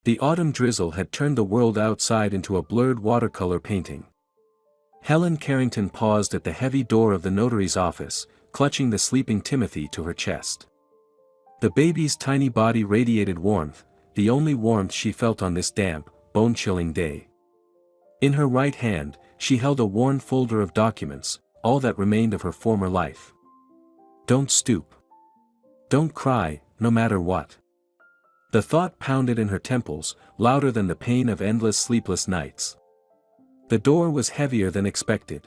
The autumn drizzle had turned the world outside into a blurred watercolor painting. Helen Carrington paused at the heavy door of the notary's office, clutching the sleeping Timothy to her chest. The baby's tiny body radiated warmth, the only warmth she felt on this damp, bone-chilling day. In her right hand, she held a worn folder of documents, all that remained of her former life. Don't stoop. Don't cry, no matter what. The thought pounded in her temples, louder than the pain of endless sleepless nights. The door was heavier than expected.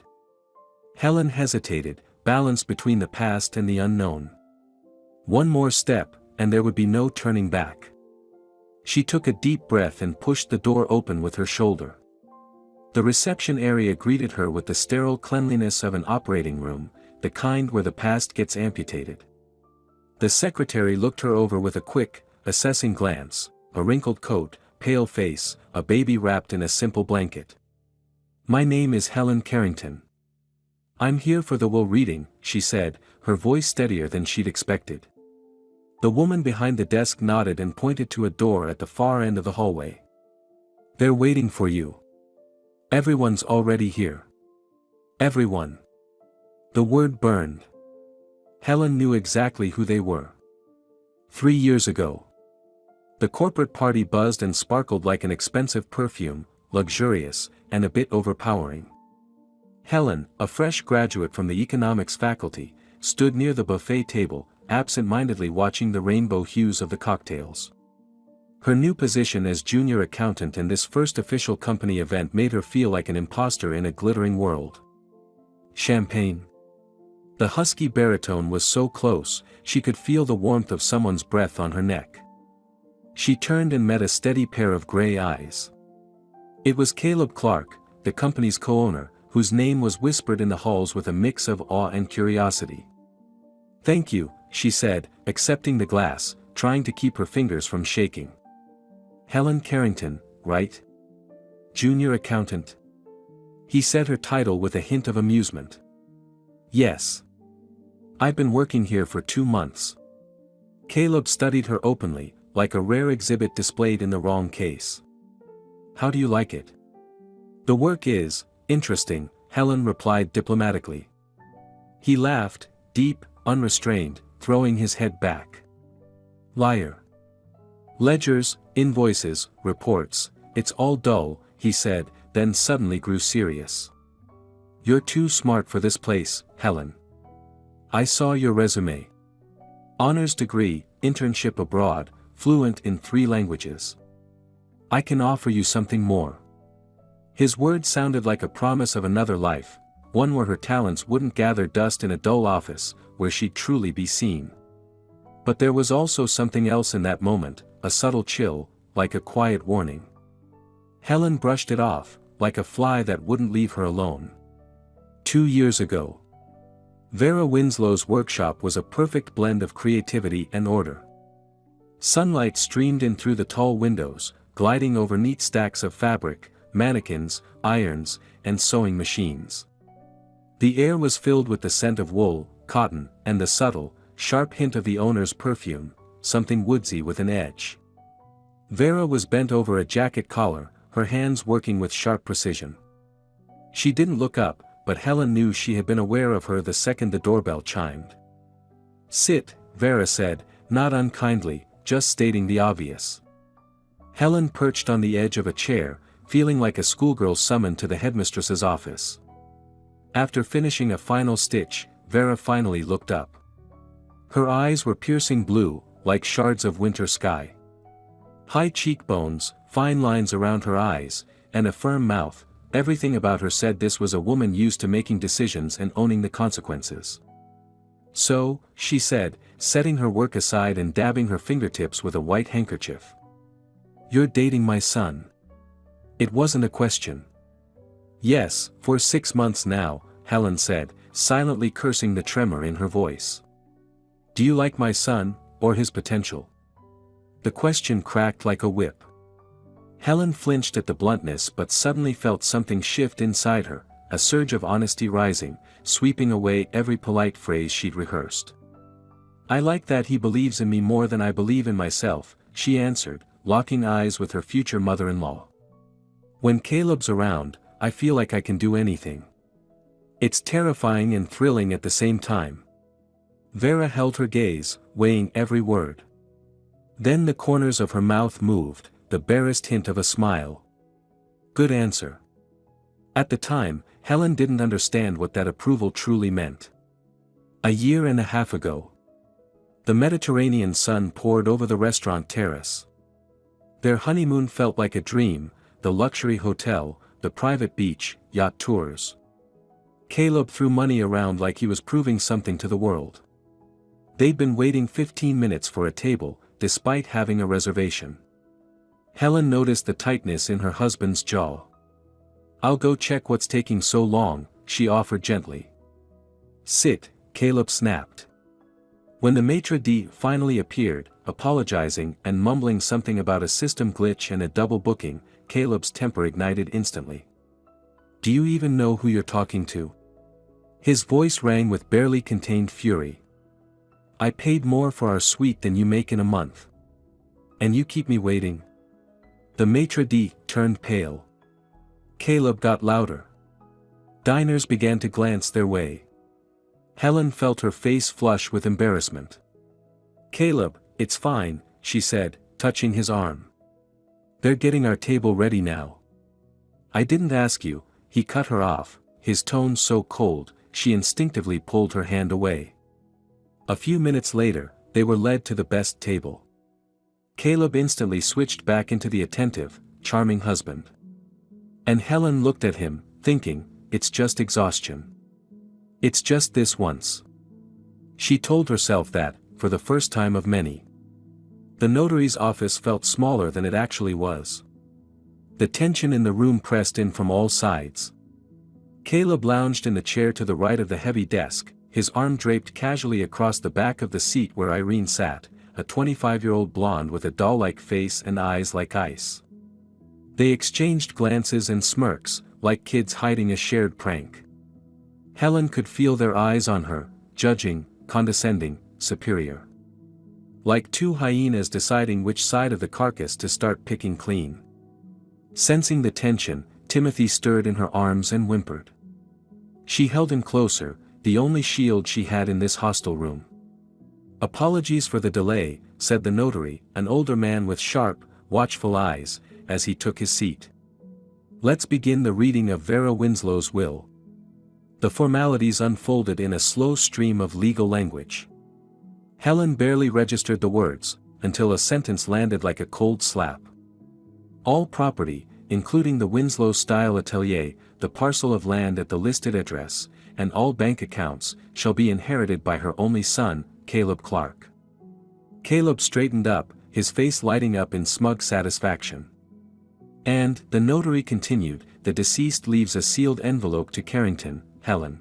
Helen hesitated, balanced between the past and the unknown. One more step, and there would be no turning back. She took a deep breath and pushed the door open with her shoulder. The reception area greeted her with the sterile cleanliness of an operating room, the kind where the past gets amputated. The secretary looked her over with a quick, assessing glance, a wrinkled coat, pale face, a baby wrapped in a simple blanket. "My name is Helen Carrington. I'm here for the will reading," she said, her voice steadier than she'd expected. The woman behind the desk nodded and pointed to a door at the far end of the hallway. "They're waiting for you. Everyone's already here." Everyone. The word burned. Helen knew exactly who they were. 3 years ago. The corporate party buzzed and sparkled like an expensive perfume, luxurious, and a bit overpowering. Helen, a fresh graduate from the economics faculty, stood near the buffet table, absent-mindedly watching the rainbow hues of the cocktails. Her new position as junior accountant and this first official company event made her feel like an imposter in a glittering world. Champagne. The husky baritone was so close, she could feel the warmth of someone's breath on her neck. She turned and met a steady pair of gray eyes. It was Caleb Clark, the company's co-owner, whose name was whispered in the halls with a mix of awe and curiosity. "Thank you," she said, accepting the glass, trying to keep her fingers from shaking. "Helen Carrington, right? Junior accountant?" He said her title with a hint of amusement. "Yes. I've been working here for 2 months." Caleb studied her openly, like a rare exhibit displayed in the wrong case. "How do you like it?" "The work is interesting," Helen replied diplomatically. He laughed, deep, unrestrained, throwing his head back. "Liar. Ledgers, invoices, reports, it's all dull," he said, then suddenly grew serious. "You're too smart for this place, Helen. I saw your resume. Honors degree, internship abroad, fluent in 3 languages. I can offer you something more." His words sounded like a promise of another life, one where her talents wouldn't gather dust in a dull office, where she'd truly be seen. But there was also something else in that moment, a subtle chill, like a quiet warning. Helen brushed it off, like a fly that wouldn't leave her alone. 2 years ago. Vera Winslow's workshop was a perfect blend of creativity and order. Sunlight streamed in through the tall windows, gliding over neat stacks of fabric, mannequins, irons, and sewing machines. The air was filled with the scent of wool, cotton, and the subtle, sharp hint of the owner's perfume, something woodsy with an edge. Vera was bent over a jacket collar, her hands working with sharp precision. She didn't look up, but Helen knew she had been aware of her the second the doorbell chimed. "Sit," Vera said, not unkindly, just stating the obvious. Helen perched on the edge of a chair, feeling like a schoolgirl summoned to the headmistress's office. After finishing a final stitch, Vera finally looked up. Her eyes were piercing blue, like shards of winter sky. High cheekbones, fine lines around her eyes, and a firm mouth, everything about her said this was a woman used to making decisions and owning the consequences. "So," she said, setting her work aside and dabbing her fingertips with a white handkerchief. "You're dating my son." It wasn't a question. "Yes, for 6 months now," Helen said, silently cursing the tremor in her voice. "Do you like my son, or his potential?" The question cracked like a whip. Helen flinched at the bluntness but suddenly felt something shift inside her, a surge of honesty rising, sweeping away every polite phrase she'd rehearsed. "I like that he believes in me more than I believe in myself," she answered, locking eyes with her future mother-in-law. When Caleb's around, I feel like I can do anything. It's terrifying and thrilling at the same time. Vera held her gaze, weighing every word. Then the corners of her mouth moved, the barest hint of a smile. Good answer. At the time, Helen didn't understand what that approval truly meant. A year and a half ago, the Mediterranean sun poured over the restaurant terrace. Their honeymoon felt like a dream, the luxury hotel, the private beach, yacht tours. Caleb threw money around like he was proving something to the world. They'd been waiting 15 minutes for a table, despite having a reservation. Helen noticed the tightness in her husband's jaw. "I'll go check what's taking so long," she offered gently. "Sit," Caleb snapped. When the maitre d' finally appeared, apologizing and mumbling something about a system glitch and a double booking, Caleb's temper ignited instantly. "Do you even know who you're talking to?" His voice rang with barely contained fury. "I paid more for our suite than you make in a month. And you keep me waiting?" The maitre d' turned pale. Caleb got louder. Diners began to glance their way. Helen felt her face flush with embarrassment. "Caleb, it's fine," she said, touching his arm. "They're getting our table ready now." "I didn't ask you," he cut her off, his tone so cold, she instinctively pulled her hand away. A few minutes later, they were led to the best table. Caleb instantly switched back into the attentive, charming husband. And Helen looked at him, thinking, it's just exhaustion. It's just this once. She told herself that, for the first time of many. The notary's office felt smaller than it actually was. The tension in the room pressed in from all sides. Caleb lounged in the chair to the right of the heavy desk, his arm draped casually across the back of the seat where Irene sat, a 25-year-old blonde with a doll-like face and eyes like ice. They exchanged glances and smirks, like kids hiding a shared prank. Helen could feel their eyes on her, judging, condescending, superior. Like two hyenas deciding which side of the carcass to start picking clean. Sensing the tension, Timothy stirred in her arms and whimpered. She held him closer, the only shield she had in this hostile room. "Apologies for the delay," said the notary, an older man with sharp, watchful eyes, as he took his seat. "Let's begin the reading of Vera Winslow's will." The formalities unfolded in a slow stream of legal language. Helen barely registered the words, until a sentence landed like a cold slap. "All property, including the Winslow-style atelier, the parcel of land at the listed address, and all bank accounts, shall be inherited by her only son, Caleb Clark." Caleb straightened up, his face lighting up in smug satisfaction. "And," the notary continued, "the deceased leaves a sealed envelope to Carrington, Helen."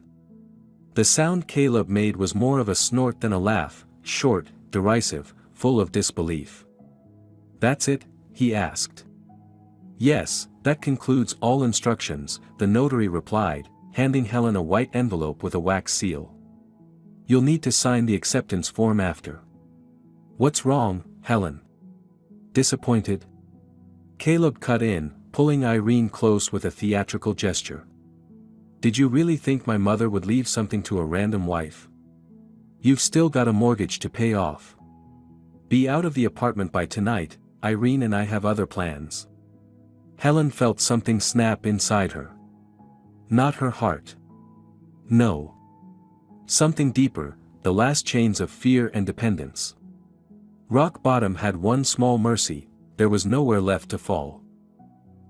The sound Caleb made was more of a snort than a laugh, short, derisive, full of disbelief. "That's it?" he asked. "Yes, that concludes all instructions," the notary replied, handing Helen a white envelope with a wax seal. "You'll need to sign the acceptance form after." "What's wrong, Helen?" "Disappointed?" Caleb cut in, pulling Irene close with a theatrical gesture. "Did you really think my mother would leave something to a random wife? You've still got a mortgage to pay off. Be out of the apartment by tonight, Irene and I have other plans." Helen felt something snap inside her. Not her heart. No. Something deeper, the last chains of fear and dependence. Rock bottom had one small mercy, there was nowhere left to fall.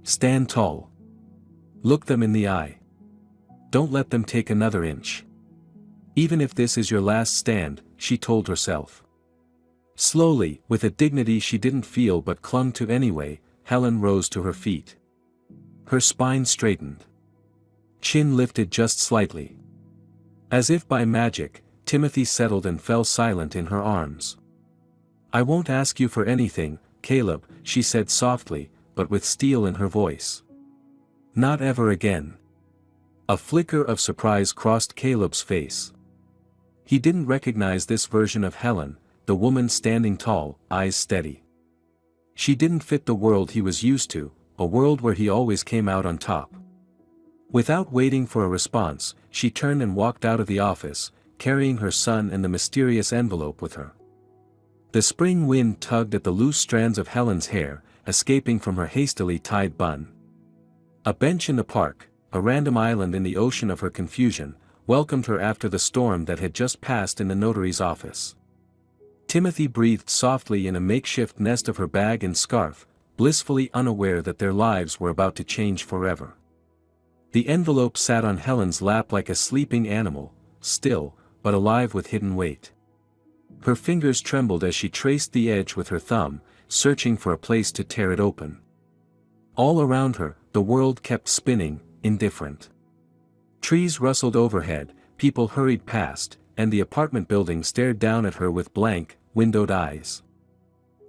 Stand tall. Look them in the eye. Don't let them take another inch. Even if this is your last stand, she told herself. Slowly, with a dignity she didn't feel but clung to anyway, Helen rose to her feet. Her spine straightened. Chin lifted just slightly. As if by magic, Timothy settled and fell silent in her arms. "I won't ask you for anything, Caleb," she said softly, but with steel in her voice. "Not ever again." A flicker of surprise crossed Caleb's face. He didn't recognize this version of Helen, the woman standing tall, eyes steady. She didn't fit the world he was used to, a world where he always came out on top. Without waiting for a response, she turned and walked out of the office, carrying her son and the mysterious envelope with her. The spring wind tugged at the loose strands of Helen's hair, escaping from her hastily tied bun. A bench in the park, a random island in the ocean of her confusion, welcomed her after the storm that had just passed in the notary's office. Timothy breathed softly in a makeshift nest of her bag and scarf, blissfully unaware that their lives were about to change forever. The envelope sat on Helen's lap like a sleeping animal, still, but alive with hidden weight. Her fingers trembled as she traced the edge with her thumb, searching for a place to tear it open. All around her, the world kept spinning, indifferent. Trees rustled overhead, people hurried past, and the apartment building stared down at her with blank, windowed eyes.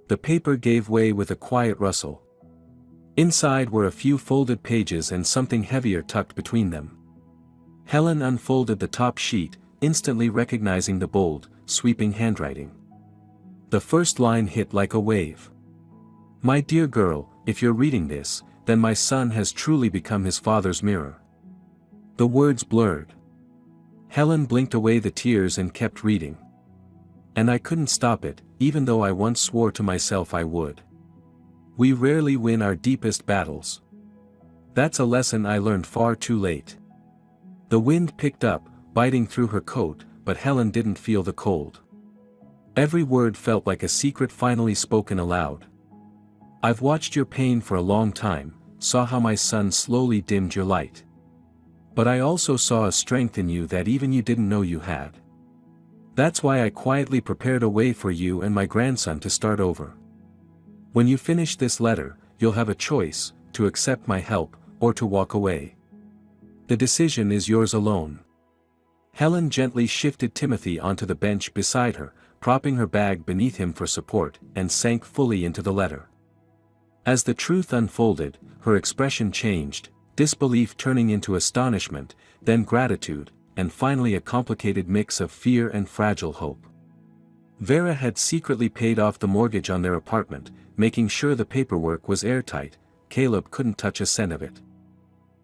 The paper gave way with a quiet rustle. Inside were a few folded pages and something heavier tucked between them. Helen unfolded the top sheet, instantly recognizing the bold, sweeping handwriting. The first line hit like a wave. "My dear girl, if you're reading this, then my son has truly become his father's mirror." The words blurred. Helen blinked away the tears and kept reading. "And I couldn't stop it, even though I once swore to myself I would. We rarely win our deepest battles. That's a lesson I learned far too late." The wind picked up, biting through her coat, but Helen didn't feel the cold. Every word felt like a secret finally spoken aloud. "I've watched your pain for a long time, saw how my son slowly dimmed your light. But I also saw a strength in you that even you didn't know you had. That's why I quietly prepared a way for you and my grandson to start over. When you finish this letter, you'll have a choice, to accept my help, or to walk away. The decision is yours alone." Helen gently shifted Timothy onto the bench beside her, propping her bag beneath him for support, and sank fully into the letter. As the truth unfolded, her expression changed, disbelief turning into astonishment, then gratitude, and finally a complicated mix of fear and fragile hope. Vera had secretly paid off the mortgage on their apartment, making sure the paperwork was airtight. Caleb couldn't touch a cent of it.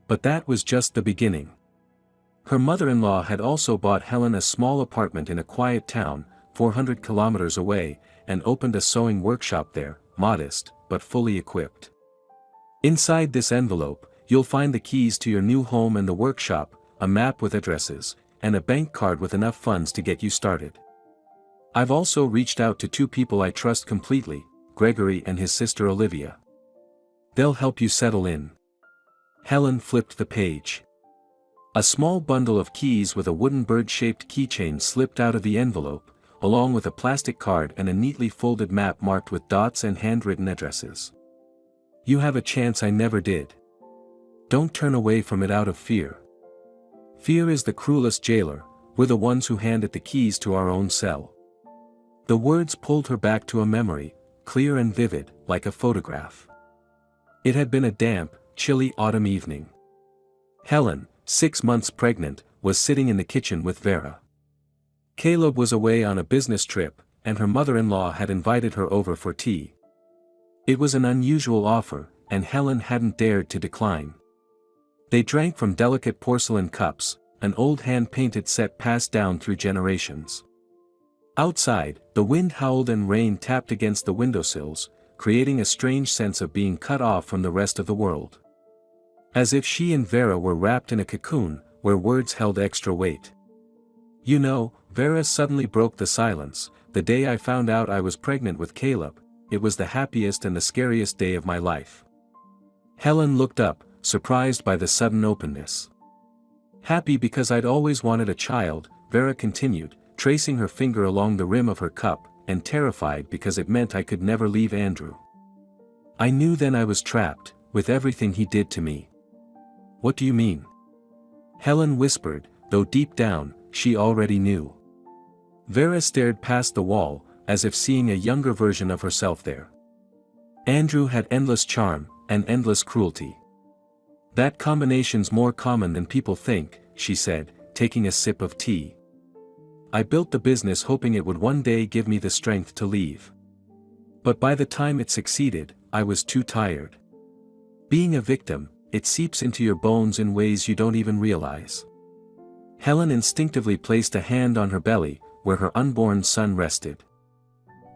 But that was just the beginning. Her mother-in-law had also bought Helen a small apartment in a quiet town, 400 kilometers away, and opened a sewing workshop there, modest, but fully equipped. Inside this envelope, you'll find the keys to your new home and the workshop, a map with addresses, and a bank card with enough funds to get you started. I've also reached out to two people I trust completely, Gregory and his sister Olivia. They'll help you settle in." Helen flipped the page. A small bundle of keys with a wooden bird-shaped keychain slipped out of the envelope, along with a plastic card and a neatly folded map marked with dots and handwritten addresses. "You have a chance I never did. Don't turn away from it out of fear. Fear is the cruelest jailer, we're the ones who hand it the keys to our own cell." The words pulled her back to a memory, clear and vivid, like a photograph. It had been a damp, chilly autumn evening. Helen, 6 months pregnant, was sitting in the kitchen with Vera. Caleb was away on a business trip, and her mother-in-law had invited her over for tea. It was an unusual offer, and Helen hadn't dared to decline. They drank from delicate porcelain cups, an old hand-painted set passed down through generations. Outside, the wind howled and rain tapped against the windowsills, creating a strange sense of being cut off from the rest of the world. As if she and Vera were wrapped in a cocoon, where words held extra weight. "You know," Vera suddenly broke the silence, "the day I found out I was pregnant with Caleb, it was the happiest and the scariest day of my life." Helen looked up, surprised by the sudden openness. "Happy because I'd always wanted a child," Vera continued, tracing her finger along the rim of her cup, "and terrified because it meant I could never leave Andrew. I knew then I was trapped, with everything he did to me." "What do you mean?" Helen whispered, though deep down, she already knew. Vera stared past the wall, as if seeing a younger version of herself there. "Andrew had endless charm, and endless cruelty. That combination's more common than people think," she said, taking a sip of tea. "I built the business hoping it would one day give me the strength to leave. But by the time it succeeded, I was too tired. Being a victim, it seeps into your bones in ways you don't even realize. Helen instinctively placed a hand on her belly, where her unborn son rested.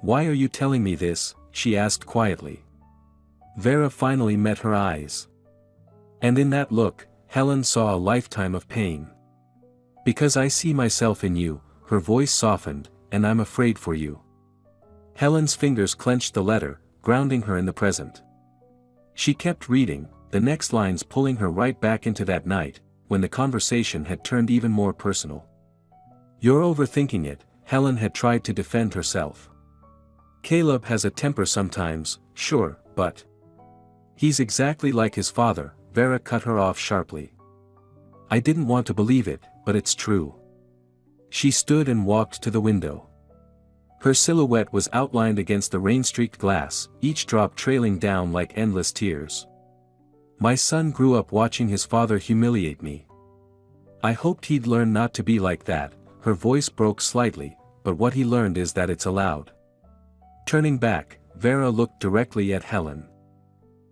"Why are you telling me this?" she asked quietly. Vera finally met her eyes. And in that look, Helen saw a lifetime of pain. "Because I see myself in you," her voice softened, "and I'm afraid for you." Helen's fingers clenched the letter, grounding her in the present. She kept reading, the next lines pulling her right back into that night, when the conversation had turned even more personal. "You're overthinking it," Helen had tried to defend herself. "Caleb has a temper sometimes, sure, but he's exactly like his father," Vera cut her off sharply. "I didn't want to believe it, but it's true." She stood and walked to the window. Her silhouette was outlined against the rain-streaked glass, each drop trailing down like endless tears. "My son grew up watching his father humiliate me. I hoped he'd learn not to be like that." Her voice broke slightly, "but what he learned is that it's allowed." Turning back, Vera looked directly at Helen.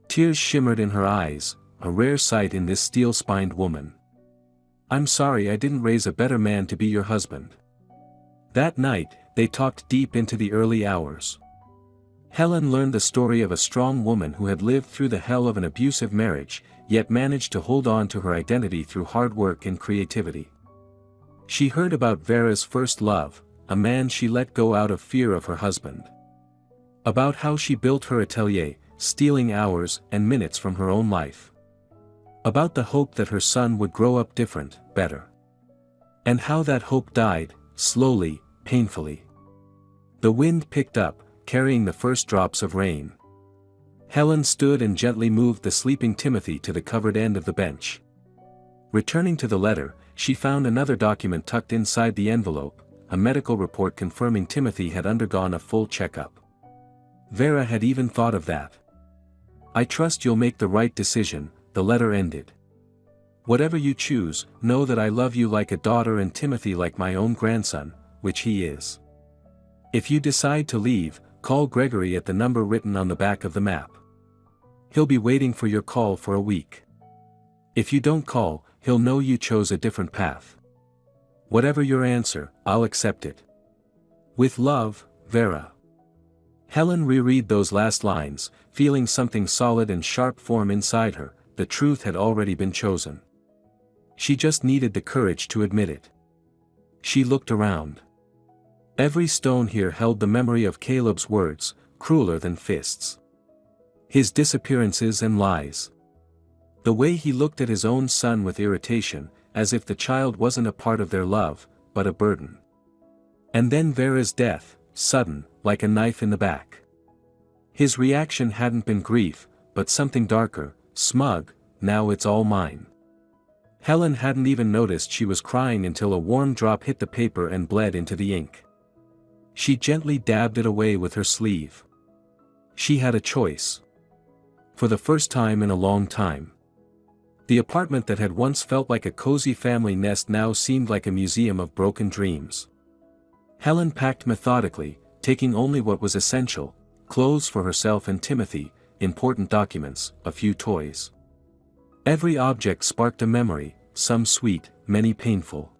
Tears shimmered in her eyes, a rare sight in this steel-spined woman. "I'm sorry I didn't raise a better man to be your husband." That night, they talked deep into the early hours. Helen learned the story of a strong woman who had lived through the hell of an abusive marriage, yet managed to hold on to her identity through hard work and creativity. She heard about Vera's first love, a man she let go out of fear of her husband. About how she built her atelier, stealing hours and minutes from her own life. About the hope that her son would grow up different, better. And how that hope died, slowly, painfully. The wind picked up, carrying the first drops of rain. Helen stood and gently moved the sleeping Timothy to the covered end of the bench. Returning to the letter, she found another document tucked inside the envelope, a medical report confirming Timothy had undergone a full checkup. Vera had even thought of that. "I trust you'll make the right decision," the letter ended. "Whatever you choose, know that I love you like a daughter and Timothy like my own grandson, which he is. If you decide to leave, call Gregory at the number written on the back of the map. He'll be waiting for your call for a week. If you don't call, he'll know you chose a different path. Whatever your answer, I'll accept it. With love, Vera." Helen reread those last lines, feeling something solid and sharp form inside her. The truth had already been chosen. She just needed the courage to admit it. She looked around. Every stone here held the memory of Caleb's words, crueler than fists. His disappearances and lies. The way he looked at his own son with irritation, as if the child wasn't a part of their love, but a burden. And then Vera's death, sudden, like a knife in the back. His reaction hadn't been grief, but something darker, smug, "Now it's all mine." Helen hadn't even noticed she was crying until a warm drop hit the paper and bled into the ink. She gently dabbed it away with her sleeve. She had a choice. For the first time in a long time. The apartment that had once felt like a cozy family nest now seemed like a museum of broken dreams. Helen packed methodically, taking only what was essential: clothes for herself and Timothy, important documents, a few toys. Every object sparked a memory, some sweet, many painful.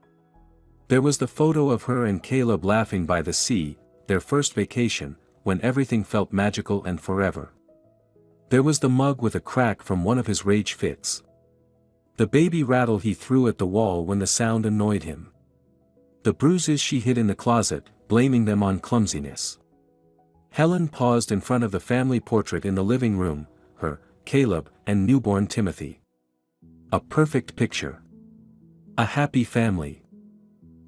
There was the photo of her and Caleb laughing by the sea, their first vacation, when everything felt magical and forever. There was the mug with a crack from one of his rage fits. The baby rattle he threw at the wall when the sound annoyed him. The bruises she hid in the closet, blaming them on clumsiness. Helen paused in front of the family portrait in the living room, her, Caleb, and newborn Timothy. A perfect picture. A happy family.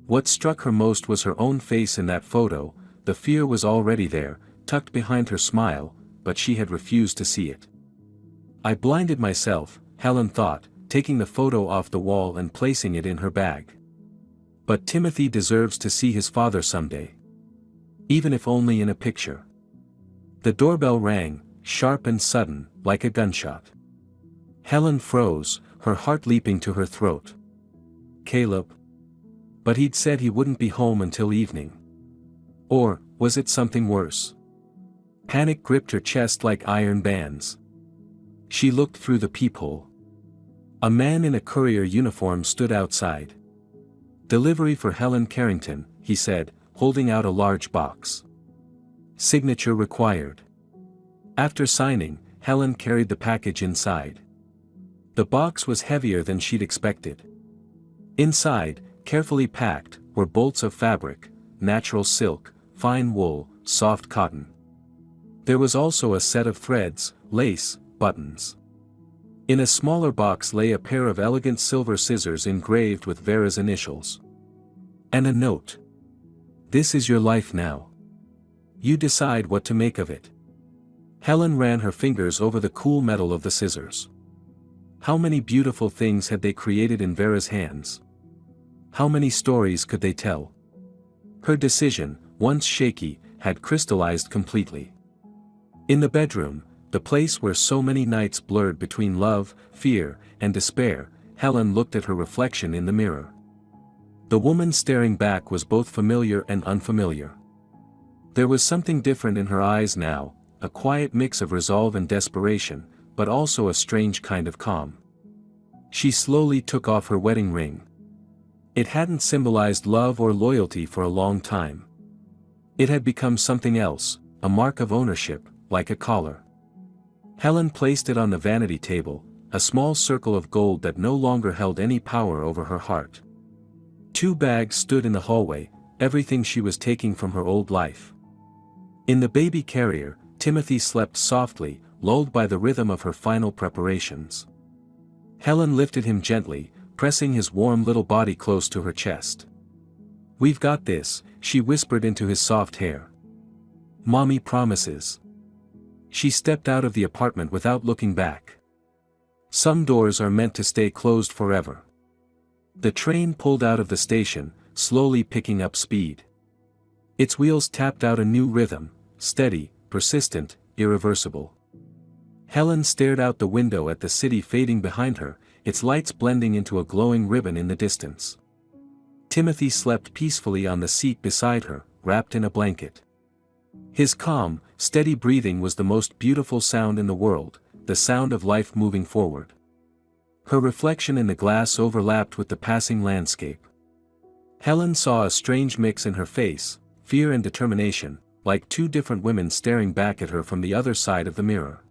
What struck her most was her own face in that photo. The fear was already there, tucked behind her smile, but she had refused to see it. "I blinded myself," Helen thought, taking the photo off the wall and placing it in her bag. "But Timothy deserves to see his father someday. Even if only in a picture." The doorbell rang, sharp and sudden, like a gunshot. Helen froze, her heart leaping to her throat. Caleb? But he'd said he wouldn't be home until evening. Or, was it something worse? Panic gripped her chest like iron bands. She looked through the peephole. A man in a courier uniform stood outside. "Delivery for Helen Carrington," he said, holding out a large box. "Signature required." After signing, Helen carried the package inside. The box was heavier than she'd expected. Inside, carefully packed, were bolts of fabric, natural silk, fine wool, soft cotton. There was also a set of threads, lace, buttons. In a smaller box lay a pair of elegant silver scissors engraved with Vera's initials. And a note. "This is your life now. You decide what to make of it." Helen ran her fingers over the cool metal of the scissors. How many beautiful things had they created in Vera's hands? How many stories could they tell? Her decision, once shaky, had crystallized completely. In the bedroom, the place where so many nights blurred between love, fear, and despair, Helen looked at her reflection in the mirror. The woman staring back was both familiar and unfamiliar. There was something different in her eyes now, a quiet mix of resolve and desperation, but also a strange kind of calm. She slowly took off her wedding ring. It hadn't symbolized love or loyalty for a long time. It had become something else, a mark of ownership, like a collar. Helen placed it on the vanity table, a small circle of gold that no longer held any power over her heart. 2 bags stood in the hallway, everything she was taking from her old life. In the baby carrier, Timothy slept softly, lulled by the rhythm of her final preparations. Helen lifted him gently, pressing his warm little body close to her chest. "We've got this," she whispered into his soft hair. "Mommy promises." She stepped out of the apartment without looking back. Some doors are meant to stay closed forever. The train pulled out of the station, slowly picking up speed. Its wheels tapped out a new rhythm, steady, persistent, irreversible. Helen stared out the window at the city fading behind her, its lights blending into a glowing ribbon in the distance. Timothy slept peacefully on the seat beside her, wrapped in a blanket. His calm, steady breathing was the most beautiful sound in the world, the sound of life moving forward. Her reflection in the glass overlapped with the passing landscape. Helen saw a strange mix in her face, fear and determination, like 2 different women staring back at her from the other side of the mirror.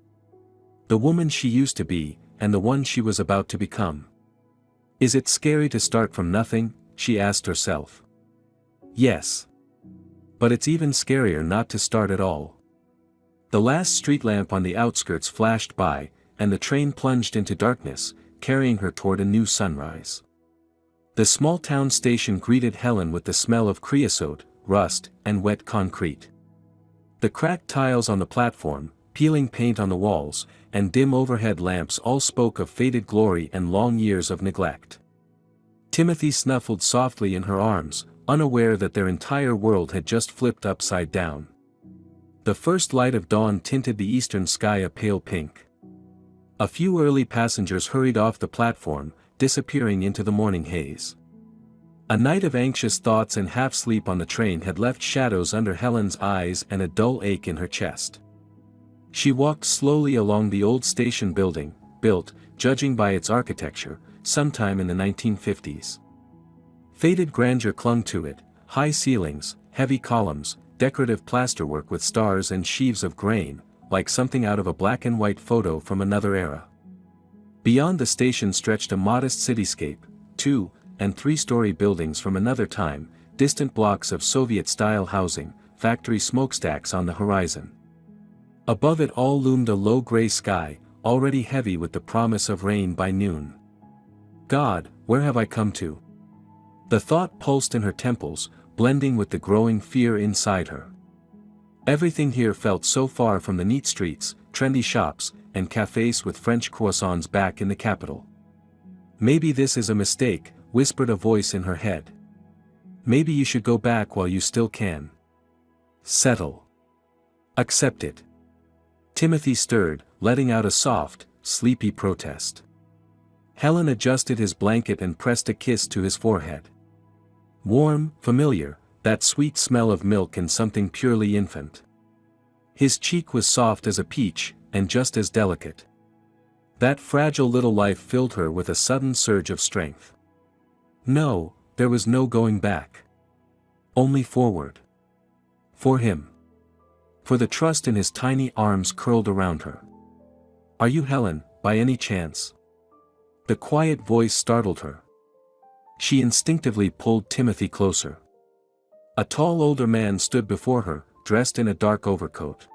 The woman she used to be, and the one she was about to become. Is it scary to start from nothing? She asked herself. Yes. But it's even scarier not to start at all. The last street lamp on the outskirts flashed by, and the train plunged into darkness, carrying her toward a new sunrise. The small town station greeted Helen with the smell of creosote, rust, and wet concrete. The cracked tiles on the platform, peeling paint on the walls, and dim overhead lamps all spoke of faded glory and long years of neglect. Timothy snuffled softly in her arms, unaware that their entire world had just flipped upside down. The first light of dawn tinted the eastern sky a pale pink. A few early passengers hurried off the platform, disappearing into the morning haze. A night of anxious thoughts and half-sleep on the train had left shadows under Helen's eyes and a dull ache in her chest. She walked slowly along the old station building, built, judging by its architecture, sometime in the 1950s. Faded grandeur clung to it, high ceilings, heavy columns, decorative plasterwork with stars and sheaves of grain, like something out of a black and white photo from another era. Beyond the station stretched a modest cityscape, 2- and 3-story buildings from another time, distant blocks of Soviet-style housing, factory smokestacks on the horizon. Above it all loomed a low gray sky, already heavy with the promise of rain by noon. God, where have I come to? The thought pulsed in her temples, blending with the growing fear inside her. Everything here felt so far from the neat streets, trendy shops, and cafes with French croissants back in the capital. Maybe this is a mistake, whispered a voice in her head. Maybe you should go back while you still can. Settle. Accept it. Timothy stirred, letting out a soft, sleepy protest. Helen adjusted his blanket and pressed a kiss to his forehead. Warm, familiar, that sweet smell of milk and something purely infant. His cheek was soft as a peach, and just as delicate. That fragile little life filled her with a sudden surge of strength. No, there was no going back. Only forward. For him. For the trust in his tiny arms curled around her. "Are you Helen, by any chance?" The quiet voice startled her. She instinctively pulled Timothy closer. A tall older man stood before her, dressed in a dark overcoat.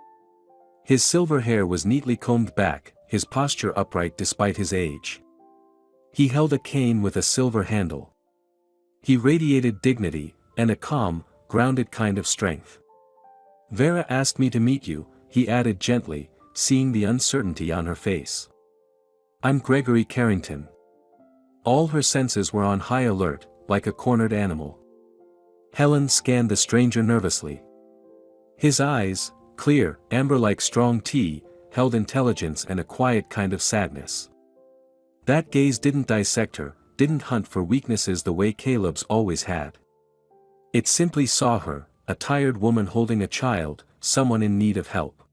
His silver hair was neatly combed back, his posture upright despite his age. He held a cane with a silver handle. He radiated dignity, and a calm, grounded kind of strength. "Vera asked me to meet you," he added gently, seeing the uncertainty on her face. "I'm Gregory Carrington." All her senses were on high alert, like a cornered animal. Helen scanned the stranger nervously. His eyes, clear, amber-like strong tea, held intelligence and a quiet kind of sadness. That gaze didn't dissect her, didn't hunt for weaknesses the way Caleb's always had. It simply saw her, a tired woman holding a child, someone in need of help.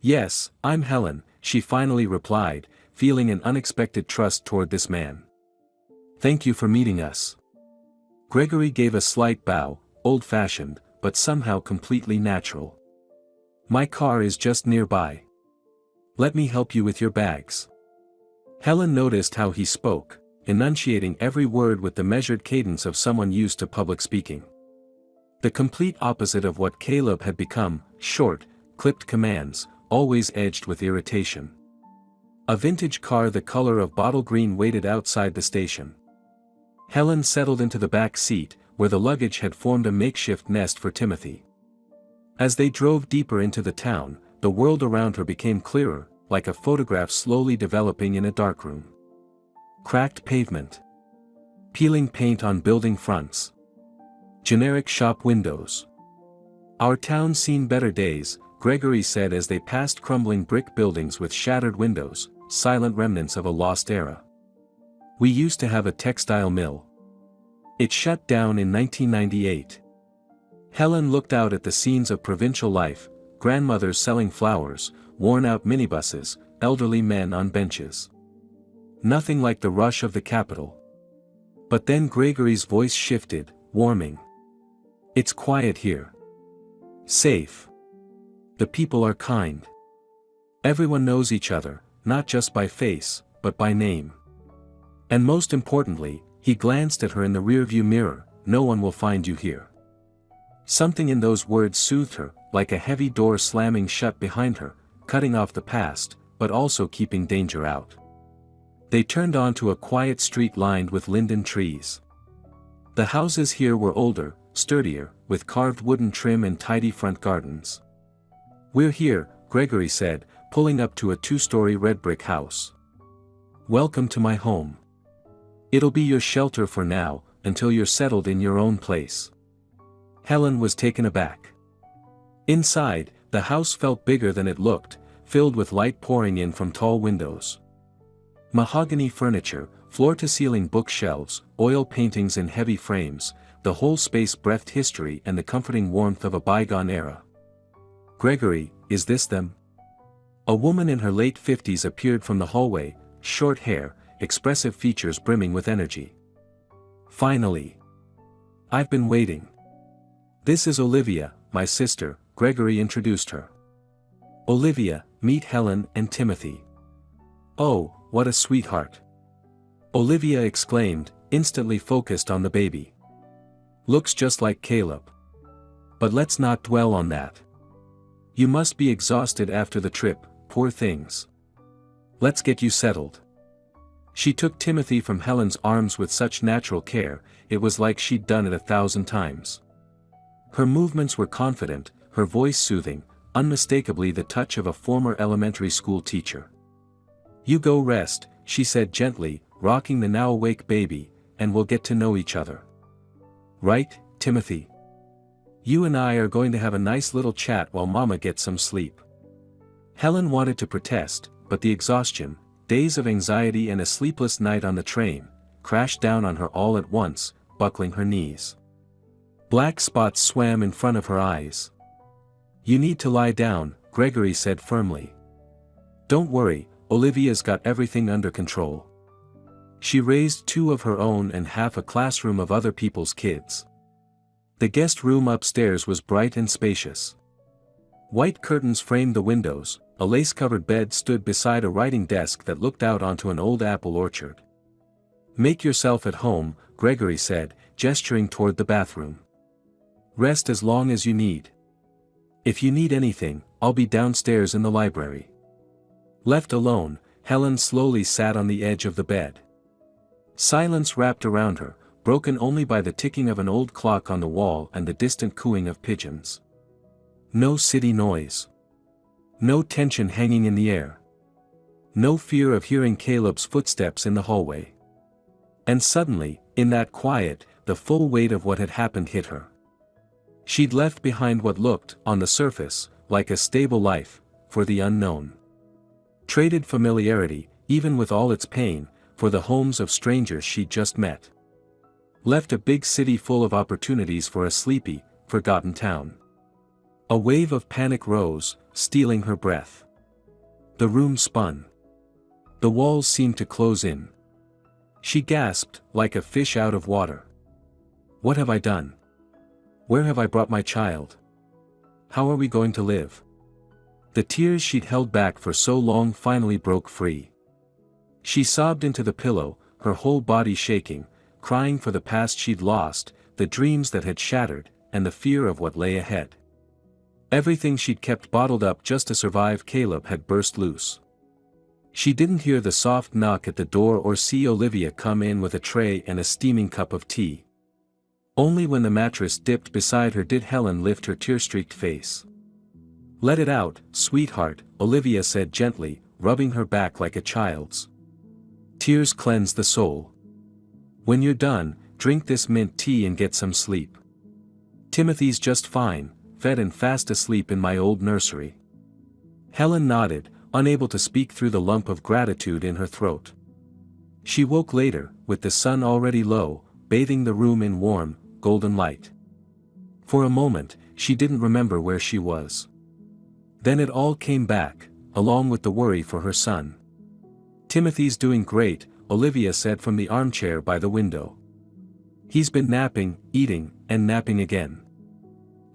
"Yes, I'm Helen," she finally replied, feeling an unexpected trust toward this man. "Thank you for meeting us." Gregory gave a slight bow, old-fashioned, but somehow completely natural. "My car is just nearby. Let me help you with your bags." Helen noticed how he spoke, enunciating every word with the measured cadence of someone used to public speaking. The complete opposite of what Caleb had become, short, clipped commands, always edged with irritation. A vintage car the color of bottle green waited outside the station. Helen settled into the back seat, where the luggage had formed a makeshift nest for Timothy. As they drove deeper into the town, the world around her became clearer, like a photograph slowly developing in a darkroom. Cracked pavement. Peeling paint on building fronts. Generic shop windows. "Our town's seen better days," Gregory said as they passed crumbling brick buildings with shattered windows, silent remnants of a lost era. "We used to have a textile mill. It shut down in 1998. Helen looked out at the scenes of provincial life, grandmothers selling flowers, worn-out minibuses, elderly men on benches. Nothing like the rush of the capital. But then Gregory's voice shifted, warming. "It's quiet here. Safe. The people are kind. Everyone knows each other, not just by face, but by name. And most importantly," he glanced at her in the rearview mirror, "no one will find you here." Something in those words soothed her, like a heavy door slamming shut behind her, cutting off the past, but also keeping danger out. They turned onto a quiet street lined with linden trees. The houses here were older, sturdier, with carved wooden trim and tidy front gardens. "We're here," Gregory said, pulling up to a two-story red brick house. "Welcome to my home. It'll be your shelter for now, until you're settled in your own place." Helen was taken aback. Inside, the house felt bigger than it looked, filled with light pouring in from tall windows. Mahogany furniture, floor-to-ceiling bookshelves, oil paintings in heavy frames, the whole space breathed history and the comforting warmth of a bygone era. "Gregory, is this them?" A woman in her late 50s appeared from the hallway, short hair, expressive features brimming with energy. "Finally. I've been waiting. This is Olivia, my sister," Gregory introduced her. "Olivia, meet Helen and Timothy." "Oh, what a sweetheart!" Olivia exclaimed, instantly focused on the baby. "Looks just like Caleb. But let's not dwell on that. You must be exhausted after the trip, poor things. Let's get you settled." She took Timothy from Helen's arms with such natural care, it was like she'd done it 1,000 times. Her movements were confident, her voice soothing, unmistakably the touch of a former elementary school teacher. "You go rest," she said gently, rocking the now-awake baby, "and we'll get to know each other. Right, Timothy? You and I are going to have a nice little chat while Mama gets some sleep." Helen wanted to protest, but the exhaustion, days of anxiety and a sleepless night on the train, crashed down on her all at once, buckling her knees. Black spots swam in front of her eyes. You need to lie down, Gregory said firmly. Don't worry, Olivia's got everything under control. She raised 2 of her own and half a classroom of other people's kids. The guest room upstairs was bright and spacious. White curtains framed the windows, a lace-covered bed stood beside a writing desk that looked out onto an old apple orchard. Make yourself at home, Gregory said, gesturing toward the bathroom. Rest as long as you need. If you need anything, I'll be downstairs in the library. Left alone, Helen slowly sat on the edge of the bed. Silence wrapped around her, broken only by the ticking of an old clock on the wall and the distant cooing of pigeons. No city noise. No tension hanging in the air. No fear of hearing Caleb's footsteps in the hallway. And suddenly, in that quiet, the full weight of what had happened hit her. She'd left behind what looked, on the surface, like a stable life, for the unknown. Traded familiarity, even with all its pain, for the homes of strangers she'd just met. Left a big city full of opportunities for a sleepy, forgotten town. A wave of panic rose, stealing her breath. The room spun. The walls seemed to close in. She gasped, like a fish out of water. What have I done? Where have I brought my child? How are we going to live? The tears she'd held back for so long finally broke free. She sobbed into the pillow, her whole body shaking, crying for the past she'd lost, the dreams that had shattered, and the fear of what lay ahead. Everything she'd kept bottled up just to survive Caleb had burst loose. She didn't hear the soft knock at the door or see Olivia come in with a tray and a steaming cup of tea. Only when the mattress dipped beside her did Helen lift her tear-streaked face. Let it out, sweetheart, Olivia said gently, rubbing her back like a child's. Tears cleanse the soul. When you're done, drink this mint tea and get some sleep. Timothy's just fine, fed and fast asleep in my old nursery. Helen nodded, unable to speak through the lump of gratitude in her throat. She woke later, with the sun already low, bathing the room in warm, golden light. For a moment, she didn't remember where she was. Then it all came back, along with the worry for her son. Timothy's doing great, Olivia said from the armchair by the window. He's been napping, eating, and napping again.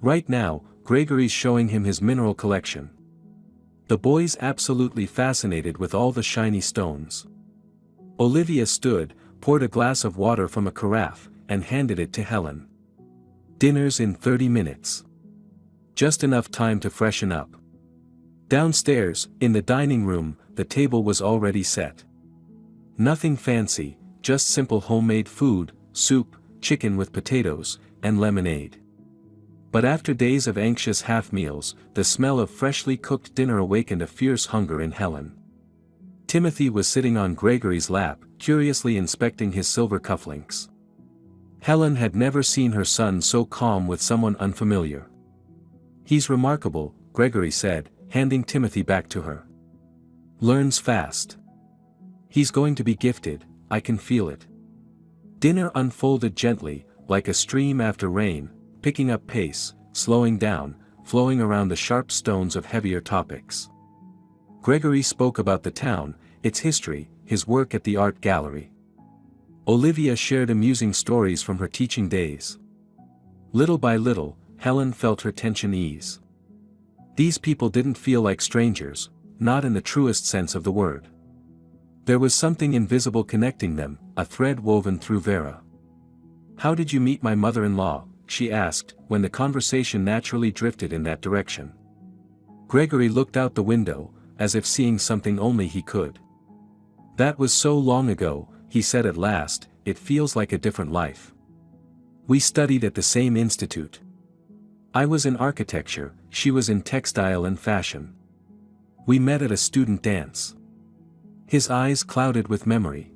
Right now, Gregory's showing him his mineral collection. The boy's absolutely fascinated with all the shiny stones. Olivia stood, poured a glass of water from a carafe, and handed it to Helen. Dinner's in 30 minutes. Just enough time to freshen up. Downstairs, in the dining room, the table was already set. Nothing fancy, just simple homemade food, soup, chicken with potatoes, and lemonade. But after days of anxious half-meals, the smell of freshly cooked dinner awakened a fierce hunger in Helen. Timothy was sitting on Gregory's lap, curiously inspecting his silver cufflinks. Helen had never seen her son so calm with someone unfamiliar. He's remarkable, Gregory said, handing Timothy back to her. Learns fast. He's going to be gifted, I can feel it. Dinner unfolded gently, like a stream after rain, picking up pace, slowing down, flowing around the sharp stones of heavier topics. Gregory spoke about the town, its history, his work at the art gallery. Olivia shared amusing stories from her teaching days. Little by little, Helen felt her tension ease. These people didn't feel like strangers, not in the truest sense of the word. There was something invisible connecting them, a thread woven through Vera. How did you meet my mother-in-law? She asked, when the conversation naturally drifted in that direction. Gregory looked out the window, as if seeing something only he could. That was so long ago, he said at last, it feels like a different life. We studied at the same institute. I was in architecture, she was in textile and fashion. We met at a student dance. His eyes clouded with memory.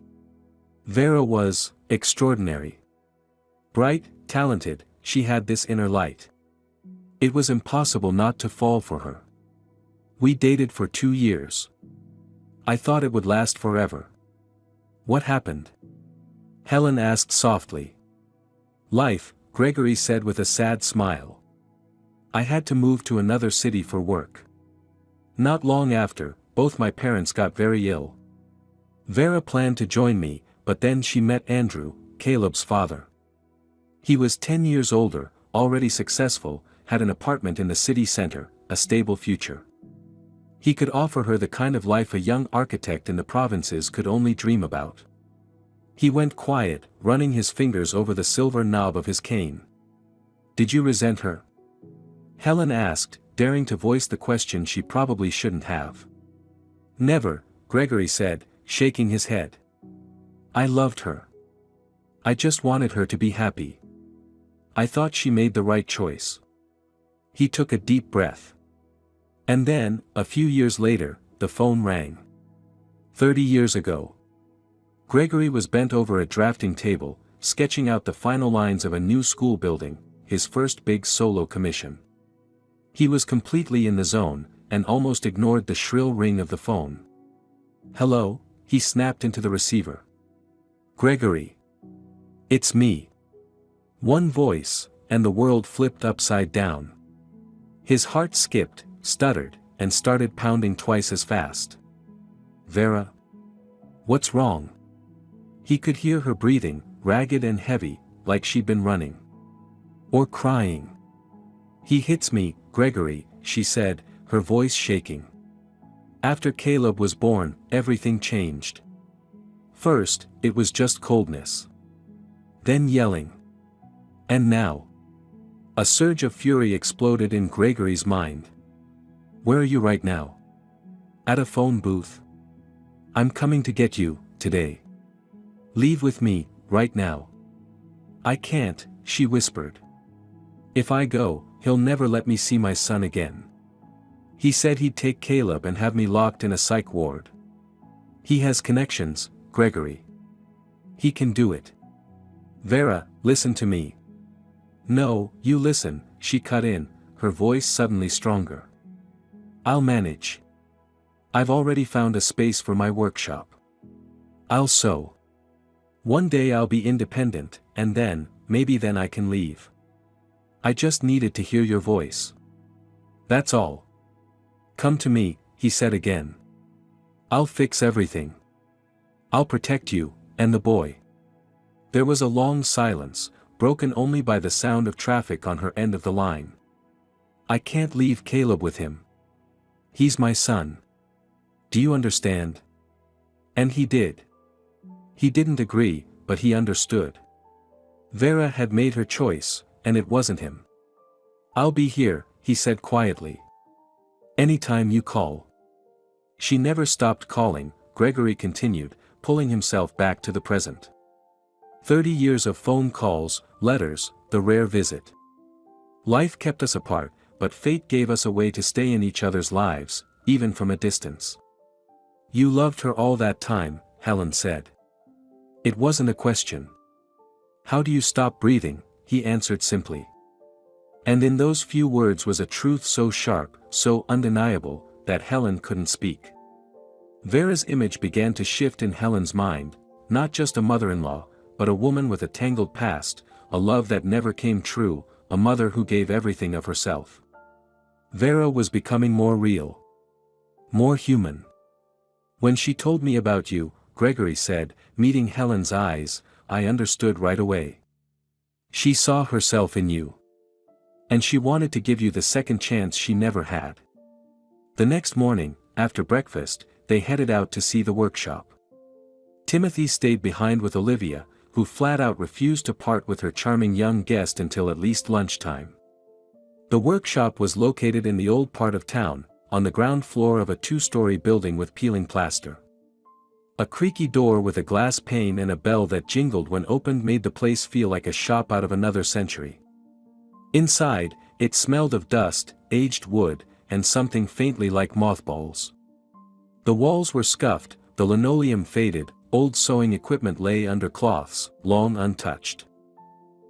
Vera was extraordinary. Bright, talented, she had this inner light. It was impossible not to fall for her. We dated for 2 years. I thought it would last forever. What happened? Helen asked softly. Life, Gregory said with a sad smile. I had to move to another city for work. Not long after, both my parents got very ill. Vera planned to join me, but then she met Andrew, Caleb's father. He was 10 years older, already successful, had an apartment in the city center, a stable future. He could offer her the kind of life a young architect in the provinces could only dream about. He went quiet, running his fingers over the silver knob of his cane. "Did you resent her?" Helen asked, daring to voice the question she probably shouldn't have. "Never," Gregory said, shaking his head. "I loved her. I just wanted her to be happy. I thought she made the right choice." He took a deep breath. And then, a few years later, the phone rang. 30 years ago. Gregory was bent over a drafting table, sketching out the final lines of a new school building, his first big solo commission. He was completely in the zone, and almost ignored the shrill ring of the phone. "Hello," he snapped into the receiver. "Gregory. It's me." One voice, and the world flipped upside down. His heart skipped, stuttered, and started pounding twice as fast. "Vera? What's wrong?" He could hear her breathing, ragged and heavy, like she'd been running. Or crying. "He hits me, Gregory," she said, her voice shaking. "After Caleb was born, everything changed. First, it was just coldness. Then yelling. And now." A surge of fury exploded in Gregory's mind. "Where are you right now?" "At a phone booth. I'm coming to get you, today. Leave with me, right now." "I can't," she whispered. "If I go, he'll never let me see my son again. He said he'd take Caleb and have me locked in a psych ward. He has connections, Gregory. He can do it. Vera, listen to me." "No, you listen," she cut in, her voice suddenly stronger. "I'll manage. I've already found a space for my workshop. I'll sew. One day I'll be independent, and then, maybe then I can leave. I just needed to hear your voice. That's all. Come to me," he said again. "I'll fix everything. I'll protect you, and the boy." There was a long silence, broken only by the sound of traffic on her end of the line. "I can't leave Caleb with him. He's my son. Do you understand?" And he did. He didn't agree, but he understood. Vera had made her choice, and it wasn't him. "I'll be here," he said quietly. "Anytime you call." She never stopped calling, Gregory continued, pulling himself back to the present. 30 years of phone calls, letters, the rare visit. Life kept us apart, but fate gave us a way to stay in each other's lives, even from a distance. "You loved her all that time," Helen said. It wasn't a question. "How do you stop breathing?" he answered simply. And in those few words was a truth so sharp, so undeniable, that Helen couldn't speak. Vera's image began to shift in Helen's mind, not just a mother-in-law, but a woman with a tangled past, a love that never came true, a mother who gave everything of herself. Vera was becoming more real. More human. "When she told me about you," Gregory said, meeting Helen's eyes, "I understood right away. She saw herself in you. And she wanted to give you the second chance she never had." The next morning, after breakfast, they headed out to see the workshop. Timothy stayed behind with Olivia, who flat out refused to part with her charming young guest until at least lunchtime. The workshop was located in the old part of town, on the ground floor of a 2-story building with peeling plaster. A creaky door with a glass pane and a bell that jingled when opened made the place feel like a shop out of another century. Inside, it smelled of dust, aged wood, and something faintly like mothballs. The walls were scuffed, the linoleum faded, old sewing equipment lay under cloths, long untouched.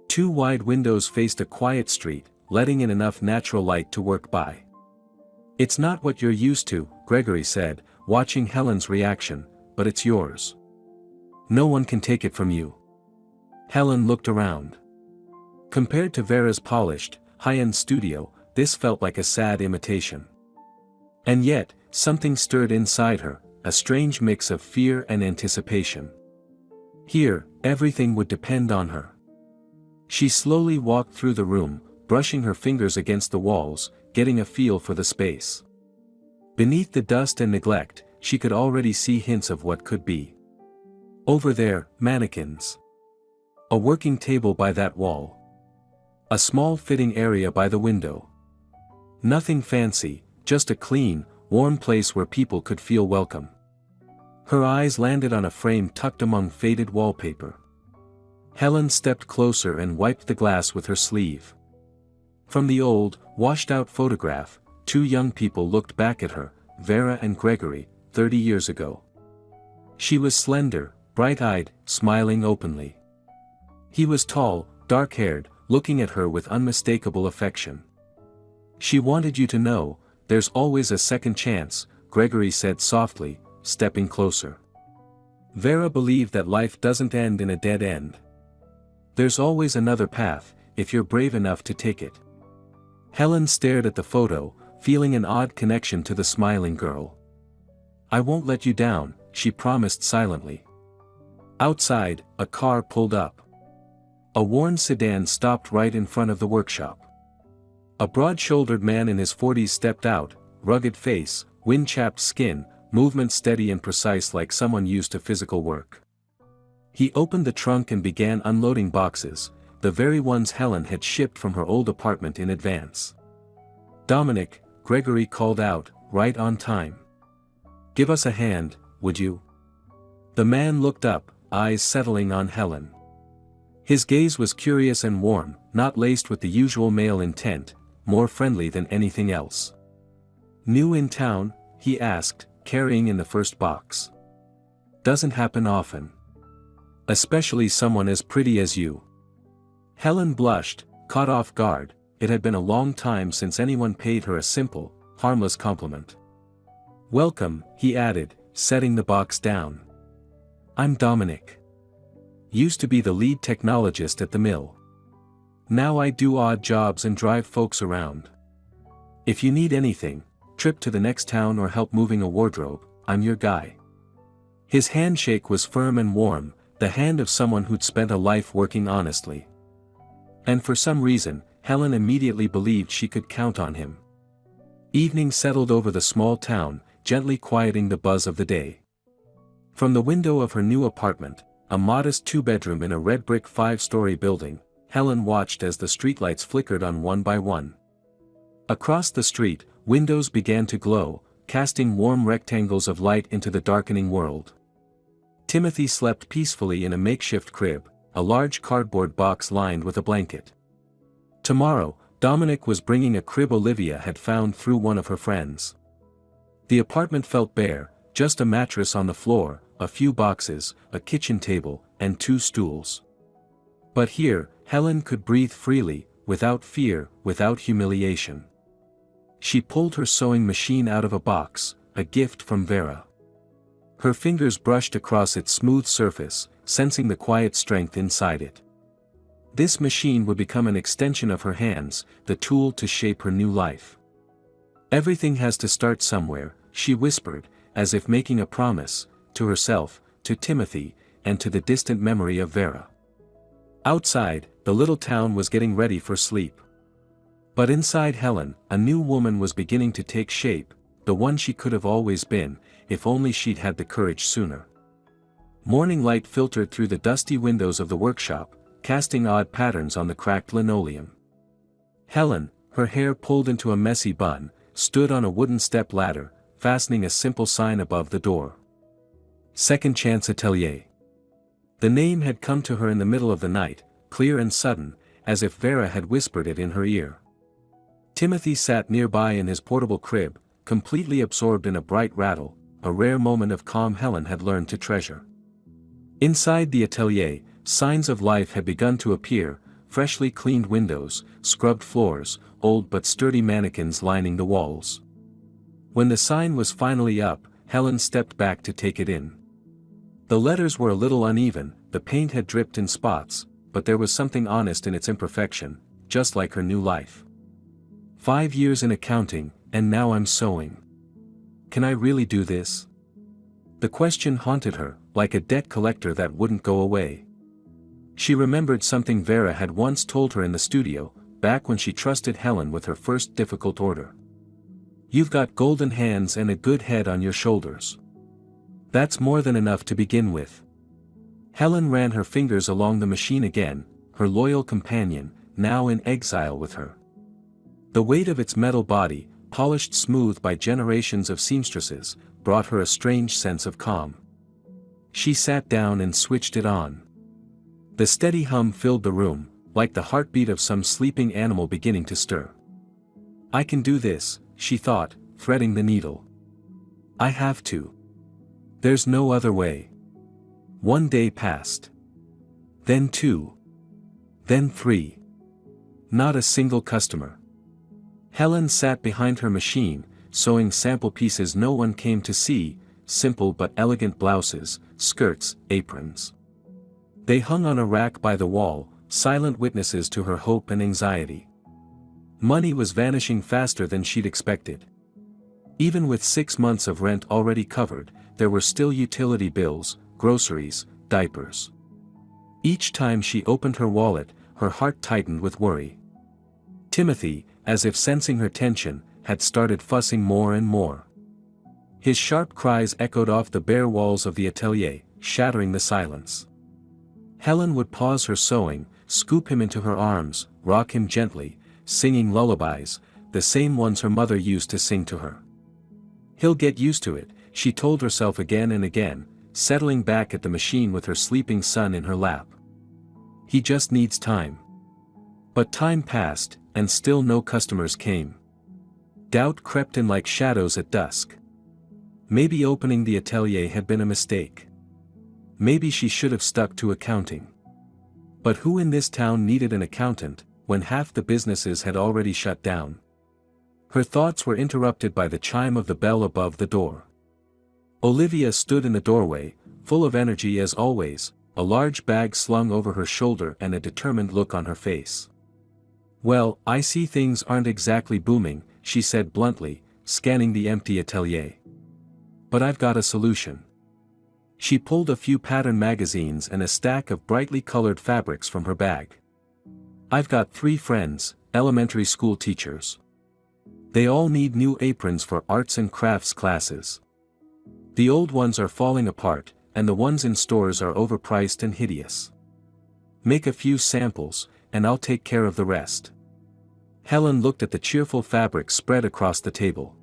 2 wide windows faced a quiet street, letting in enough natural light to work by. "It's not what you're used to," Gregory said, watching Helen's reaction, "but it's yours. No one can take it from you." Helen looked around. Compared to Vera's polished, high-end studio, this felt like a sad imitation. And yet, something stirred inside her, a strange mix of fear and anticipation. Here, everything would depend on her. She slowly walked through the room, brushing her fingers against the walls, getting a feel for the space. Beneath the dust and neglect, she could already see hints of what could be. Over there, mannequins. A working table by that wall. A small fitting area by the window. Nothing fancy, just a clean, warm place where people could feel welcome. Her eyes landed on a frame tucked among faded wallpaper. Helen stepped closer and wiped the glass with her sleeve. From the old, washed-out photograph, two young people looked back at her, Vera and Gregory, 30 years ago. She was slender, bright-eyed, smiling openly. He was tall, dark-haired, looking at her with unmistakable affection. "She wanted you to know, there's always a second chance," Gregory said softly, stepping closer. Vera believed that life doesn't end in a dead end. There's always another path, if you're brave enough to take it. Helen stared at the photo, feeling an odd connection to the smiling girl. "I won't let you down," she promised silently. Outside, a car pulled up. A worn sedan stopped right in front of the workshop. A broad-shouldered man in his 40s stepped out, rugged face, wind-chapped skin, movement steady and precise like someone used to physical work. He opened the trunk and began unloading boxes, the very ones Helen had shipped from her old apartment in advance. "Dominic," Gregory called out, right on time. "Give us a hand, would you?" The man looked up, eyes settling on Helen. His gaze was curious and warm, not laced with the usual male intent, more friendly than anything else. "New in town?" he asked, carrying in the first box. "Doesn't happen often. Especially someone as pretty as you." Helen blushed, caught off guard. It had been a long time since anyone paid her a simple, harmless compliment. "Welcome," he added, setting the box down. "I'm Dominic. Used to be the lead technologist at the mill. Now I do odd jobs and drive folks around. If you need anything, trip to the next town or help moving a wardrobe, I'm your guy." His handshake was firm and warm, the hand of someone who'd spent a life working honestly. And for some reason, Helen immediately believed she could count on him. Evening settled over the small town, gently quieting the buzz of the day. From the window of her new apartment, a modest two-bedroom in a red brick 5-story building, Helen watched as the streetlights flickered on one by one. Across the street, windows began to glow, casting warm rectangles of light into the darkening world. Timothy slept peacefully in a makeshift crib, a large cardboard box lined with a blanket. Tomorrow, Dominic was bringing a crib Olivia had found through one of her friends. The apartment felt bare, just a mattress on the floor, a few boxes, a kitchen table, and 2 stools. But here, Helen could breathe freely, without fear, without humiliation. She pulled her sewing machine out of a box, a gift from Vera. Her fingers brushed across its smooth surface, sensing the quiet strength inside it. This machine would become an extension of her hands, the tool to shape her new life. "Everything has to start somewhere," she whispered, as if making a promise, to herself, to Timothy, and to the distant memory of Vera. Outside, the little town was getting ready for sleep. But inside Helen, a new woman was beginning to take shape, the one she could have always been, if only she'd had the courage sooner. Morning light filtered through the dusty windows of the workshop, casting odd patterns on the cracked linoleum. Helen, her hair pulled into a messy bun, stood on a wooden step ladder, fastening a simple sign above the door. "Second Chance Atelier." The name had come to her in the middle of the night, clear and sudden, as if Vera had whispered it in her ear. Timothy sat nearby in his portable crib, completely absorbed in a bright rattle, a rare moment of calm Helen had learned to treasure. Inside the atelier, signs of life had begun to appear, freshly cleaned windows, scrubbed floors, old but sturdy mannequins lining the walls. When the sign was finally up, Helen stepped back to take it in. The letters were a little uneven, the paint had dripped in spots, but there was something honest in its imperfection, just like her new life. 5 years in accounting, and now I'm sewing. Can I really do this? The question haunted her, like a debt collector that wouldn't go away. She remembered something Vera had once told her in the studio, back when she trusted Helen with her first difficult order. You've got golden hands and a good head on your shoulders. That's more than enough to begin with. Helen ran her fingers along the machine again, her loyal companion, now in exile with her. The weight of its metal body, polished smooth by generations of seamstresses, brought her a strange sense of calm. She sat down and switched it on. The steady hum filled the room, like the heartbeat of some sleeping animal beginning to stir. I can do this, she thought, threading the needle. I have to. There's no other way. 1 day passed. Then 2. Then 3. Not a single customer. Helen sat behind her machine, sewing sample pieces no one came to see, simple but elegant blouses, skirts, aprons. They hung on a rack by the wall, silent witnesses to her hope and anxiety. Money was vanishing faster than she'd expected. Even with 6 months of rent already covered, there were still utility bills, groceries, diapers. Each time she opened her wallet, her heart tightened with worry. Timothy, as if sensing her tension, had started fussing more and more. His sharp cries echoed off the bare walls of the atelier, shattering the silence. Helen would pause her sewing, scoop him into her arms, rock him gently, singing lullabies, the same ones her mother used to sing to her. He'll get used to it, she told herself again and again, settling back at the machine with her sleeping son in her lap. He just needs time. But time passed, and still no customers came. Doubt crept in like shadows at dusk. Maybe opening the atelier had been a mistake. Maybe she should have stuck to accounting. But who in this town needed an accountant, when half the businesses had already shut down? Her thoughts were interrupted by the chime of the bell above the door. Olivia stood in the doorway, full of energy as always, a large bag slung over her shoulder and a determined look on her face. Well, I see things aren't exactly booming, she said bluntly, scanning the empty atelier. But I've got a solution. She pulled a few pattern magazines and a stack of brightly colored fabrics from her bag. I've got 3 friends, elementary school teachers. They all need new aprons for arts and crafts classes. The old ones are falling apart, and the ones in stores are overpriced and hideous. Make a few samples, and I'll take care of the rest. Helen looked at the cheerful fabric spread across the table.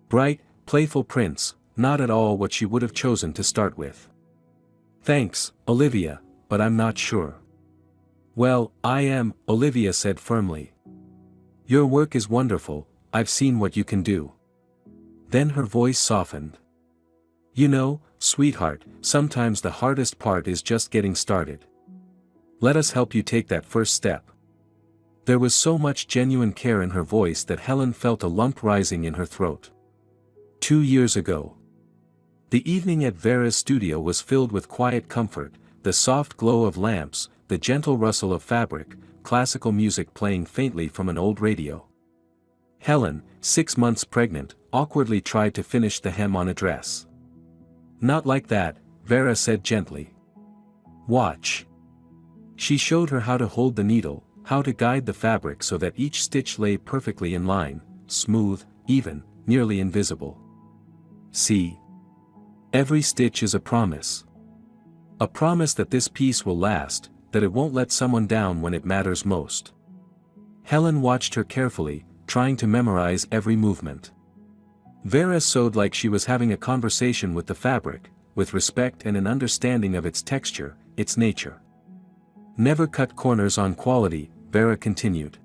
Bright, playful prints, not at all what she would have chosen to start with. Thanks, Olivia, but I'm not sure. Well, I am, Olivia said firmly. Your work is wonderful, I've seen what you can do. Then her voice softened. You know, sweetheart, sometimes the hardest part is just getting started. Let us help you take that first step. There was so much genuine care in her voice that Helen felt a lump rising in her throat. 2 years ago. The evening at Vera's studio was filled with quiet comfort, the soft glow of lamps, the gentle rustle of fabric, classical music playing faintly from an old radio. Helen, 6 months pregnant, awkwardly tried to finish the hem on a dress. Not like that, Vera said gently. Watch. She showed her how to hold the needle, how to guide the fabric so that each stitch lay perfectly in line, smooth, even, nearly invisible. See? Every stitch is a promise. A promise that this piece will last, that it won't let someone down when it matters most. Helen watched her carefully, trying to memorize every movement. Vera sewed like she was having a conversation with the fabric, with respect and an understanding of its texture, its nature. Never cut corners on quality, Vera continued.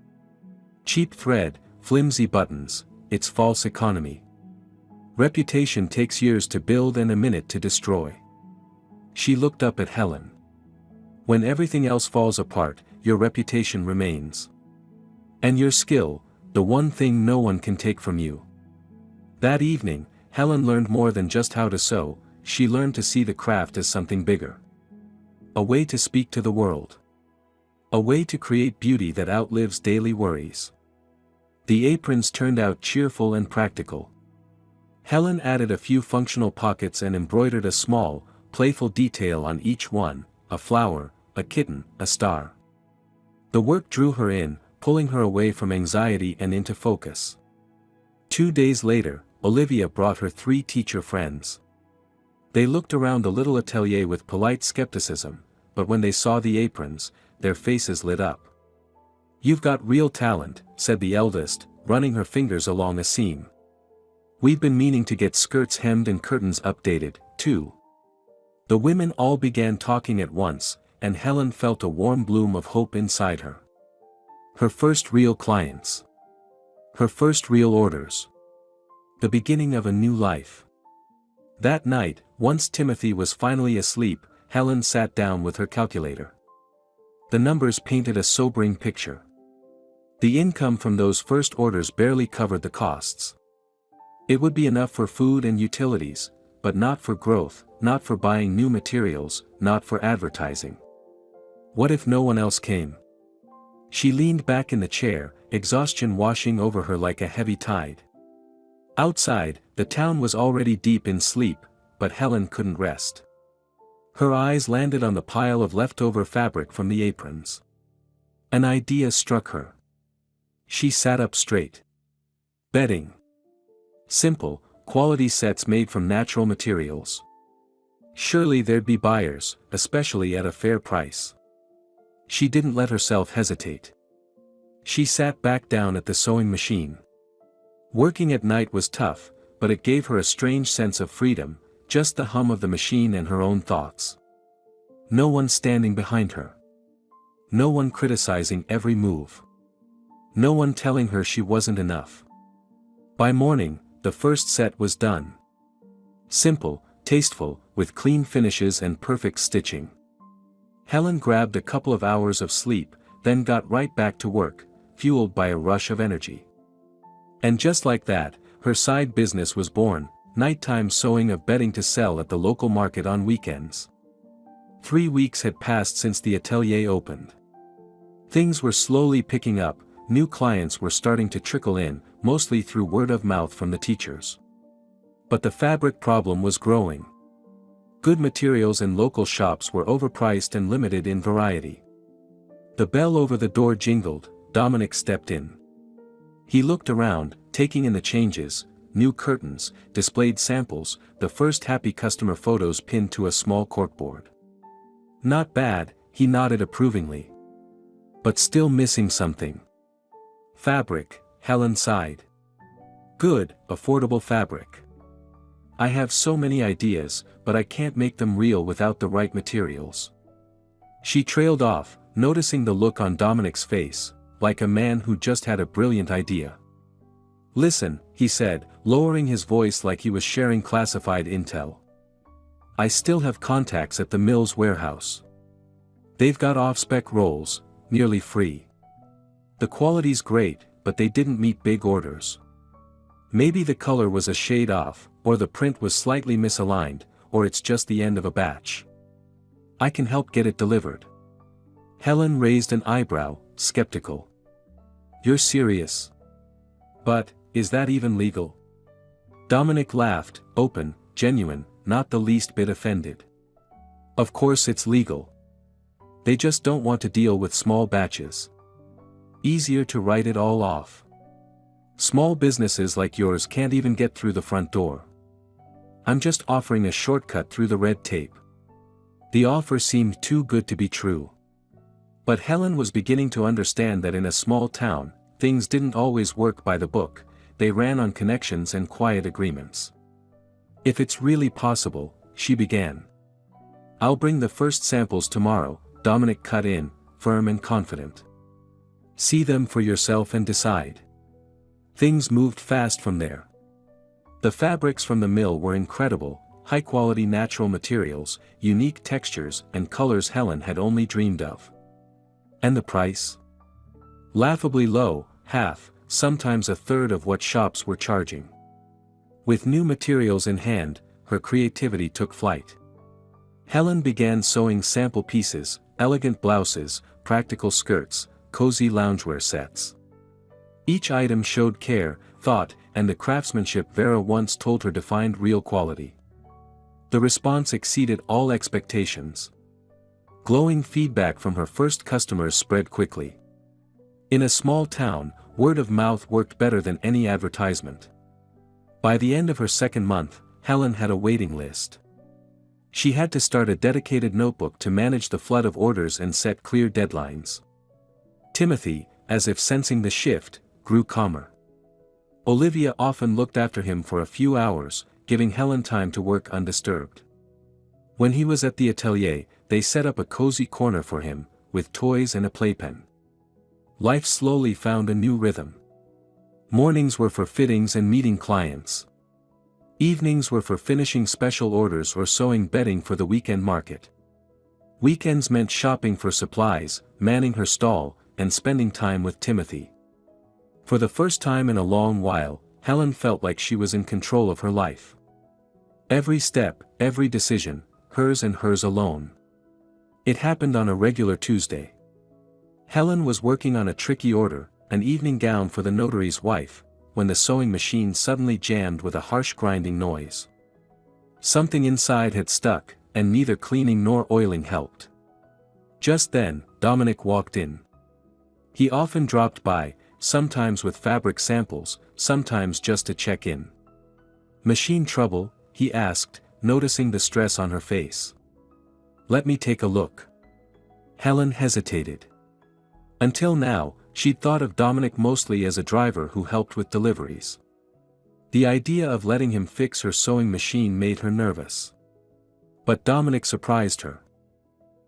Cheap thread, flimsy buttons, it's false economy. Reputation takes years to build and a minute to destroy. She looked up at Helen. When everything else falls apart, your reputation remains. And your skill, the one thing no one can take from you. That evening, Helen learned more than just how to sew, she learned to see the craft as something bigger. A way to speak to the world. A way to create beauty that outlives daily worries. The aprons turned out cheerful and practical. Helen added a few functional pockets and embroidered a small, playful detail on each one, a flower, a kitten, a star. The work drew her in, pulling her away from anxiety and into focus. 2 days later, Olivia brought her 3 teacher friends. They looked around the little atelier with polite skepticism, but when they saw the aprons, their faces lit up. "You've got real talent," said the eldest, running her fingers along a seam. "We've been meaning to get skirts hemmed and curtains updated, too." The women all began talking at once, and Helen felt a warm bloom of hope inside her. Her first real clients. Her first real orders. The beginning of a new life. That night, once Timothy was finally asleep, Helen sat down with her calculator. The numbers painted a sobering picture. The income from those first orders barely covered the costs. It would be enough for food and utilities, but not for growth, not for buying new materials, not for advertising. What if no one else came? She leaned back in the chair, exhaustion washing over her like a heavy tide. Outside, the town was already deep in sleep, but Helen couldn't rest. Her eyes landed on the pile of leftover fabric from the aprons. An idea struck her. She sat up straight. Bedding. Simple, quality sets made from natural materials. Surely there'd be buyers, especially at a fair price. She didn't let herself hesitate. She sat back down at the sewing machine. Working at night was tough, but it gave her a strange sense of freedom, just the hum of the machine and her own thoughts. No one standing behind her. No one criticizing every move. No one telling her she wasn't enough. By morning, the first set was done. Simple, tasteful, with clean finishes and perfect stitching. Helen grabbed a couple of hours of sleep, then got right back to work, fueled by a rush of energy. And just like that, her side business was born, nighttime sewing of bedding to sell at the local market on weekends. 3 weeks had passed since the atelier opened. Things were slowly picking up, new clients were starting to trickle in, mostly through word of mouth from the teachers. But the fabric problem was growing. Good materials in local shops were overpriced and limited in variety. The bell over the door jingled. Dominic stepped in. He looked around, taking in the changes, new curtains, displayed samples, the first happy customer photos pinned to a small corkboard. "Not bad," he nodded approvingly. "But still missing something." "Fabric," Helen sighed. "Good, affordable fabric. I have so many ideas, but I can't make them real without the right materials." She trailed off, noticing the look on Dominic's face, like a man who just had a brilliant idea. "Listen," he said, lowering his voice like he was sharing classified intel. "I still have contacts at the mill's warehouse. They've got off-spec rolls, nearly free. The quality's great, but they didn't meet big orders. Maybe the color was a shade off, or the print was slightly misaligned, or it's just the end of a batch. I can help get it delivered." Helen raised an eyebrow, skeptical. "You're serious? But, is that even legal?" Dominic laughed, open, genuine, not the least bit offended. "Of course it's legal. They just don't want to deal with small batches. Easier to write it all off. Small businesses like yours can't even get through the front door. I'm just offering a shortcut through the red tape." The offer seemed too good to be true. But Helen was beginning to understand that in a small town, things didn't always work by the book, they ran on connections and quiet agreements. "If it's really possible," she began. "I'll bring the first samples tomorrow," Dominic cut in, firm and confident. "See them for yourself and decide." Things moved fast from there. The fabrics from the mill were incredible, high-quality natural materials, unique textures and colors Helen had only dreamed of. And the price? Laughably low, half, sometimes a third of what shops were charging. With new materials in hand, her creativity took flight. Helen began sewing sample pieces, elegant blouses, practical skirts, cozy loungewear sets. Each item showed care, thought, and the craftsmanship Vera once told her defined real quality. The response exceeded all expectations. Glowing feedback from her first customers spread quickly. In a small town, word of mouth worked better than any advertisement. By the end of her second month, Helen had a waiting list. She had to start a dedicated notebook to manage the flood of orders and set clear deadlines. Timothy, as if sensing the shift, grew calmer. Olivia often looked after him for a few hours, giving Helen time to work undisturbed. When he was at the atelier, they set up a cozy corner for him, with toys and a playpen. Life slowly found a new rhythm. Mornings were for fittings and meeting clients. Evenings were for finishing special orders or sewing bedding for the weekend market. Weekends meant shopping for supplies, manning her stall, and spending time with Timothy. For the first time in a long while, Helen felt like she was in control of her life. Every step, every decision, hers and hers alone. It happened on a regular Tuesday. Helen was working on a tricky order, an evening gown for the notary's wife, when the sewing machine suddenly jammed with a harsh grinding noise. Something inside had stuck, and neither cleaning nor oiling helped. Just then, Dominic walked in. He often dropped by, sometimes with fabric samples, sometimes just to check in. "Machine trouble?" he asked, noticing the stress on her face. "Let me take a look." Helen hesitated. Until now, she'd thought of Dominic mostly as a driver who helped with deliveries. The idea of letting him fix her sewing machine made her nervous. But Dominic surprised her.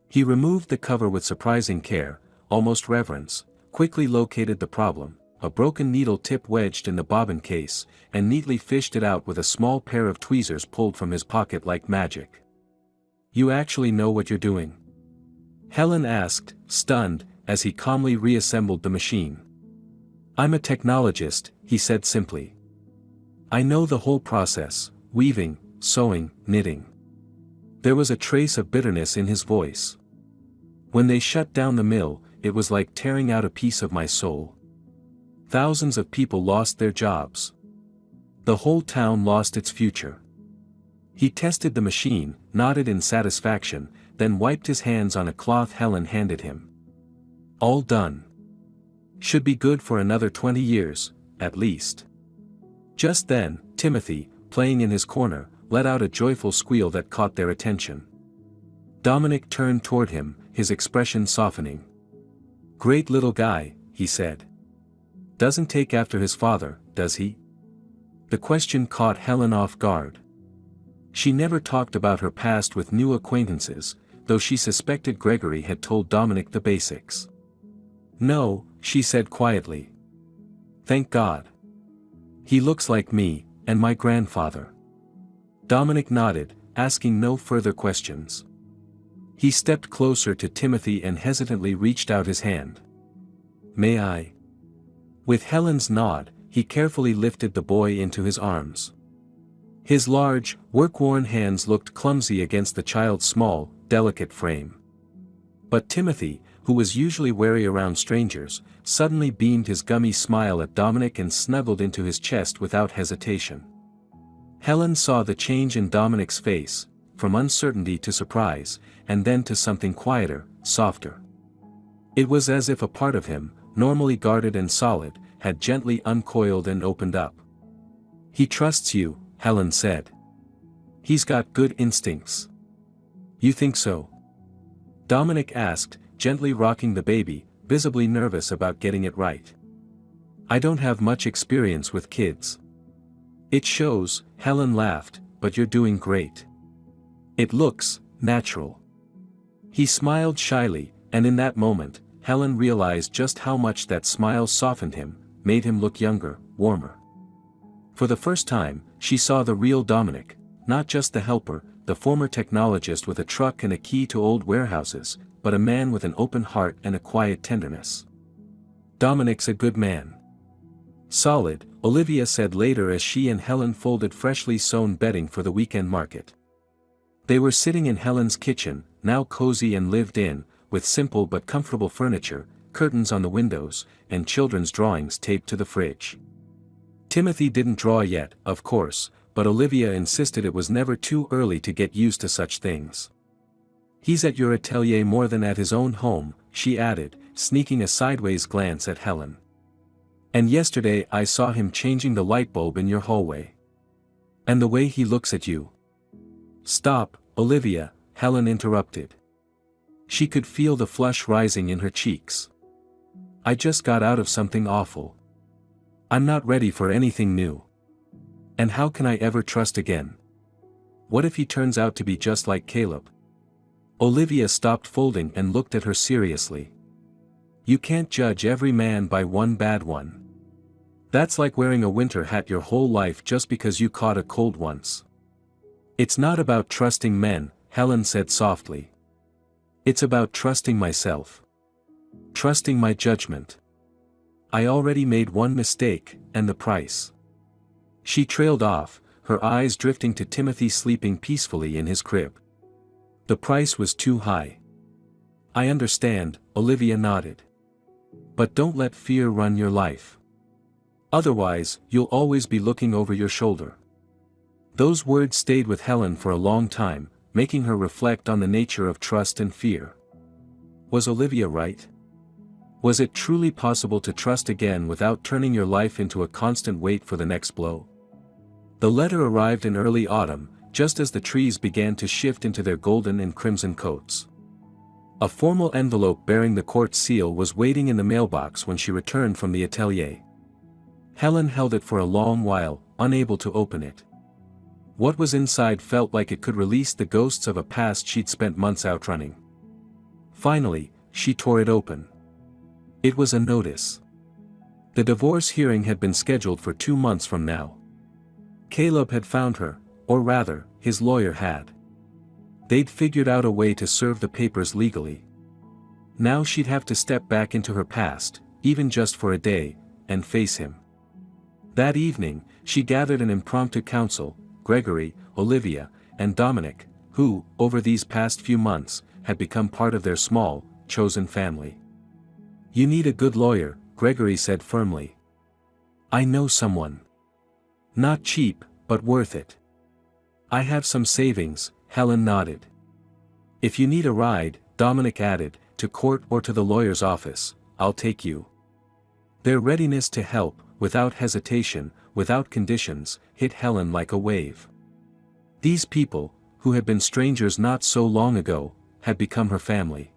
He removed the cover with surprising care, almost reverence, quickly located the problem, a broken needle tip wedged in the bobbin case, and neatly fished it out with a small pair of tweezers pulled from his pocket like magic. "You actually know what you're doing?" Helen asked, stunned, as he calmly reassembled the machine. "I'm a technologist," he said simply. "I know the whole process, weaving, sewing, knitting." There was a trace of bitterness in his voice. "When they shut down the mill, it was like tearing out a piece of my soul. Thousands of people lost their jobs. The whole town lost its future." He tested the machine, nodded in satisfaction, then wiped his hands on a cloth Helen handed him. "All done. Should be good for another 20 years, at least." Just then, Timothy, playing in his corner, let out a joyful squeal that caught their attention. Dominic turned toward him, his expression softening. "Great little guy," he said. "Doesn't take after his father, does he?" The question caught Helen off guard. She never talked about her past with new acquaintances, though she suspected Gregory had told Dominic the basics. "No," she said quietly. "Thank God. He looks like me, and my grandfather." Dominic nodded, asking no further questions. He stepped closer to Timothy and hesitantly reached out his hand. "May I?" With Helen's nod, he carefully lifted the boy into his arms. His large, work-worn hands looked clumsy against the child's small, delicate frame. But Timothy, who was usually wary around strangers, suddenly beamed his gummy smile at Dominic and snuggled into his chest without hesitation. Helen saw the change in Dominic's face, from uncertainty to surprise, and then to something quieter, softer. It was as if a part of him, normally guarded and solid, had gently uncoiled and opened up. "He trusts you," Helen said. "He's got good instincts." "You think so?" Dominic asked, gently rocking the baby, visibly nervous about getting it right. "I don't have much experience with kids." "It shows," Helen laughed, "but you're doing great. It looks natural." He smiled shyly, and in that moment, Helen realized just how much that smile softened him, made him look younger, warmer. For the first time, she saw the real Dominic, not just the helper, the former technologist with a truck and a key to old warehouses, but a man with an open heart and a quiet tenderness. "Dominic's a good man." "Solid," Olivia said later as she and Helen folded freshly sewn bedding for the weekend market. They were sitting in Helen's kitchen, now cozy and lived in, with simple but comfortable furniture, curtains on the windows, and children's drawings taped to the fridge. Timothy didn't draw yet, of course, but Olivia insisted it was never too early to get used to such things. "He's at your atelier more than at his own home," she added, sneaking a sideways glance at Helen. "And yesterday I saw him changing the light bulb in your hallway. And the way he looks at you." "Stop, Olivia," Helen interrupted. She could feel the flush rising in her cheeks. "I just got out of something awful. I'm not ready for anything new. And how can I ever trust again? What if he turns out to be just like Caleb?" Olivia stopped folding and looked at her seriously. "You can't judge every man by one bad one. That's like wearing a winter hat your whole life just because you caught a cold once." "It's not about trusting men," Helen said softly. "It's about trusting myself. Trusting my judgment. I already made one mistake, and the price." She trailed off, her eyes drifting to Timothy sleeping peacefully in his crib. "The price was too high." "I understand," Olivia nodded. "But don't let fear run your life. Otherwise, you'll always be looking over your shoulder." Those words stayed with Helen for a long time, making her reflect on the nature of trust and fear. Was Olivia right? Was it truly possible to trust again without turning your life into a constant wait for the next blow? The letter arrived in early autumn, just as the trees began to shift into their golden and crimson coats. A formal envelope bearing the court seal was waiting in the mailbox when she returned from the atelier. Helen held it for a long while, unable to open it. What was inside felt like it could release the ghosts of a past she'd spent months outrunning. Finally, she tore it open. It was a notice. The divorce hearing had been scheduled for 2 months from now. Caleb had found her, or rather, his lawyer had. They'd figured out a way to serve the papers legally. Now she'd have to step back into her past, even just for a day, and face him. That evening, she gathered an impromptu council: Gregory, Olivia, and Dominic, who, over these past few months, had become part of their small, chosen family. "You need a good lawyer," Gregory said firmly. "I know someone. Not cheap, but worth it." "I have some savings," Helen nodded. "If you need a ride," Dominic added, "to court or to the lawyer's office, I'll take you." Their readiness to help, without hesitation, without conditions, hit Helen like a wave. These people, who had been strangers not so long ago, had become her family.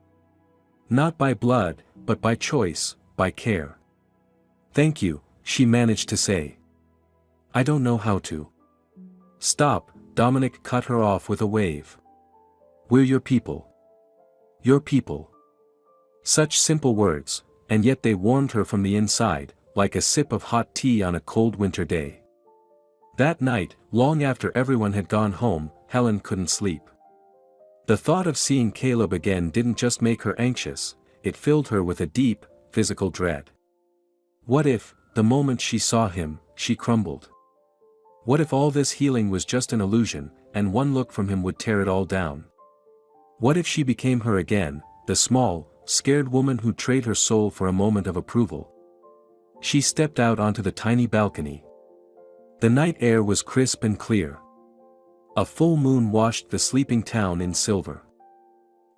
Not by blood, but by choice, by care. "Thank you," she managed to say. "I don't know how to." "Stop," Dominic cut her off with a wave. "We're your people. Your people." Such simple words, and yet they warmed her from the inside, like a sip of hot tea on a cold winter day. That night, long after everyone had gone home, Helen couldn't sleep. The thought of seeing Caleb again didn't just make her anxious, it filled her with a deep, physical dread. What if, the moment she saw him, she crumbled? What if all this healing was just an illusion, and one look from him would tear it all down? What if she became her again, the small, scared woman who'd trade her soul for a moment of approval? She stepped out onto the tiny balcony. The night air was crisp and clear. A full moon washed the sleeping town in silver.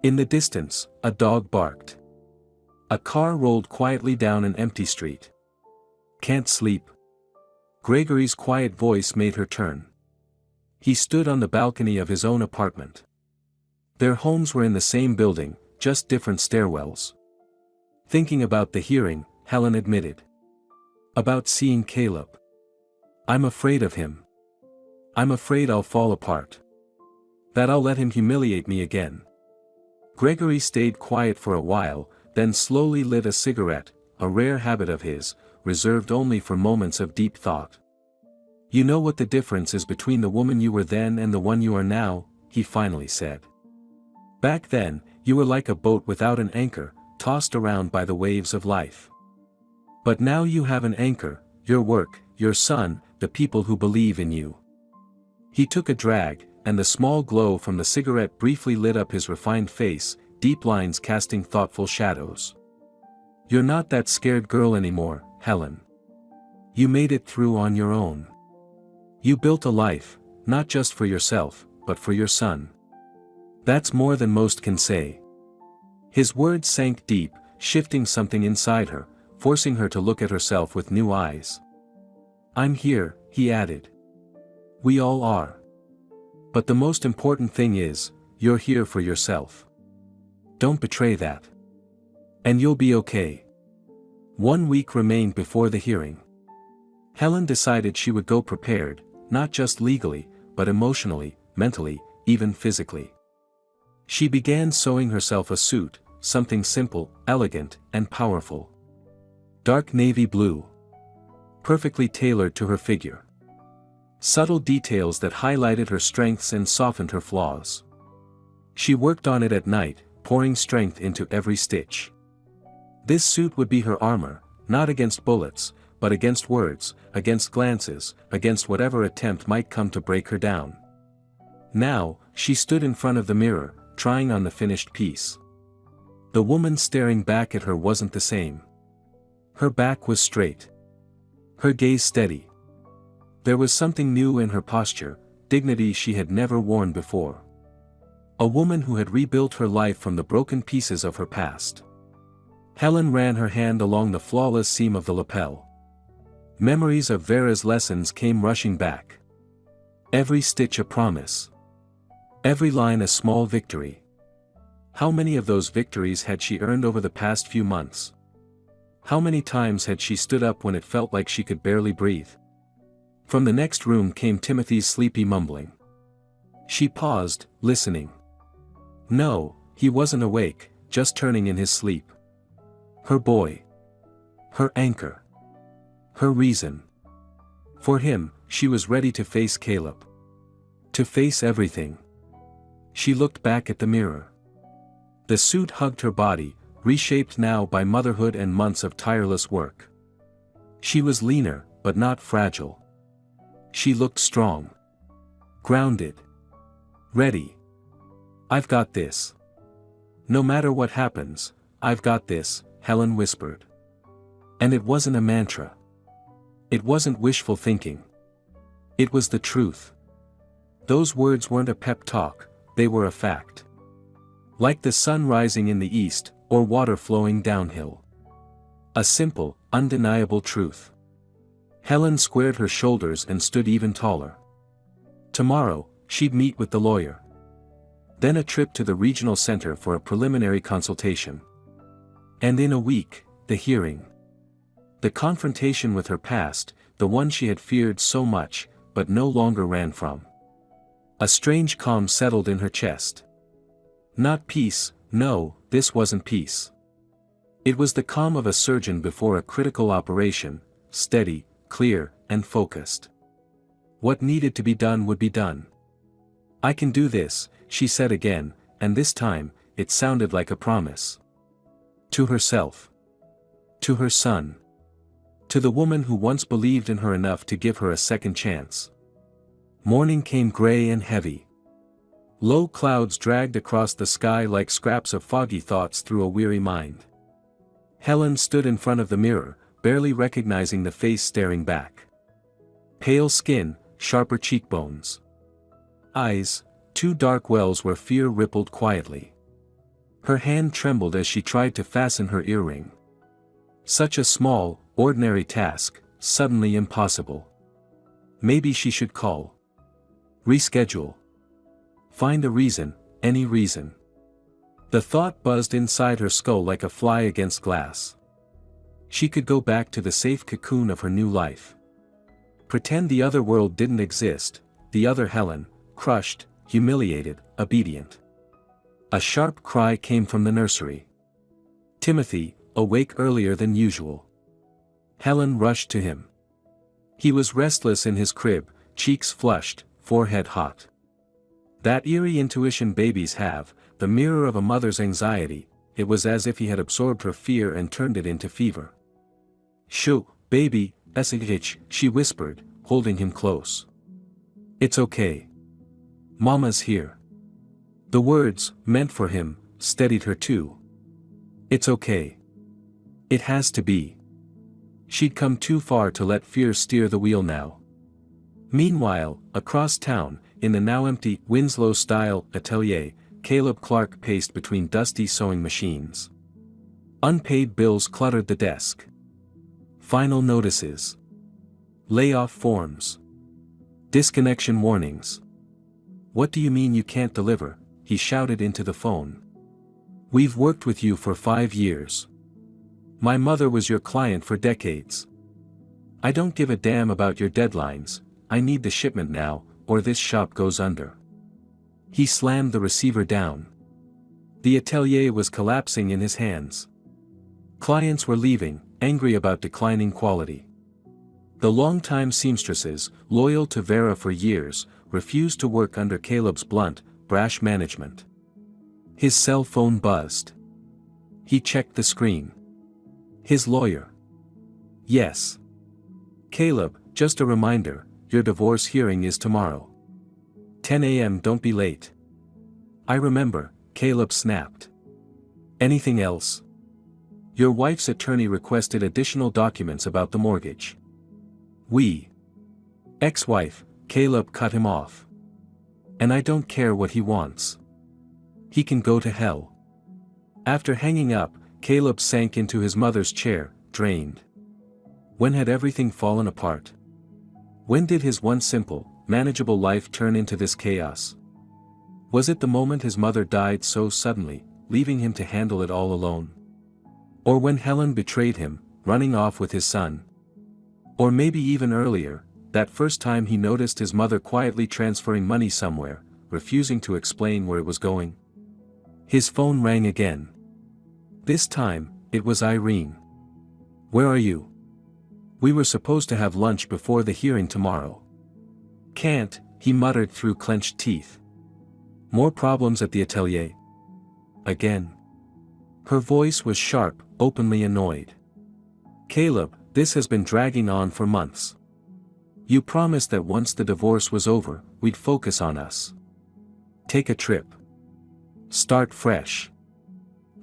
In the distance, a dog barked. A car rolled quietly down an empty street. "Can't sleep?" Gregory's quiet voice made her turn. He stood on the balcony of his own apartment. Their homes were in the same building, just different stairwells. Thinking about the hearing, Helen admitted. "About seeing Caleb. I'm afraid of him. I'm afraid I'll fall apart. That I'll let him humiliate me again." Gregory stayed quiet for a while, then slowly lit a cigarette, a rare habit of his, reserved only for moments of deep thought. "You know what the difference is between the woman you were then and the one you are now," he finally said. "Back then, you were like a boat without an anchor, tossed around by the waves of life. But now you have an anchor, your work, your son, the people who believe in you." He took a drag, and the small glow from the cigarette briefly lit up his refined face, deep lines casting thoughtful shadows. You're not that scared girl anymore, Helen. You made it through on your own. You built a life, not just for yourself, but for your son. That's more than most can say." His words sank deep, shifting something inside her, forcing her to look at herself with new eyes. "I'm here," he added. "We all are. But the most important thing is, you're here for yourself. Don't betray that. And you'll be okay." 1 week remained before the hearing. Helen decided she would go prepared, not just legally, but emotionally, mentally, even physically. She began sewing herself a suit, something simple, elegant, and powerful. Dark navy blue. Perfectly tailored to her figure. Subtle details that highlighted her strengths and softened her flaws. She worked on it at night, pouring strength into every stitch. This suit would be her armor, not against bullets, but against words, against glances, against whatever attempt might come to break her down. Now, she stood in front of the mirror, trying on the finished piece. The woman staring back at her wasn't the same. Her back was straight. Her gaze steady. There was something new in her posture, dignity she had never worn before. A woman who had rebuilt her life from the broken pieces of her past. Helen ran her hand along the flawless seam of the lapel. Memories of Vera's lessons came rushing back. Every stitch a promise. Every line a small victory. How many of those victories had she earned over the past few months? How many times had she stood up when it felt like she could barely breathe? From the next room came Timothy's sleepy mumbling. She paused, listening. No, he wasn't awake, just turning in his sleep. Her boy. Her anchor. Her reason. For him, she was ready to face Caleb. To face everything. She looked back at the mirror. The suit hugged her body, reshaped now by motherhood and months of tireless work. She was leaner, but not fragile. She looked strong. Grounded. Ready. "I've got this. No matter what happens, I've got this," Helen whispered. And it wasn't a mantra. It wasn't wishful thinking. It was the truth. Those words weren't a pep talk, they were a fact. Like the sun rising in the east, or water flowing downhill. A simple, undeniable truth. Helen squared her shoulders and stood even taller. Tomorrow, she'd meet with the lawyer. Then a trip to the regional center for a preliminary consultation. And in a week, the hearing. The confrontation with her past, the one she had feared so much, but no longer ran from. A strange calm settled in her chest. Not peace, no, this wasn't peace. It was the calm of a surgeon before a critical operation, steady, clear, and focused. What needed to be done would be done. "I can do this," she said again, and this time, it sounded like a promise. To herself. To her son. To the woman who once believed in her enough to give her a second chance. Morning came gray and heavy. Low clouds dragged across the sky like scraps of foggy thoughts through a weary mind. Helen stood in front of the mirror, barely recognizing the face staring back. Pale skin, sharper cheekbones. Eyes, two dark wells where fear rippled quietly. Her hand trembled as she tried to fasten her earring. Such a small, ordinary task, suddenly impossible. Maybe she should call. Reschedule. Find a reason, any reason. The thought buzzed inside her skull like a fly against glass. She could go back to the safe cocoon of her new life. Pretend the other world didn't exist, the other Helen, crushed, humiliated, obedient. A sharp cry came from the nursery. Timothy, awake earlier than usual. Helen rushed to him. He was restless in his crib, cheeks flushed, forehead hot. That eerie intuition babies have, the mirror of a mother's anxiety. It was as if he had absorbed her fear and turned it into fever. "Shoo, baby, SH," she whispered, holding him close. "It's okay. Mama's here." The words, meant for him, steadied her too. "It's okay. It has to be. She'd come too far to let fear steer the wheel now. Meanwhile, across town, in the now empty, Winslow-style atelier, Caleb Clark paced between dusty sewing machines. Unpaid bills cluttered the desk. Final notices. Layoff forms. Disconnection warnings. "What do you mean you can't deliver?" he shouted into the phone. "We've worked with you for 5 years. My mother was your client for decades. I don't give a damn about your deadlines, I need the shipment now, or this shop goes under." He slammed the receiver down. The atelier was collapsing in his hands. Clients were leaving, angry about declining quality. The longtime seamstresses, loyal to Vera for years, refused to work under Caleb's blunt, brash management. His cell phone buzzed. He checked the screen. His lawyer. "Yes. Caleb, just a reminder, your divorce hearing is tomorrow. 10 a.m. Don't be late." "I remember," Caleb snapped. "Anything else?" "Your wife's attorney requested additional documents about the mortgage." Ex-wife," Caleb cut him off. "And I don't care what he wants. He can go to hell." After hanging up, Caleb sank into his mother's chair, drained. When had everything fallen apart? When did his once simple, manageable life turn into this chaos? Was it the moment his mother died so suddenly, leaving him to handle it all alone? Or when Helen betrayed him, running off with his son? Or maybe even earlier, that first time he noticed his mother quietly transferring money somewhere, refusing to explain where it was going? His phone rang again. This time, it was Irene. "Where are you? We were supposed to have lunch before the hearing tomorrow." "Can't," he muttered through clenched teeth. "More problems at the atelier? Again?" Her voice was sharp, openly annoyed. "Caleb, this has been dragging on for months. You promised that once the divorce was over, we'd focus on us. Take a trip. Start fresh."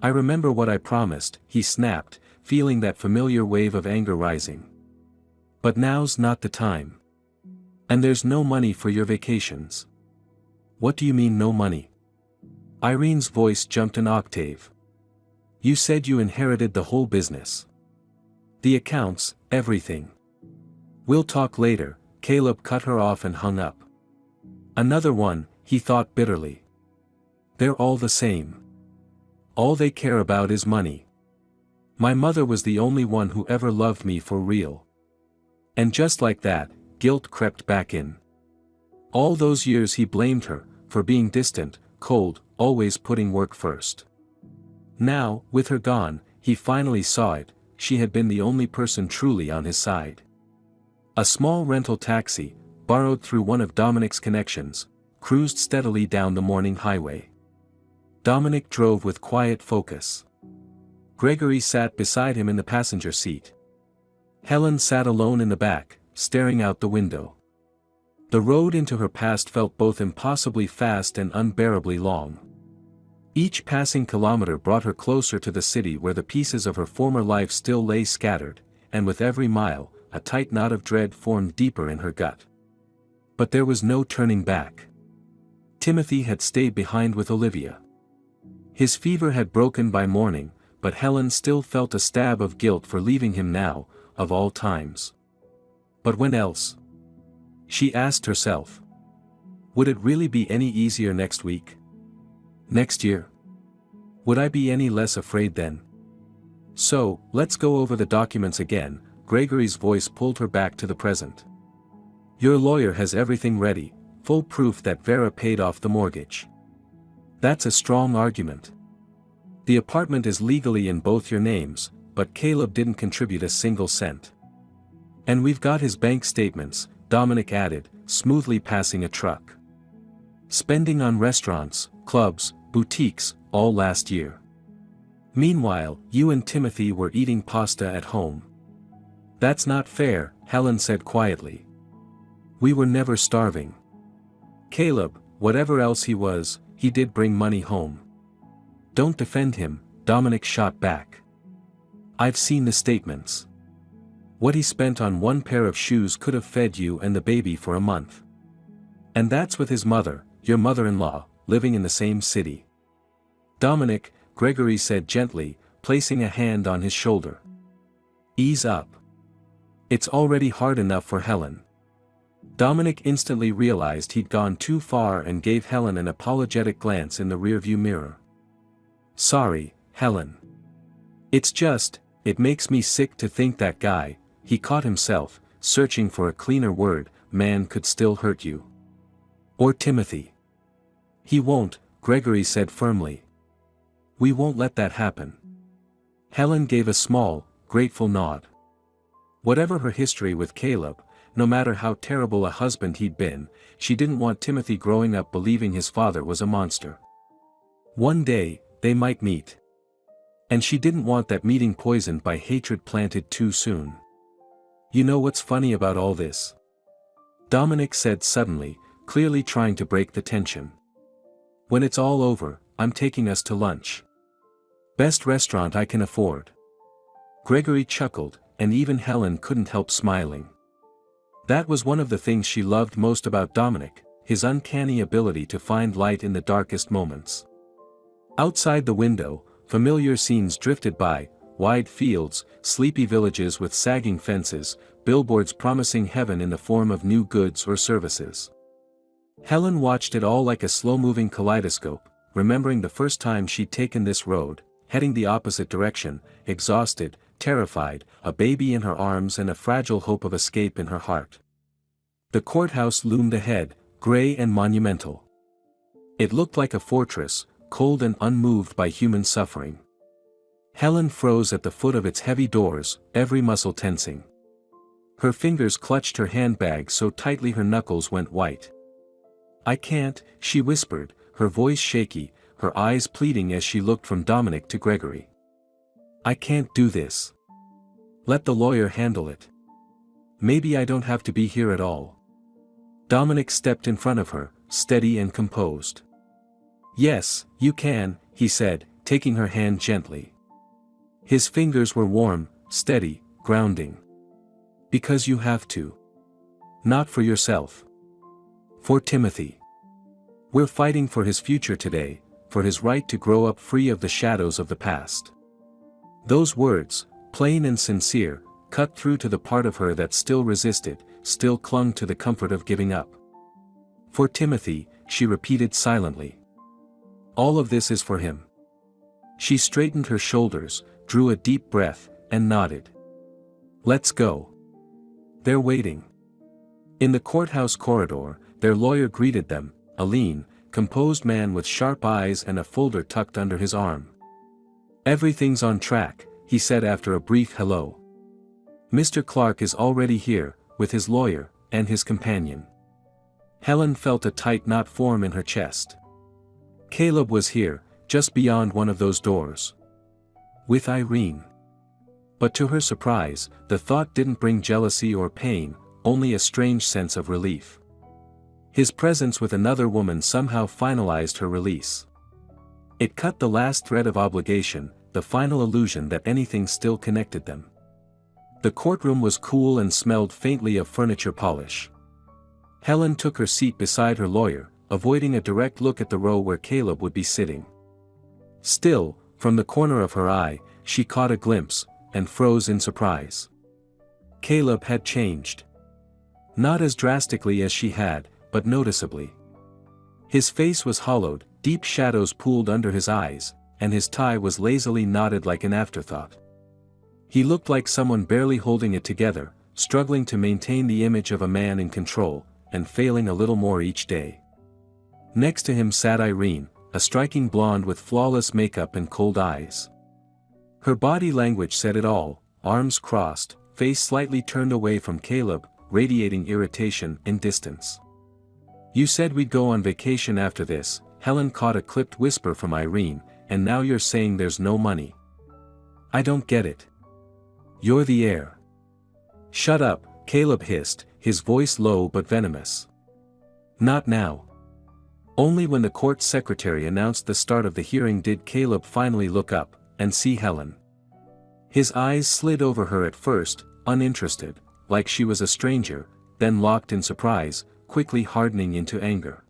"I remember what I promised," he snapped, feeling that familiar wave of anger rising. "But now's not the time. And there's no money for your vacations." "What do you mean no money?" Irene's voice jumped an octave. "You said you inherited the whole business. The accounts, everything." "We'll talk later," Caleb cut her off and hung up. Another one, he thought bitterly. They're all the same. All they care about is money. My mother was the only one who ever loved me for real. And just like that, guilt crept back in. All those years he blamed her, for being distant, cold, always putting work first. Now, with her gone, he finally saw it, she had been the only person truly on his side. A small rental taxi, borrowed through one of Dominic's connections, cruised steadily down the morning highway. Dominic drove with quiet focus. Gregory sat beside him in the passenger seat. Helen sat alone in the back, staring out the window. The road into her past felt both impossibly fast and unbearably long. Each passing kilometer brought her closer to the city where the pieces of her former life still lay scattered, and with every mile, a tight knot of dread formed deeper in her gut. But there was no turning back. Timothy had stayed behind with Olivia. His fever had broken by morning, but Helen still felt a stab of guilt for leaving him now, of all times. But when else? She asked herself. Would it really be any easier next week? Next year? Would I be any less afraid then? So, let's go over the documents again. Gregory's voice pulled her back to the present. Your lawyer has everything ready, full proof that Vera paid off the mortgage. That's a strong argument. The apartment is legally in both your names, but Caleb didn't contribute a single cent. And we've got his bank statements, Dominic added, smoothly passing a truck. Spending on restaurants, clubs, boutiques, all last year. Meanwhile, you and Timothy were eating pasta at home. That's not fair, Helen said quietly. We were never starving. Caleb, whatever else he was, he did bring money home. Don't defend him, Dominic shot back. I've seen the statements. What he spent on one pair of shoes could have fed you and the baby for a month. And that's with his mother, your mother-in-law, living in the same city. Dominic, Gregory said gently, placing a hand on his shoulder. Ease up. It's already hard enough for Helen. Dominic instantly realized he'd gone too far and gave Helen an apologetic glance in the rearview mirror. Sorry, Helen. It's just, it makes me sick to think that guy, he caught himself, searching for a cleaner word, man could still hurt you. Or Timothy. He won't, Gregory said firmly. We won't let that happen. Helen gave a small, grateful nod. Whatever her history with Caleb, no matter how terrible a husband he'd been, she didn't want Timothy growing up believing his father was a monster. One day, they might meet. And she didn't want that meeting poisoned by hatred planted too soon. You know what's funny about all this? Dominic said suddenly, clearly trying to break the tension. When it's all over, I'm taking us to lunch. Best restaurant I can afford. Gregory chuckled, and even Helen couldn't help smiling. That was one of the things she loved most about Dominic, his uncanny ability to find light in the darkest moments. Outside the window, familiar scenes drifted by, wide fields, sleepy villages with sagging fences, billboards promising heaven in the form of new goods or services. Helen watched it all like a slow-moving kaleidoscope, remembering the first time she'd taken this road, heading the opposite direction, exhausted, terrified, a baby in her arms and a fragile hope of escape in her heart. The courthouse loomed ahead, gray and monumental. It looked like a fortress, cold and unmoved by human suffering. Helen froze at the foot of its heavy doors, every muscle tensing. Her fingers clutched her handbag so tightly her knuckles went white. I can't, she whispered, her voice shaky, her eyes pleading as she looked from Dominic to Gregory. I can't do this. Let the lawyer handle it. Maybe I don't have to be here at all. Dominic stepped in front of her, steady and composed. Yes, you can, he said, taking her hand gently. His fingers were warm, steady, grounding. Because you have to. Not for yourself. For Timothy. We're fighting for his future today, for his right to grow up free of the shadows of the past. Those words, plain and sincere, cut through to the part of her that still resisted, still clung to the comfort of giving up. For Timothy, she repeated silently. All of this is for him. She straightened her shoulders, drew a deep breath, and nodded. Let's go. They're waiting. In the courthouse corridor, their lawyer greeted them, a lean, composed man with sharp eyes and a folder tucked under his arm. Everything's on track, he said after a brief hello. Mr. Clark is already here, with his lawyer, and his companion. Helen felt a tight knot form in her chest. Caleb was here, just beyond one of those doors. With Irene. But to her surprise, the thought didn't bring jealousy or pain, only a strange sense of relief. His presence with another woman somehow finalized her release. It cut the last thread of obligation, the final illusion that anything still connected them. The courtroom was cool and smelled faintly of furniture polish. Helen took her seat beside her lawyer, avoiding a direct look at the row where Caleb would be sitting. Still, from the corner of her eye, she caught a glimpse, and froze in surprise. Caleb had changed. Not as drastically as she had, but noticeably. His face was hollowed, deep shadows pooled under his eyes, and his tie was lazily knotted like an afterthought. He looked like someone barely holding it together, struggling to maintain the image of a man in control, and failing a little more each day. Next to him sat Irene, a striking blonde with flawless makeup and cold eyes. Her body language said it all, arms crossed, face slightly turned away from Caleb, radiating irritation and distance. You said we'd go on vacation after this, Helen caught a clipped whisper from Irene, and now you're saying there's no money. I don't get it. You're the heir. Shut up, Caleb hissed, his voice low but venomous. Not now. Only when the court secretary announced the start of the hearing did Caleb finally look up, and see Helen. His eyes slid over her at first, uninterested, like she was a stranger, then locked in surprise, quickly hardening into anger.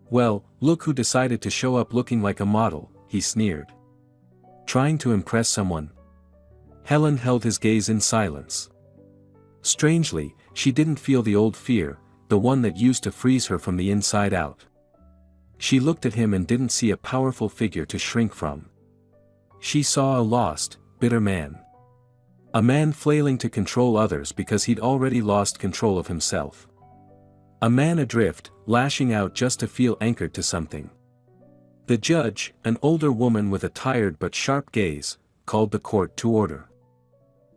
"Well, look who decided to show up looking like a model," he sneered. "Trying to impress someone?" Helen held his gaze in silence. Strangely, she didn't feel the old fear, the one that used to freeze her from the inside out. She looked at him and didn't see a powerful figure to shrink from. She saw a lost, bitter man. A man flailing to control others because he'd already lost control of himself. A man adrift, lashing out just to feel anchored to something. The judge, an older woman with a tired but sharp gaze, called the court to order.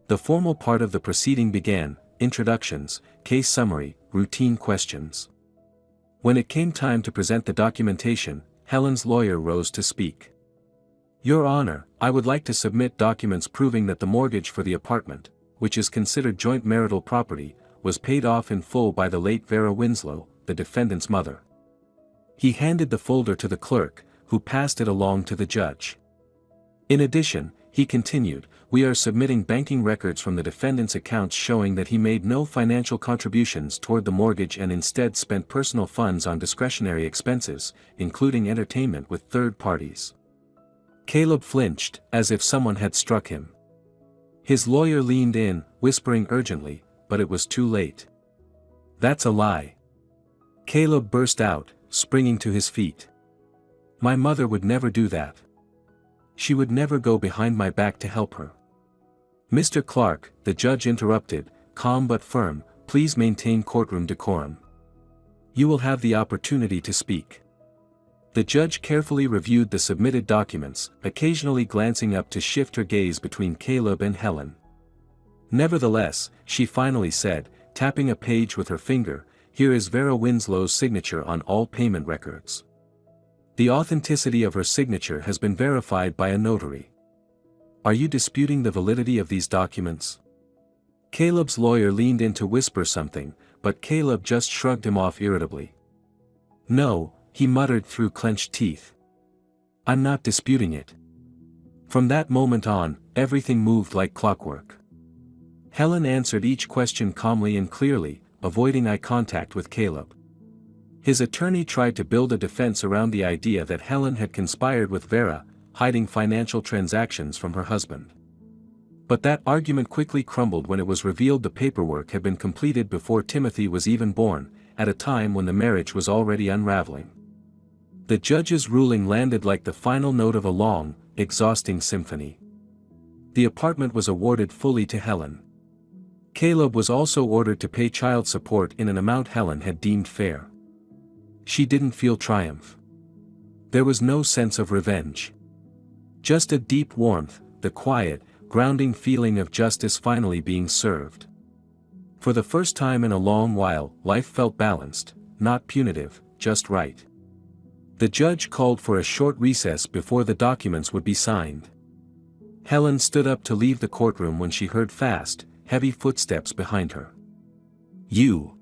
The formal part of the proceeding began: introductions, case summary, routine questions. When it came time to present the documentation, Helen's lawyer rose to speak. "Your Honor, I would like to submit documents proving that the mortgage for the apartment, which is considered joint marital property, was paid off in full by the late Vera Winslow, the defendant's mother." He handed the folder to the clerk, who passed it along to the judge. "In addition," he continued, "we are submitting banking records from the defendant's accounts showing that he made no financial contributions toward the mortgage and instead spent personal funds on discretionary expenses, including entertainment with third parties." Caleb flinched, as if someone had struck him. His lawyer leaned in, whispering urgently, but it was too late. "That's a lie!" Caleb burst out, springing to his feet. "My mother would never do that. She would never go behind my back to help her." "Mr. Clark," the judge interrupted, calm but firm, "please maintain courtroom decorum. You will have the opportunity to speak." The judge carefully reviewed the submitted documents, occasionally glancing up to shift her gaze between Caleb and Helen. "Nevertheless," she finally said, tapping a page with her finger, "here is Vera Winslow's signature on all payment records. The authenticity of her signature has been verified by a notary. Are you disputing the validity of these documents?" Caleb's lawyer leaned in to whisper something, but Caleb just shrugged him off irritably. "No," he muttered through clenched teeth. "I'm not disputing it." From that moment on, everything moved like clockwork. Helen answered each question calmly and clearly, avoiding eye contact with Caleb. His attorney tried to build a defense around the idea that Helen had conspired with Vera, hiding financial transactions from her husband. But that argument quickly crumbled when it was revealed the paperwork had been completed before Timothy was even born, at a time when the marriage was already unraveling. The judge's ruling landed like the final note of a long, exhausting symphony. The apartment was awarded fully to Helen. Caleb was also ordered to pay child support in an amount Helen had deemed fair. She didn't feel triumph. There was no sense of revenge. Just a deep warmth, the quiet, grounding feeling of justice finally being served. For the first time in a long while, life felt balanced, not punitive, just right. The judge called for a short recess before the documents would be signed. Helen stood up to leave the courtroom when she heard fast, heavy footsteps behind her. "You!"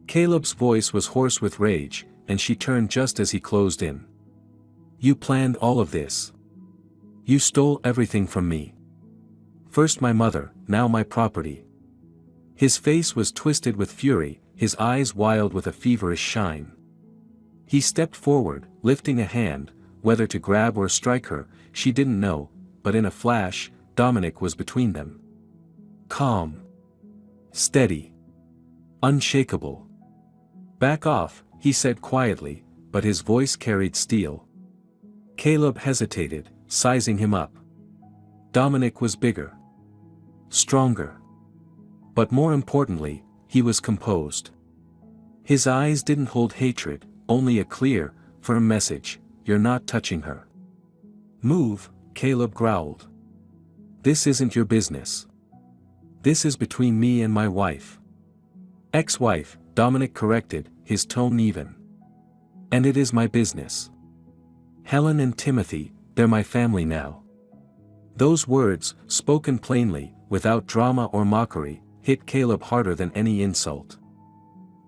Caleb's voice was hoarse with rage, and she turned just as he closed in. "You planned all of this. You stole everything from me. First my mother, now my property." His face was twisted with fury, his eyes wild with a feverish shine. He stepped forward, lifting a hand, whether to grab or strike her, she didn't know, but in a flash, Dominic was between them. Calm. Steady. Unshakable. "Back off," he said quietly, but his voice carried steel. Caleb hesitated, sizing him up. Dominic was bigger. Stronger. But more importantly, he was composed. His eyes didn't hold hatred, only a clear, firm message: "You're not touching her." "Move," Caleb growled. "This isn't your business. This is between me and my wife." "Ex-wife," Dominic corrected, his tone even. "And it is my business. Helen and Timothy, they're my family now." Those words, spoken plainly, without drama or mockery, hit Caleb harder than any insult.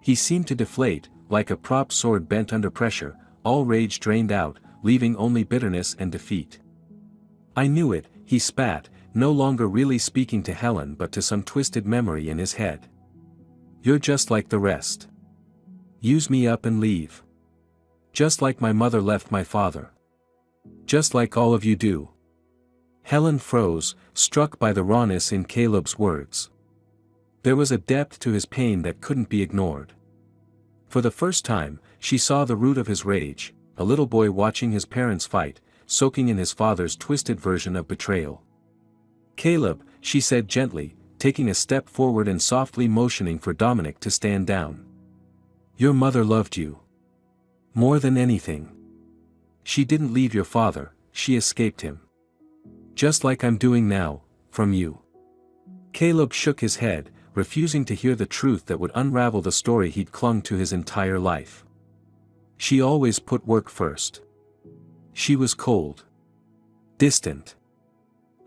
He seemed to deflate, like a prop sword bent under pressure, all rage drained out, leaving only bitterness and defeat. "I knew it," he spat, no longer really speaking to Helen but to some twisted memory in his head. "You're just like the rest. Use me up and leave. Just like my mother left my father. Just like all of you do." Helen froze, struck by the rawness in Caleb's words. There was a depth to his pain that couldn't be ignored. For the first time, she saw the root of his rage, a little boy watching his parents fight, soaking in his father's twisted version of betrayal. "Caleb," she said gently, taking a step forward and softly motioning for Dominic to stand down. "Your mother loved you. More than anything. She didn't leave your father, she escaped him. Just like I'm doing now, from you." Caleb shook his head, refusing to hear the truth that would unravel the story he'd clung to his entire life. "She always put work first. She was cold. Distant.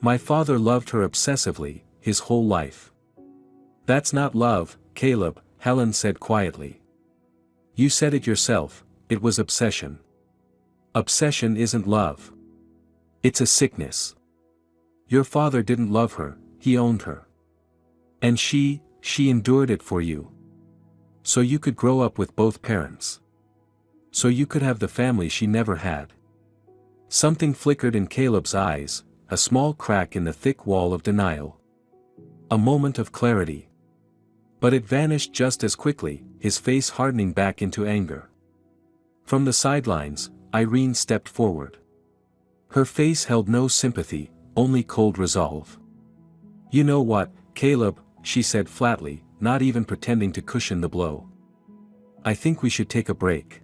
My father loved her obsessively, his whole life." "That's not love, Caleb," Helen said quietly. "You said it yourself, it was obsession. Obsession isn't love. It's a sickness. Your father didn't love her, he owned her. And she endured it for you. So you could grow up with both parents. So you could have the family she never had." Something flickered in Caleb's eyes, a small crack in the thick wall of denial. A moment of clarity. But it vanished just as quickly, his face hardening back into anger. From the sidelines, Irene stepped forward. Her face held no sympathy, only cold resolve. "You know what, Caleb," she said flatly, not even pretending to cushion the blow. "I think we should take a break.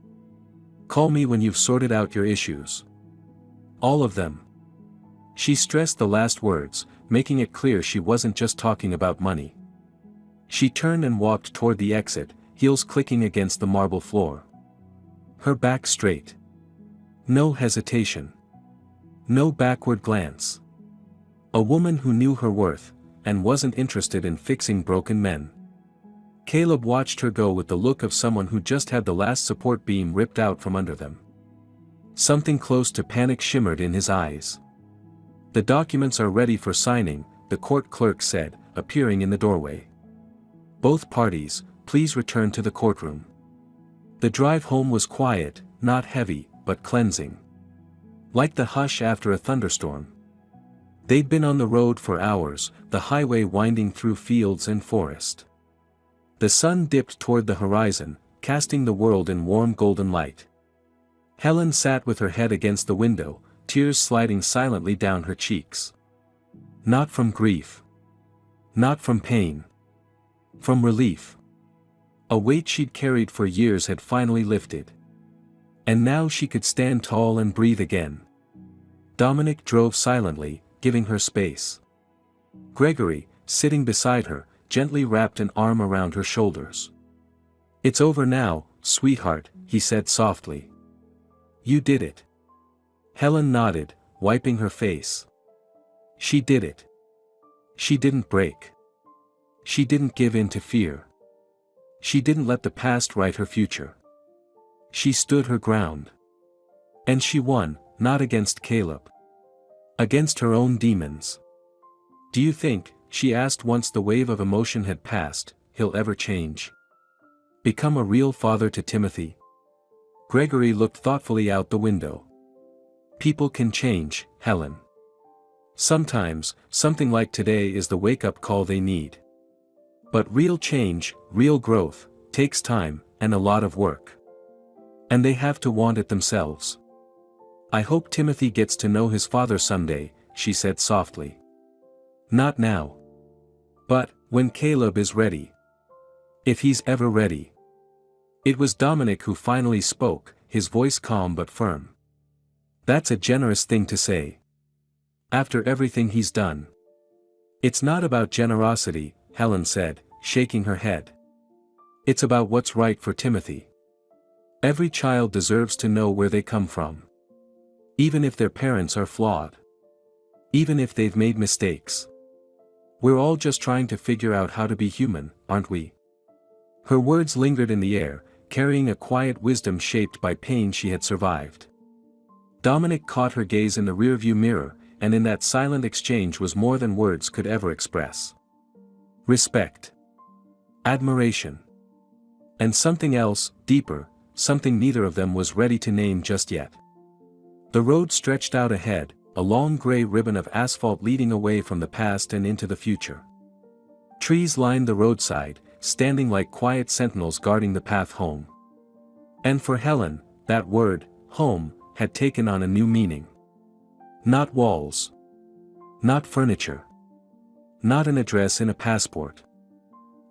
Call me when you've sorted out your issues. All of them." She stressed the last words, making it clear she wasn't just talking about money. She turned and walked toward the exit, heels clicking against the marble floor. Her back straight. No hesitation. No backward glance. A woman who knew her worth, and wasn't interested in fixing broken men. Caleb watched her go with the look of someone who just had the last support beam ripped out from under them. Something close to panic shimmered in his eyes. "The documents are ready for signing," the court clerk said, appearing in the doorway. "Both parties, please return to the courtroom." The drive home was quiet, not heavy, but cleansing. Like the hush after a thunderstorm. They'd been on the road for hours, the highway winding through fields and forest. The sun dipped toward the horizon, casting the world in warm golden light. Helen sat with her head against the window, tears sliding silently down her cheeks. Not from grief. Not from pain. From relief. A weight she'd carried for years had finally lifted. And now she could stand tall and breathe again. Dominic drove silently, giving her space. Gregory, sitting beside her, gently wrapped an arm around her shoulders. "It's over now, sweetheart," he said softly. "You did it." Helen nodded, wiping her face. She did it. She didn't break. She didn't give in to fear. She didn't let the past write her future. She stood her ground. And she won, not against Caleb. Against her own demons. "Do you think," she asked once the wave of emotion had passed, "he'll ever change? Become a real father to Timothy?" Gregory looked thoughtfully out the window. "People can change, Helen. Sometimes, something like today is the wake-up call they need. But real change, real growth, takes time, and a lot of work. And they have to want it themselves. I hope Timothy gets to know his father someday," she said softly. "Not now. But, when Caleb is ready. If he's ever ready." It was Dominic who finally spoke, his voice calm but firm. "That's a generous thing to say. After everything he's done." "It's not about generosity," Helen said, shaking her head. "It's about what's right for Timothy. Every child deserves to know where they come from. Even if their parents are flawed. Even if they've made mistakes. We're all just trying to figure out how to be human, aren't we?" Her words lingered in the air, carrying a quiet wisdom shaped by pain she had survived. Dominic caught her gaze in the rearview mirror, and in that silent exchange was more than words could ever express. Respect. Admiration. And something else, deeper, something neither of them was ready to name just yet. The road stretched out ahead, a long gray ribbon of asphalt leading away from the past and into the future. Trees lined the roadside, standing like quiet sentinels guarding the path home. And for Helen, that word, home, had taken on a new meaning. Not walls. Not furniture. Not an address in a passport.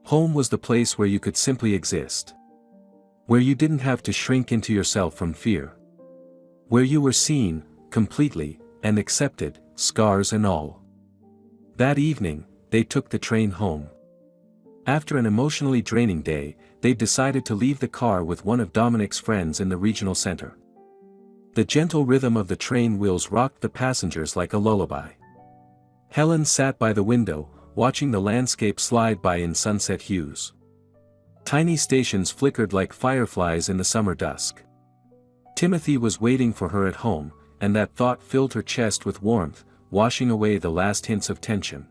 Home was the place where you could simply exist. Where you didn't have to shrink into yourself from fear. Where you were seen, completely, and accepted, scars and all. That evening, they took the train home. After an emotionally draining day, they decided to leave the car with one of Dominic's friends in the regional center. The gentle rhythm of the train wheels rocked the passengers like a lullaby. Helen sat by the window, watching the landscape slide by in sunset hues. Tiny stations flickered like fireflies in the summer dusk. Timothy was waiting for her at home, and that thought filled her chest with warmth, washing away the last hints of tension.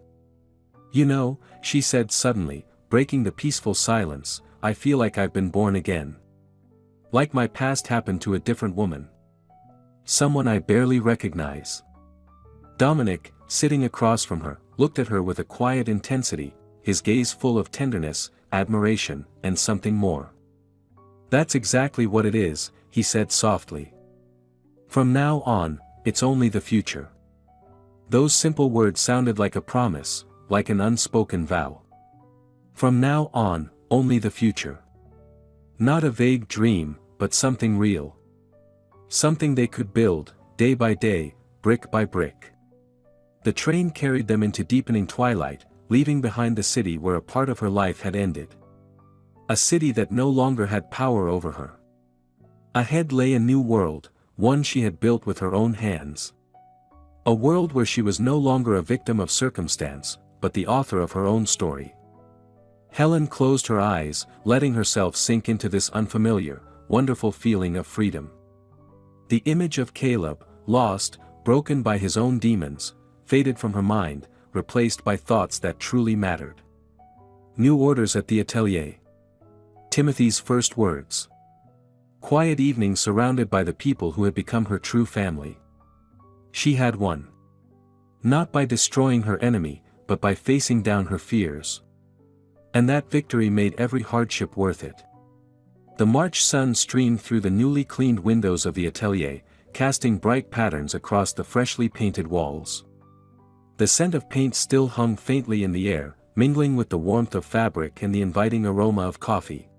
"You know," she said suddenly, breaking the peaceful silence, "I feel like I've been born again. Like my past happened to a different woman. Someone I barely recognize." Dominic, sitting across from her, looked at her with a quiet intensity, his gaze full of tenderness, admiration, and something more. "That's exactly what it is," he said softly. "From now on, it's only the future." Those simple words sounded like a promise, like an unspoken vow. From now on, only the future. Not a vague dream, but something real. Something they could build, day by day, brick by brick. The train carried them into deepening twilight, leaving behind the city where a part of her life had ended. A city that no longer had power over her. Ahead lay a new world, one she had built with her own hands. A world where she was no longer a victim of circumstance, but the author of her own story. Helen closed her eyes, letting herself sink into this unfamiliar, wonderful feeling of freedom. The image of Caleb, lost, broken by his own demons, faded from her mind, replaced by thoughts that truly mattered. New orders at the atelier. Timothy's first words. Quiet evenings surrounded by the people who had become her true family. She had won. Not by destroying her enemy, but by facing down her fears. And that victory made every hardship worth it. The March sun streamed through the newly cleaned windows of the atelier, casting bright patterns across the freshly painted walls. The scent of paint still hung faintly in the air, mingling with the warmth of fabric and the inviting aroma of coffee.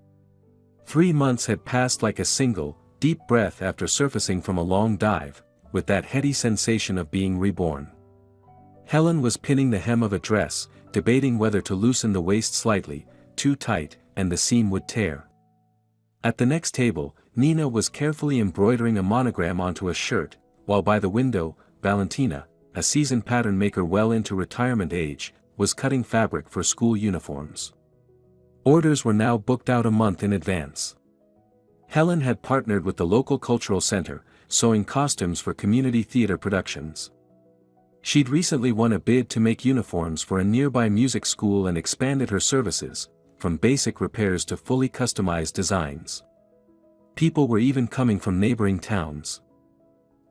3 months had passed like a single, deep breath after surfacing from a long dive, with that heady sensation of being reborn. Helen was pinning the hem of a dress, debating whether to loosen the waist slightly, too tight, and the seam would tear. At the next table, Nina was carefully embroidering a monogram onto a shirt, while by the window, Valentina, a seasoned pattern maker well into retirement age, was cutting fabric for school uniforms. Orders were now booked out a month in advance. Helen had partnered with the local cultural center, sewing costumes for community theater productions. She'd recently won a bid to make uniforms for a nearby music school and expanded her services, from basic repairs to fully customized designs. People were even coming from neighboring towns.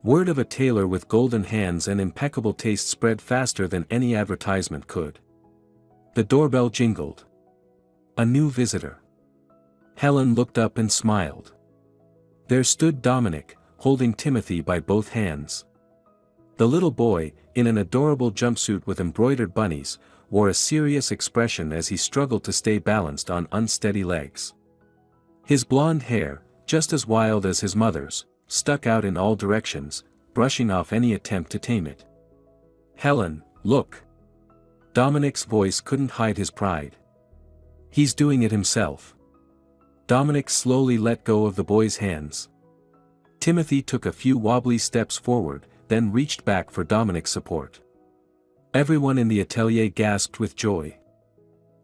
Word of a tailor with golden hands and impeccable taste spread faster than any advertisement could. The doorbell jingled. A new visitor. Helen looked up and smiled. There stood Dominic, holding Timothy by both hands. The little boy, in an adorable jumpsuit with embroidered bunnies, wore a serious expression as he struggled to stay balanced on unsteady legs. His blonde hair, just as wild as his mother's, stuck out in all directions, brushing off any attempt to tame it. "Helen, look." Dominic's voice couldn't hide his pride. "He's doing it himself." Dominic slowly let go of the boy's hands. Timothy took a few wobbly steps forward, then reached back for Dominic's support. Everyone in the atelier gasped with joy.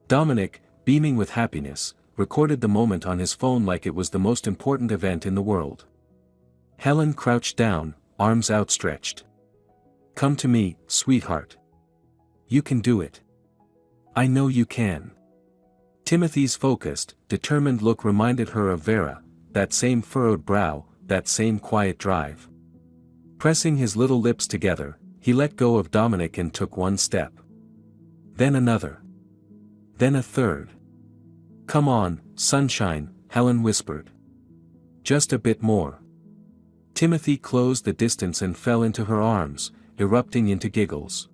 Dominic, beaming with happiness, recorded the moment on his phone like it was the most important event in the world. Helen crouched down, arms outstretched. Come to me, sweetheart. You can do it. I know you can. Timothy's focused, determined look reminded her of Vera, that same furrowed brow, that same quiet drive. Pressing his little lips together, he let go of Dominic and took one step. Then another. Then a third. Come on, sunshine, Helen whispered. Just a bit more. Timothy closed the distance and fell into her arms, erupting into giggles.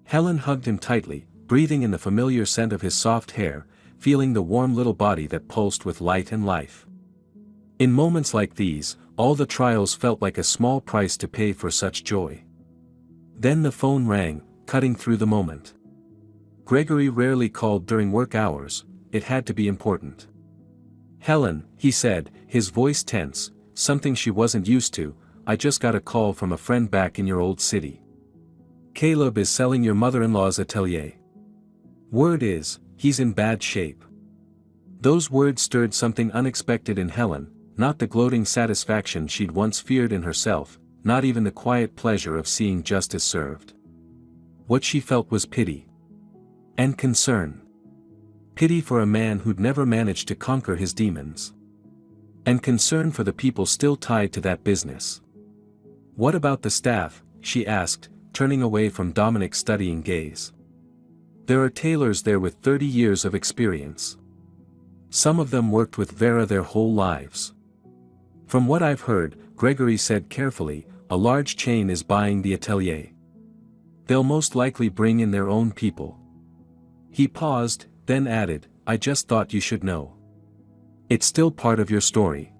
Helen hugged him tightly, breathing in the familiar scent of his soft hair, feeling the warm little body that pulsed with light and life. In moments like these, all the trials felt like a small price to pay for such joy. Then the phone rang, cutting through the moment. Gregory rarely called during work hours, it had to be important. Helen, he said, his voice tense, something she wasn't used to, I just got a call from a friend back in your old city. Caleb is selling your mother-in-law's atelier. Word is, he's in bad shape. Those words stirred something unexpected in Helen, not the gloating satisfaction she'd once feared in herself, not even the quiet pleasure of seeing justice served. What she felt was pity. And concern. Pity for a man who'd never managed to conquer his demons. And concern for the people still tied to that business. What about the staff, she asked, turning away from Dominic's studying gaze. There are tailors there with 30 years of experience. Some of them worked with Vera their whole lives. From what I've heard, Gregory said carefully, a large chain is buying the atelier. They'll most likely bring in their own people. He paused, then added, I just thought you should know. It's still part of your story.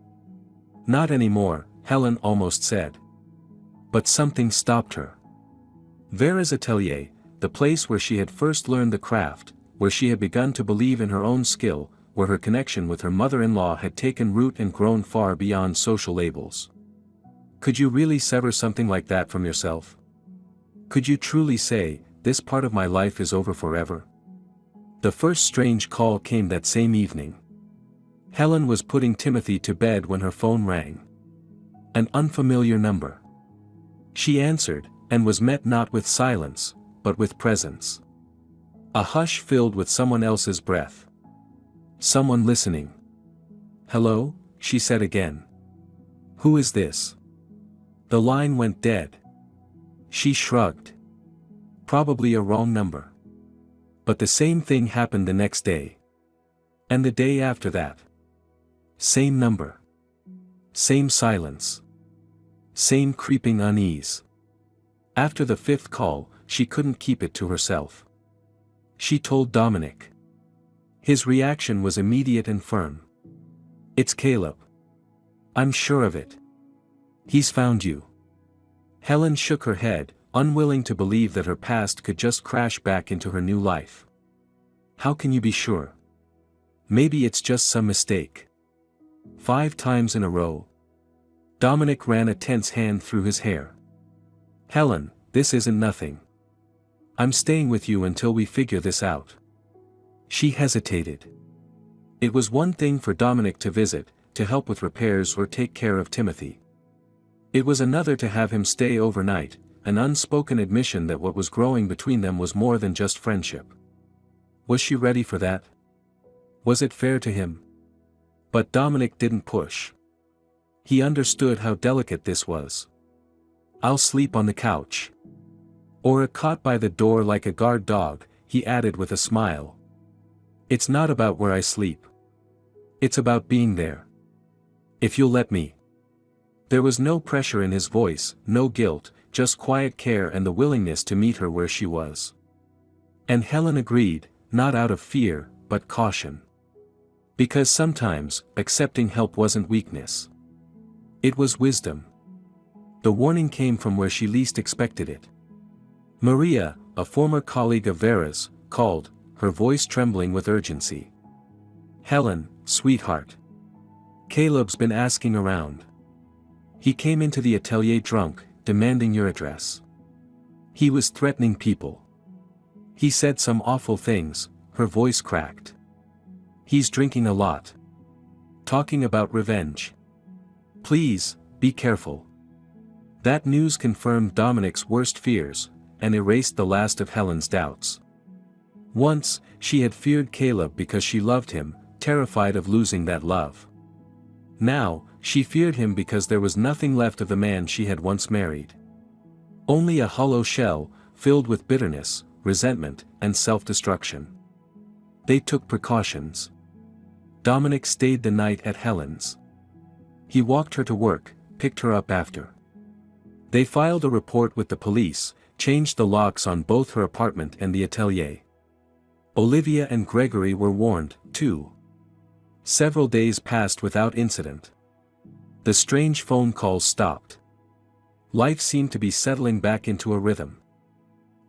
Not anymore, Helen almost said. But something stopped her. Vera's atelier, the place where she had first learned the craft, where she had begun to believe in her own skill, where her connection with her mother-in-law had taken root and grown far beyond social labels. Could you really sever something like that from yourself? Could you truly say, this part of my life is over forever? The first strange call came that same evening. Helen was putting Timothy to bed when her phone rang. An unfamiliar number. She answered, and was met not with silence, but with presence. A hush filled with someone else's breath. Someone listening. Hello, she said again. Who is this? The line went dead. She shrugged. Probably a wrong number. But the same thing happened the next day. And the day after that. Same number. Same silence. Same creeping unease. After the fifth call, she couldn't keep it to herself. She told Dominic. His reaction was immediate and firm. It's Caleb. I'm sure of it. He's found you. Helen shook her head, unwilling to believe that her past could just crash back into her new life. How can you be sure? Maybe it's just some mistake. 5 times in a row. Dominic ran a tense hand through his hair. Helen, this isn't nothing. I'm staying with you until we figure this out. She hesitated. It was one thing for Dominic to visit, to help with repairs or take care of Timothy. It was another to have him stay overnight, an unspoken admission that what was growing between them was more than just friendship. Was she ready for that? Was it fair to him? But Dominic didn't push. He understood how delicate this was. I'll sleep on the couch. Or caught by the door like a guard dog, he added with a smile. It's not about where I sleep. It's about being there. If you'll let me. There was no pressure in his voice, no guilt, just quiet care and the willingness to meet her where she was. And Helen agreed, not out of fear, but caution. Because sometimes, accepting help wasn't weakness. It was wisdom. The warning came from where she least expected it. Maria, a former colleague of Vera's, called, her voice trembling with urgency. Helen, sweetheart. Caleb's been asking around. He came into the atelier drunk, demanding your address. He was threatening people. He said some awful things, her voice cracked. He's drinking a lot. Talking about revenge. Please, be careful. That news confirmed Dominic's worst fears, and erased the last of Helen's doubts. Once, she had feared Caleb because she loved him, terrified of losing that love. Now, she feared him because there was nothing left of the man she had once married. Only a hollow shell, filled with bitterness, resentment, and self-destruction. They took precautions. Dominic stayed the night at Helen's. He walked her to work, picked her up after. They filed a report with the police, changed the locks on both her apartment and the atelier. Olivia and Gregory were warned, too. Several days passed without incident. The strange phone calls stopped. Life seemed to be settling back into a rhythm.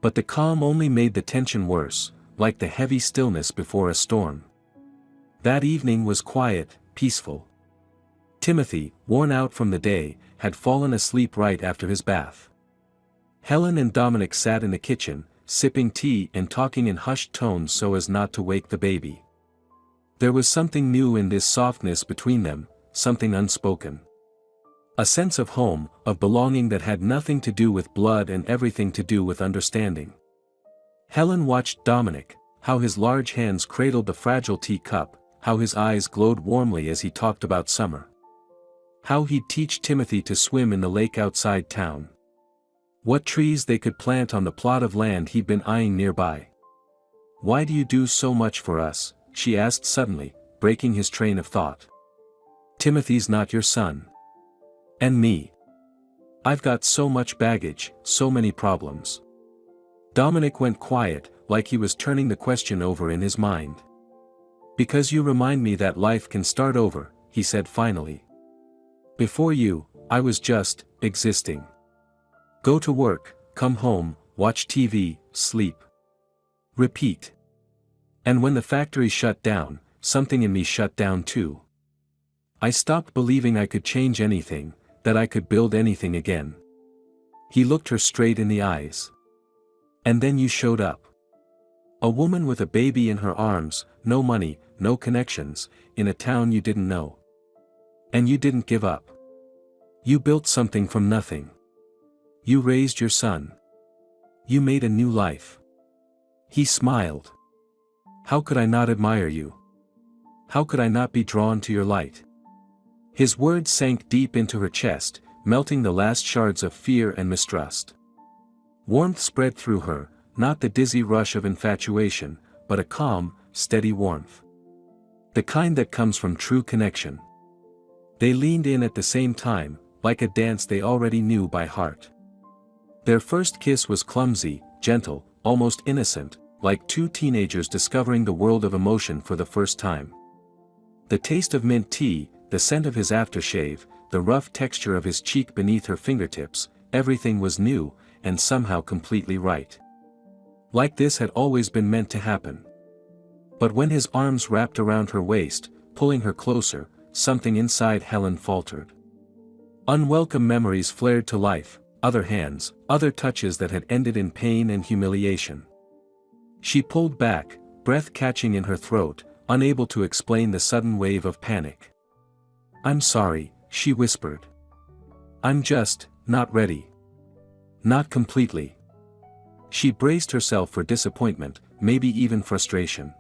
But the calm only made the tension worse, like the heavy stillness before a storm. That evening was quiet, peaceful. Timothy, worn out from the day, had fallen asleep right after his bath. Helen and Dominic sat in the kitchen, sipping tea and talking in hushed tones so as not to wake the baby. There was something new in this softness between them, something unspoken. A sense of home, of belonging that had nothing to do with blood and everything to do with understanding. Helen watched Dominic, how his large hands cradled the fragile teacup, how his eyes glowed warmly as he talked about summer. How he'd teach Timothy to swim in the lake outside town. What trees they could plant on the plot of land he'd been eyeing nearby. "Why do you do so much for us?" she asked suddenly, breaking his train of thought. "Timothy's not your son. And me. I've got so much baggage, so many problems." Dominic went quiet, like he was turning the question over in his mind. "Because you remind me that life can start over," he said finally. "Before you, I was just existing. Go to work, come home, watch TV, sleep. Repeat. And when the factory shut down, something in me shut down too. I stopped believing I could change anything, that I could build anything again." He looked her straight in the eyes. "And then you showed up. A woman with a baby in her arms, no money, no connections, in a town you didn't know. And you didn't give up. You built something from nothing. You raised your son. You made a new life." He smiled. "How could I not admire you? How could I not be drawn to your light?" His words sank deep into her chest, melting the last shards of fear and mistrust. Warmth spread through her, not the dizzy rush of infatuation, but a calm, steady warmth. The kind that comes from true connection. They leaned in at the same time, like a dance they already knew by heart. Their first kiss was clumsy, gentle, almost innocent, like two teenagers discovering the world of emotion for the first time. The taste of mint tea, the scent of his aftershave, the rough texture of his cheek beneath her fingertips, everything was new, and somehow completely right. Like this had always been meant to happen. But when his arms wrapped around her waist, pulling her closer, something inside Helen faltered. Unwelcome memories flared to life, other hands, other touches that had ended in pain and humiliation. She pulled back, breath catching in her throat, unable to explain the sudden wave of panic. "I'm sorry," she whispered. "I'm just not ready. Not completely." She braced herself for disappointment, maybe even frustration.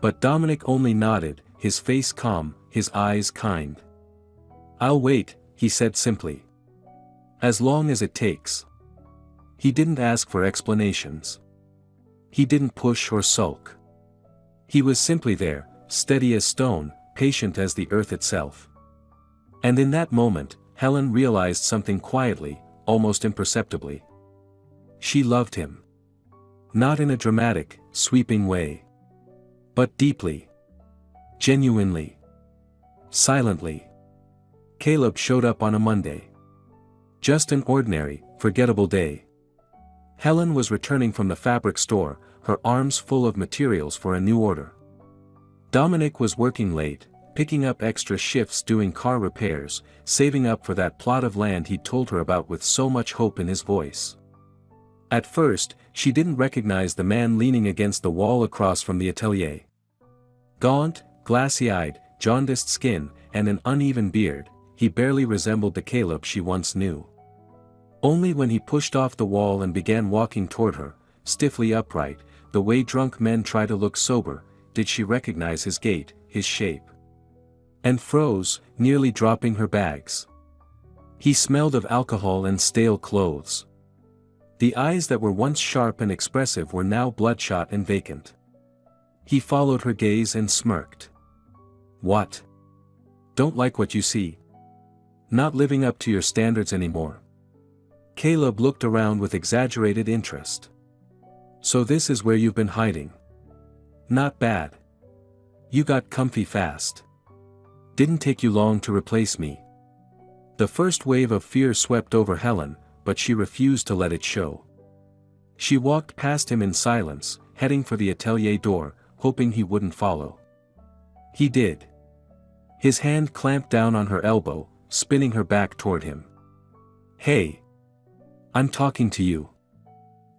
But Dominic only nodded, his face calm, his eyes kind. "I'll wait," he said simply. "As long as it takes." He didn't ask for explanations. He didn't push or sulk. He was simply there, steady as stone, patient as the earth itself. And in that moment, Helen realized something quietly, almost imperceptibly. She loved him. Not in a dramatic, sweeping way. But deeply. Genuinely. Silently. Caleb showed up on a Monday. Just an ordinary, forgettable day. Helen was returning from the fabric store, her arms full of materials for a new order. Dominic was working late, picking up extra shifts doing car repairs, saving up for that plot of land he'd told her about with so much hope in his voice. At first, she didn't recognize the man leaning against the wall across from the atelier. Gaunt, glassy-eyed, jaundiced skin, and an uneven beard, he barely resembled the Caleb she once knew. Only when he pushed off the wall and began walking toward her, stiffly upright, the way drunk men try to look sober, did she recognize his gait, his shape. And froze, nearly dropping her bags. He smelled of alcohol and stale clothes. The eyes that were once sharp and expressive were now bloodshot and vacant. He followed her gaze and smirked. What? Don't like what you see? Not living up to your standards anymore? Caleb looked around with exaggerated interest. So this is where you've been hiding? Not bad. You got comfy fast. Didn't take you long to replace me. The first wave of fear swept over Helen, but she refused to let it show. She walked past him in silence, heading for the atelier door, hoping he wouldn't follow. He did. His hand clamped down on her elbow, spinning her back toward him. Hey! I'm talking to you.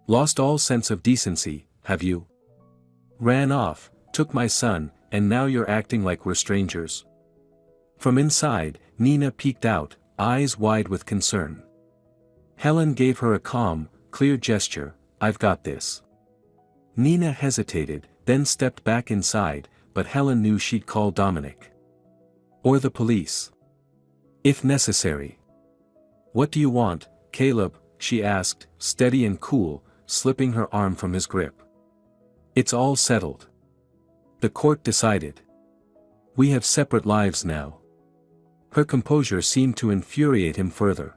Lost all sense of decency, have you? Ran off, took my son, and now you're acting like we're strangers. From inside, Nina peeked out, eyes wide with concern. Helen gave her a calm, clear gesture, I've got this. Nina hesitated, then stepped back inside, but Helen knew she'd call Dominic. Or the police. If necessary. What do you want, Caleb? She asked, steady and cool, slipping her arm from his grip. It's all settled. The court decided. We have separate lives now. Her composure seemed to infuriate him further.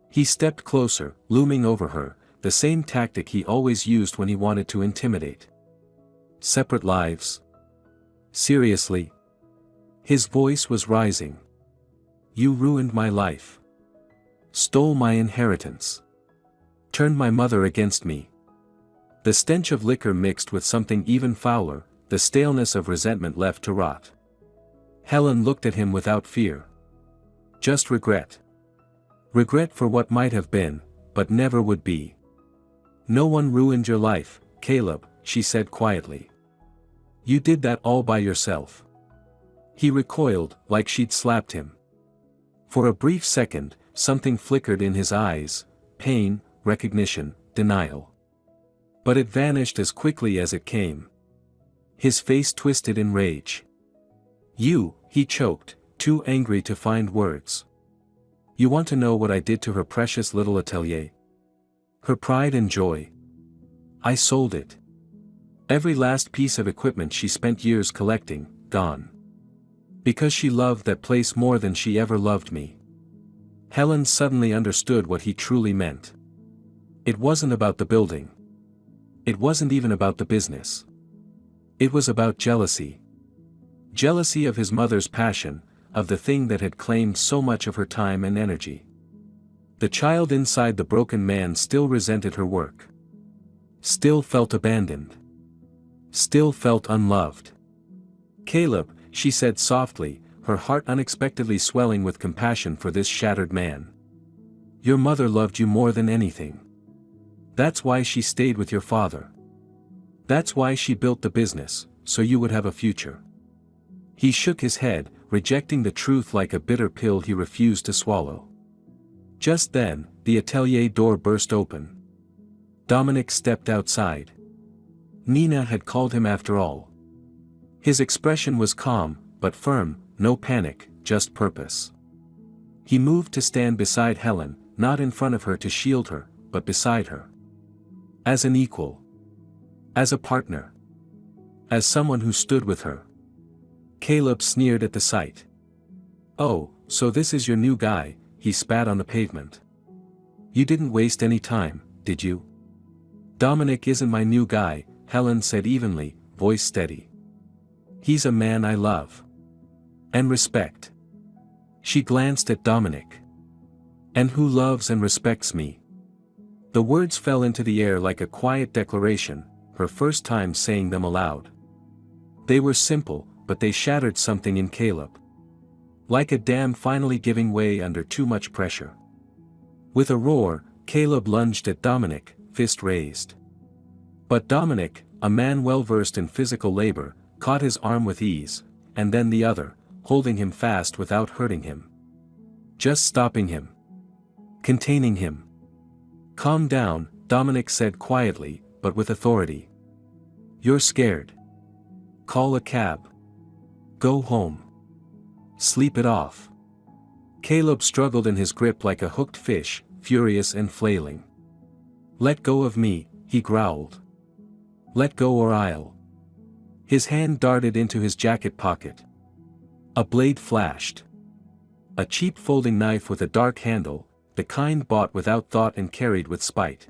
He stepped closer, looming over her, the same tactic he always used when he wanted to intimidate. Separate lives? Seriously? His voice was rising. You ruined my life. Stole my inheritance. Turned my mother against me. The stench of liquor mixed with something even fouler, the staleness of resentment left to rot. Helen looked at him without fear. Just regret. Regret for what might have been, but never would be. No one ruined your life, Caleb, she said quietly. You did that all by yourself. He recoiled, like she'd slapped him. For a brief second, something flickered in his eyes, pain, recognition, denial. But it vanished as quickly as it came. His face twisted in rage. You, he choked, too angry to find words. You want to know what I did to her precious little atelier? Her pride and joy. I sold it. Every last piece of equipment she spent years collecting, gone. Because she loved that place more than she ever loved me. Helen suddenly understood what he truly meant. It wasn't about the building. It wasn't even about the business. It was about jealousy. Jealousy of his mother's passion, of the thing that had claimed so much of her time and energy. The child inside the broken man still resented her work. Still felt abandoned. Still felt unloved. Caleb, she said softly, her heart unexpectedly swelling with compassion for this shattered man. Your mother loved you more than anything. That's why she stayed with your father. That's why she built the business, so you would have a future. He shook his head, rejecting the truth like a bitter pill he refused to swallow. Just then, the atelier door burst open. Dominic stepped outside. Nina had called him after all. His expression was calm, but firm, no panic, just purpose. He moved to stand beside Helen, not in front of her to shield her, but beside her. As an equal. As a partner. As someone who stood with her. Caleb sneered at the sight. Oh, so this is your new guy, he spat on the pavement. You didn't waste any time, did you? Dominic isn't my new guy, Helen said evenly, voice steady. He's a man I love. And respect. She glanced at Dominic. And who loves and respects me. The words fell into the air like a quiet declaration, her first time saying them aloud. They were simple, but they shattered something in Caleb. Like a dam finally giving way under too much pressure. With a roar, Caleb lunged at Dominic, fist raised. But Dominic, a man well versed in physical labor, caught his arm with ease, and then the other, holding him fast without hurting him. Just stopping him. Containing him. Calm down, Dominic said quietly, but with authority. You're scared. Call a cab. Go home. Sleep it off. Caleb struggled in his grip like a hooked fish, furious and flailing. Let go of me, he growled. Let go or I'll. His hand darted into his jacket pocket. A blade flashed. A cheap folding knife with a dark handle, the kind bought without thought and carried with spite.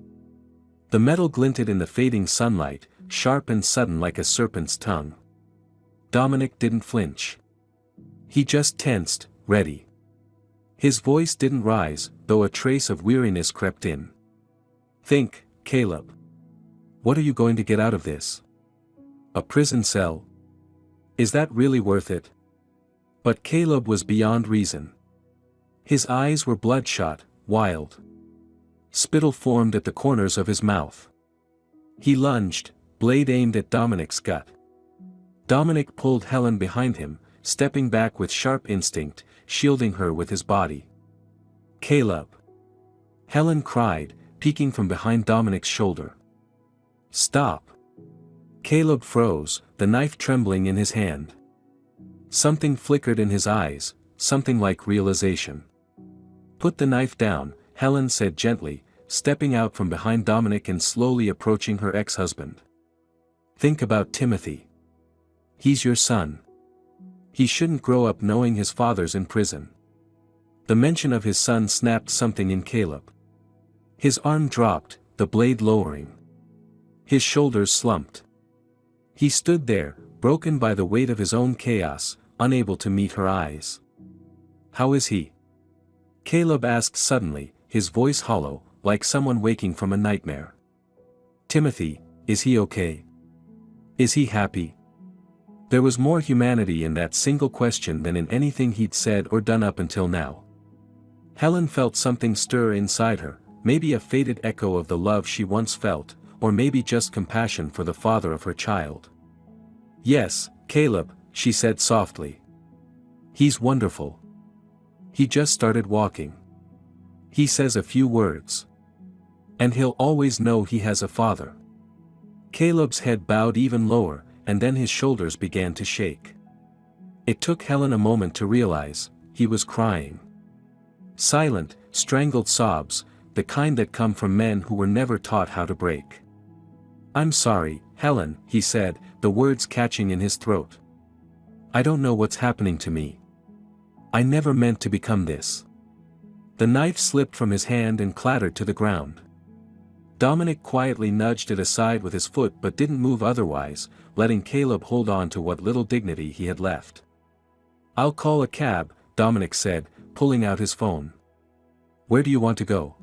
The metal glinted in the fading sunlight, sharp and sudden like a serpent's tongue. Dominic didn't flinch. He just tensed, ready. His voice didn't rise, though a trace of weariness crept in. Think, Caleb. What are you going to get out of this? A prison cell? Is that really worth it? But Caleb was beyond reason. His eyes were bloodshot, wild. Spittle formed at the corners of his mouth. He lunged, blade aimed at Dominic's gut. Dominic pulled Helen behind him, stepping back with sharp instinct, shielding her with his body. Caleb! Helen cried, peeking from behind Dominic's shoulder. Stop! Caleb froze, the knife trembling in his hand. Something flickered in his eyes, something like realization. Put the knife down, Helen said gently, stepping out from behind Dominic and slowly approaching her ex-husband. Think about Timothy. He's your son. He shouldn't grow up knowing his father's in prison. The mention of his son snapped something in Caleb. His arm dropped, the blade lowering. His shoulders slumped. He stood there, broken by the weight of his own chaos, unable to meet her eyes. How is he? Caleb asked suddenly, his voice hollow, like someone waking from a nightmare. Timothy, is he okay? Is he happy? There was more humanity in that single question than in anything he'd said or done up until now. Helen felt something stir inside her, maybe a faded echo of the love she once felt, or maybe just compassion for the father of her child. Yes, Caleb, she said softly. He's wonderful. He just started walking. He says a few words. And he'll always know he has a father. Caleb's head bowed even lower, and then his shoulders began to shake. It took Helen a moment to realize, he was crying. Silent, strangled sobs, the kind that come from men who were never taught how to break. I'm sorry, Helen, he said, the words catching in his throat. I don't know what's happening to me. I never meant to become this. The knife slipped from his hand and clattered to the ground. Dominic quietly nudged it aside with his foot but didn't move otherwise, letting Caleb hold on to what little dignity he had left. I'll call a cab, Dominic said, pulling out his phone. Where do you want to go?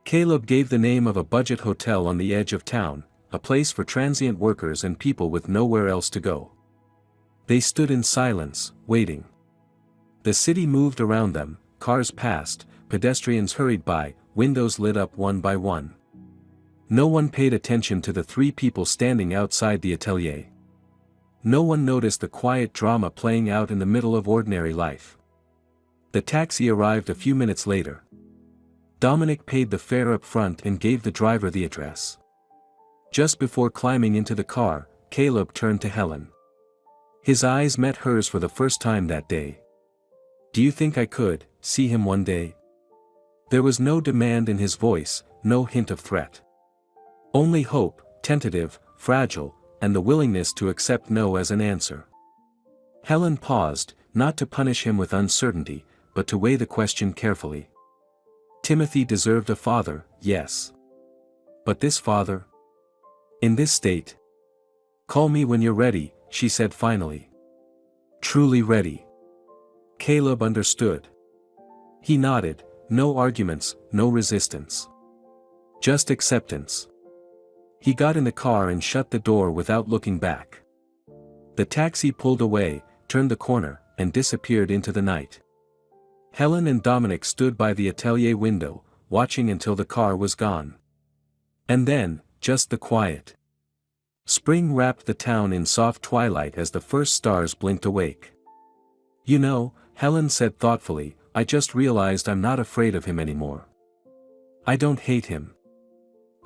Caleb gave the name of a budget hotel on the edge of town, a place for transient workers and people with nowhere else to go. They stood in silence, waiting. The city moved around them, cars passed, pedestrians hurried by, windows lit up one by one. No one paid attention to the three people standing outside the atelier. No one noticed the quiet drama playing out in the middle of ordinary life. The taxi arrived a few minutes later. Dominic paid the fare up front and gave the driver the address. Just before climbing into the car, Caleb turned to Helen. His eyes met hers for the first time that day. Do you think I could see him one day? There was no demand in his voice, no hint of threat. Only hope, tentative, fragile, and the willingness to accept no as an answer. Helen paused, not to punish him with uncertainty, but to weigh the question carefully. Timothy deserved a father, yes. But this father? In this state? Call me when you're ready, she said finally. Truly ready. Caleb understood. He nodded, no arguments, no resistance. Just acceptance. He got in the car and shut the door without looking back. The taxi pulled away, turned the corner, and disappeared into the night. Helen and Dominic stood by the atelier window, watching until the car was gone. And then, just the quiet. Spring wrapped the town in soft twilight as the first stars blinked awake. You know, Helen said thoughtfully, I just realized I'm not afraid of him anymore. I don't hate him.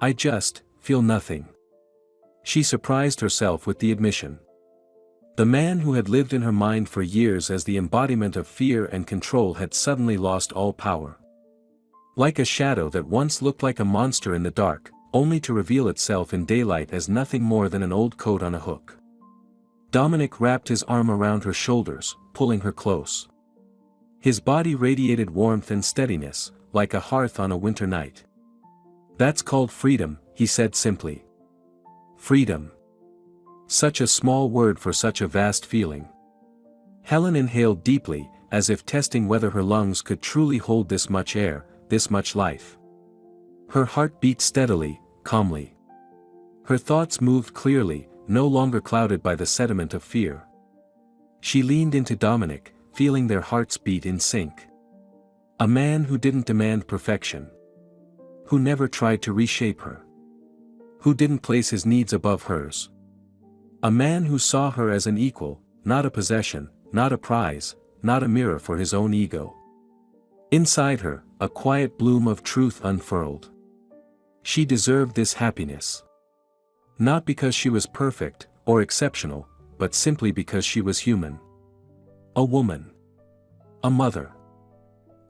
I just feel nothing. She surprised herself with the admission. The man who had lived in her mind for years as the embodiment of fear and control had suddenly lost all power. Like a shadow that once looked like a monster in the dark, only to reveal itself in daylight as nothing more than an old coat on a hook. Dominic wrapped his arm around her shoulders, pulling her close. His body radiated warmth and steadiness, like a hearth on a winter night. That's called freedom, he said simply. Freedom. Such a small word for such a vast feeling. Helen inhaled deeply, as if testing whether her lungs could truly hold this much air, this much life. Her heart beat steadily, calmly. Her thoughts moved clearly, no longer clouded by the sediment of fear. She leaned into Dominic, feeling their hearts beat in sync. A man who didn't demand perfection. Who never tried to reshape her. Who didn't place his needs above hers. A man who saw her as an equal, not a possession, not a prize, not a mirror for his own ego. Inside her, a quiet bloom of truth unfurled. She deserved this happiness. Not because she was perfect, or exceptional, but simply because she was human. A woman. A mother.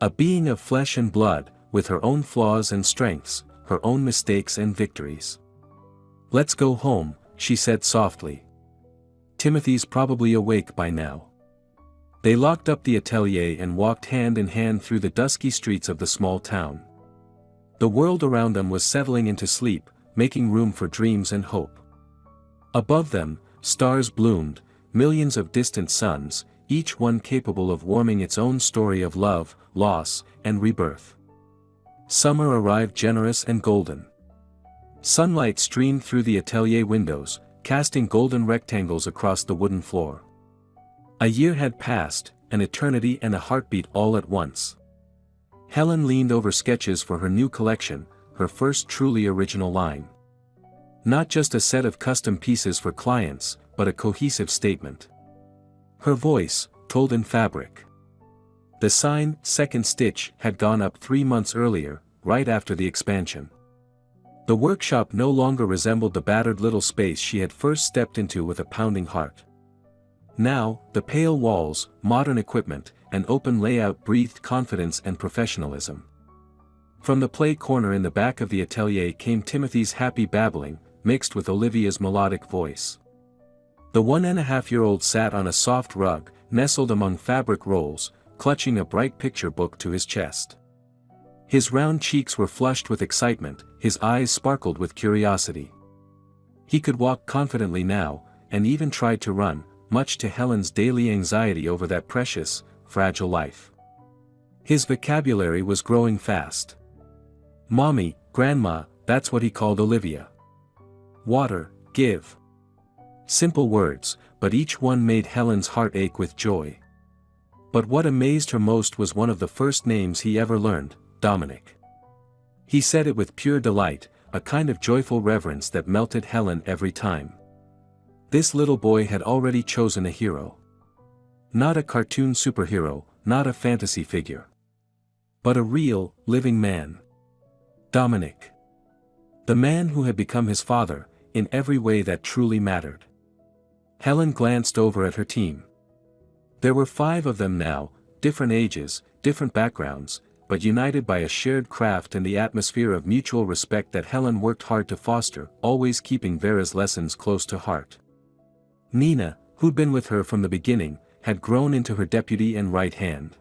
A being of flesh and blood, with her own flaws and strengths, her own mistakes and victories. Let's go home, she said softly. Timothy's probably awake by now. They locked up the atelier and walked hand in hand through the dusky streets of the small town. The world around them was settling into sleep, making room for dreams and hope. Above them, stars bloomed, millions of distant suns, each one capable of warming its own story of love, loss, and rebirth. Summer arrived generous and golden. Sunlight streamed through the atelier windows, casting golden rectangles across the wooden floor. A year had passed, an eternity and a heartbeat all at once. Helen leaned over sketches for her new collection, her first truly original line. Not just a set of custom pieces for clients, but a cohesive statement. Her voice, told in fabric. The sign, Second Stitch, had gone up 3 months earlier, right after the expansion. The workshop no longer resembled the battered little space she had first stepped into with a pounding heart. Now, the pale walls, modern equipment, and open layout breathed confidence and professionalism. From the play corner in the back of the atelier came Timothy's happy babbling, mixed with Olivia's melodic voice. The 1.5-year-old sat on a soft rug, nestled among fabric rolls, clutching a bright picture book to his chest. His round cheeks were flushed with excitement, his eyes sparkled with curiosity. He could walk confidently now, and even tried to run, much to Helen's daily anxiety over that precious, fragile life. His vocabulary was growing fast. Mommy, Grandma, that's what he called Olivia. Water, give. Simple words, but each one made Helen's heart ache with joy. But what amazed her most was one of the first names he ever learned, Dominic. He said it with pure delight, a kind of joyful reverence that melted Helen every time. This little boy had already chosen a hero. Not a cartoon superhero, not a fantasy figure. But a real, living man. Dominic. The man who had become his father, in every way that truly mattered. Helen glanced over at her team. There were 5 of them now, different ages, different backgrounds, but united by a shared craft and the atmosphere of mutual respect that Helen worked hard to foster, always keeping Vera's lessons close to heart. Nina, who'd been with her from the beginning, had grown into her deputy and right hand.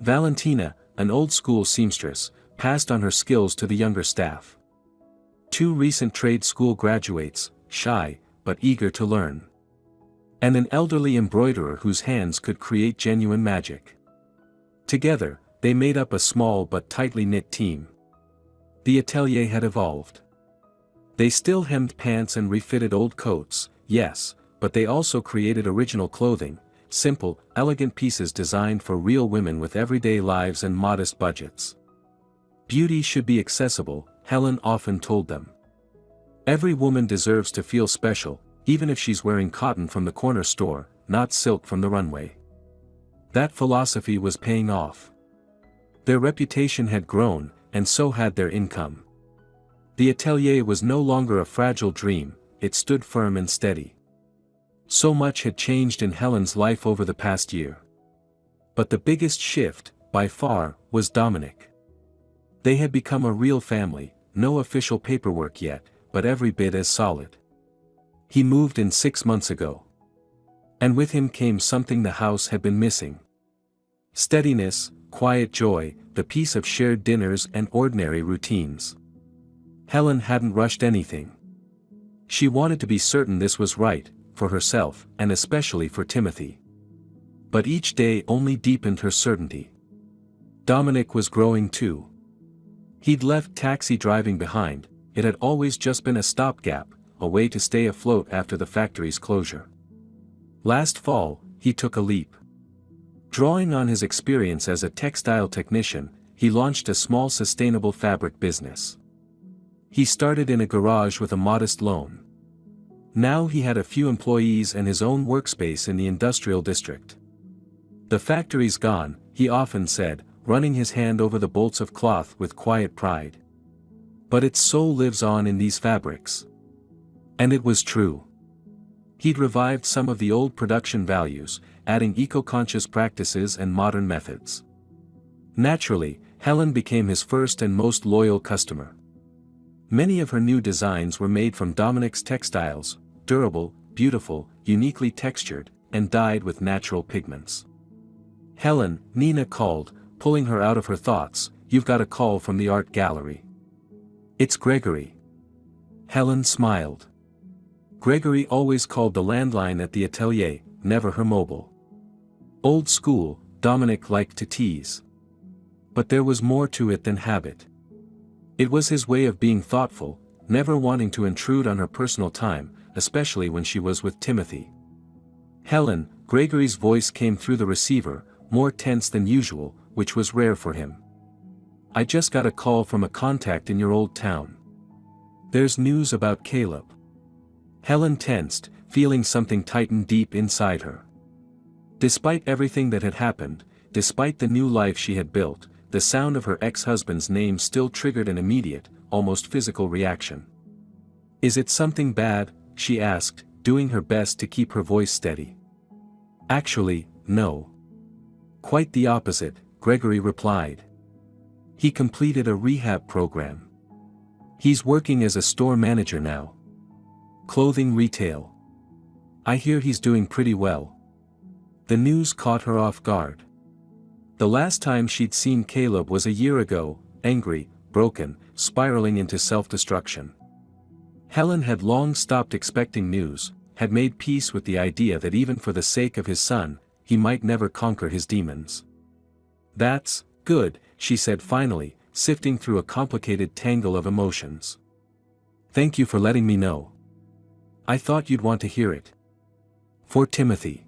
Valentina, an old-school seamstress, passed on her skills to the younger staff. 2 recent trade school graduates, shy, but eager to learn. And an elderly embroiderer whose hands could create genuine magic. Together, they made up a small but tightly knit team. The atelier had evolved. They still hemmed pants and refitted old coats, yes, but they also created original clothing, simple, elegant pieces designed for real women with everyday lives and modest budgets. Beauty should be accessible, Helen often told them. Every woman deserves to feel special, even if she's wearing cotton from the corner store, not silk from the runway. That philosophy was paying off. Their reputation had grown, and so had their income. The atelier was no longer a fragile dream, it stood firm and steady. So much had changed in Helen's life over the past year. But the biggest shift, by far, was Dominic. They had become a real family, no official paperwork yet, but every bit as solid. He moved in 6 months ago. And with him came something the house had been missing. Steadiness, quiet joy, the peace of shared dinners and ordinary routines. Helen hadn't rushed anything. She wanted to be certain this was right, for herself, and especially for Timothy. But each day only deepened her certainty. Dominic was growing too. He'd left taxi driving behind, it had always just been a stopgap, a way to stay afloat after the factory's closure. Last fall, he took a leap. Drawing on his experience as a textile technician, he launched a small sustainable fabric business. He started in a garage with a modest loan. Now he had a few employees and his own workspace in the industrial district. The factory's gone, he often said, running his hand over the bolts of cloth with quiet pride. But its soul lives on in these fabrics. And it was true. He'd revived some of the old production values, adding eco-conscious practices and modern methods. Naturally, Helen became his first and most loyal customer. Many of her new designs were made from Dominic's textiles, durable, beautiful, uniquely textured, and dyed with natural pigments. "Helen," Nina called, pulling her out of her thoughts, "you've got a call from the art gallery." "It's Gregory." Helen smiled. Gregory always called the landline at the atelier, never her mobile. Old school, Dominic liked to tease. But there was more to it than habit. It was his way of being thoughtful, never wanting to intrude on her personal time, especially when she was with Timothy. "Helen," Gregory's voice came through the receiver, more tense than usual, which was rare for him. "I just got a call from a contact in your old town. There's news about Caleb." Helen tensed, feeling something tighten deep inside her. Despite everything that had happened, despite the new life she had built, the sound of her ex-husband's name still triggered an immediate, almost physical reaction. "Is it something bad?" she asked, doing her best to keep her voice steady. "Actually, no. Quite the opposite," Gregory replied. "He completed a rehab program. He's working as a store manager now. Clothing retail. I hear he's doing pretty well." The news caught her off guard. The last time she'd seen Caleb was a year ago, angry, broken, spiraling into self-destruction. Helen had long stopped expecting news, had made peace with the idea that even for the sake of his son, he might never conquer his demons. "That's good," she said finally, sifting through a complicated tangle of emotions. "Thank you for letting me know. I thought you'd want to hear it. For Timothy.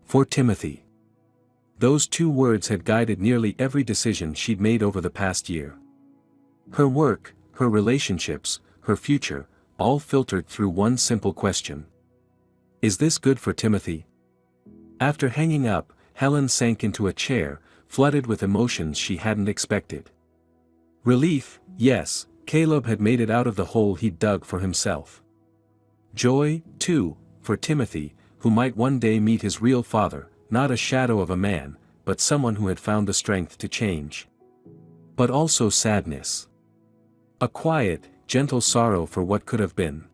For Timothy." Those 2 words had guided nearly every decision she'd made over the past year. Her work, her relationships, her future, all filtered through one simple question. Is this good for Timothy? After hanging up, Helen sank into a chair, flooded with emotions she hadn't expected. Relief, yes, Caleb had made it out of the hole he'd dug for himself. Joy, too, for Timothy, who might one day meet his real father, not a shadow of a man, but someone who had found the strength to change. But also sadness. A quiet, gentle sorrow for what could have been.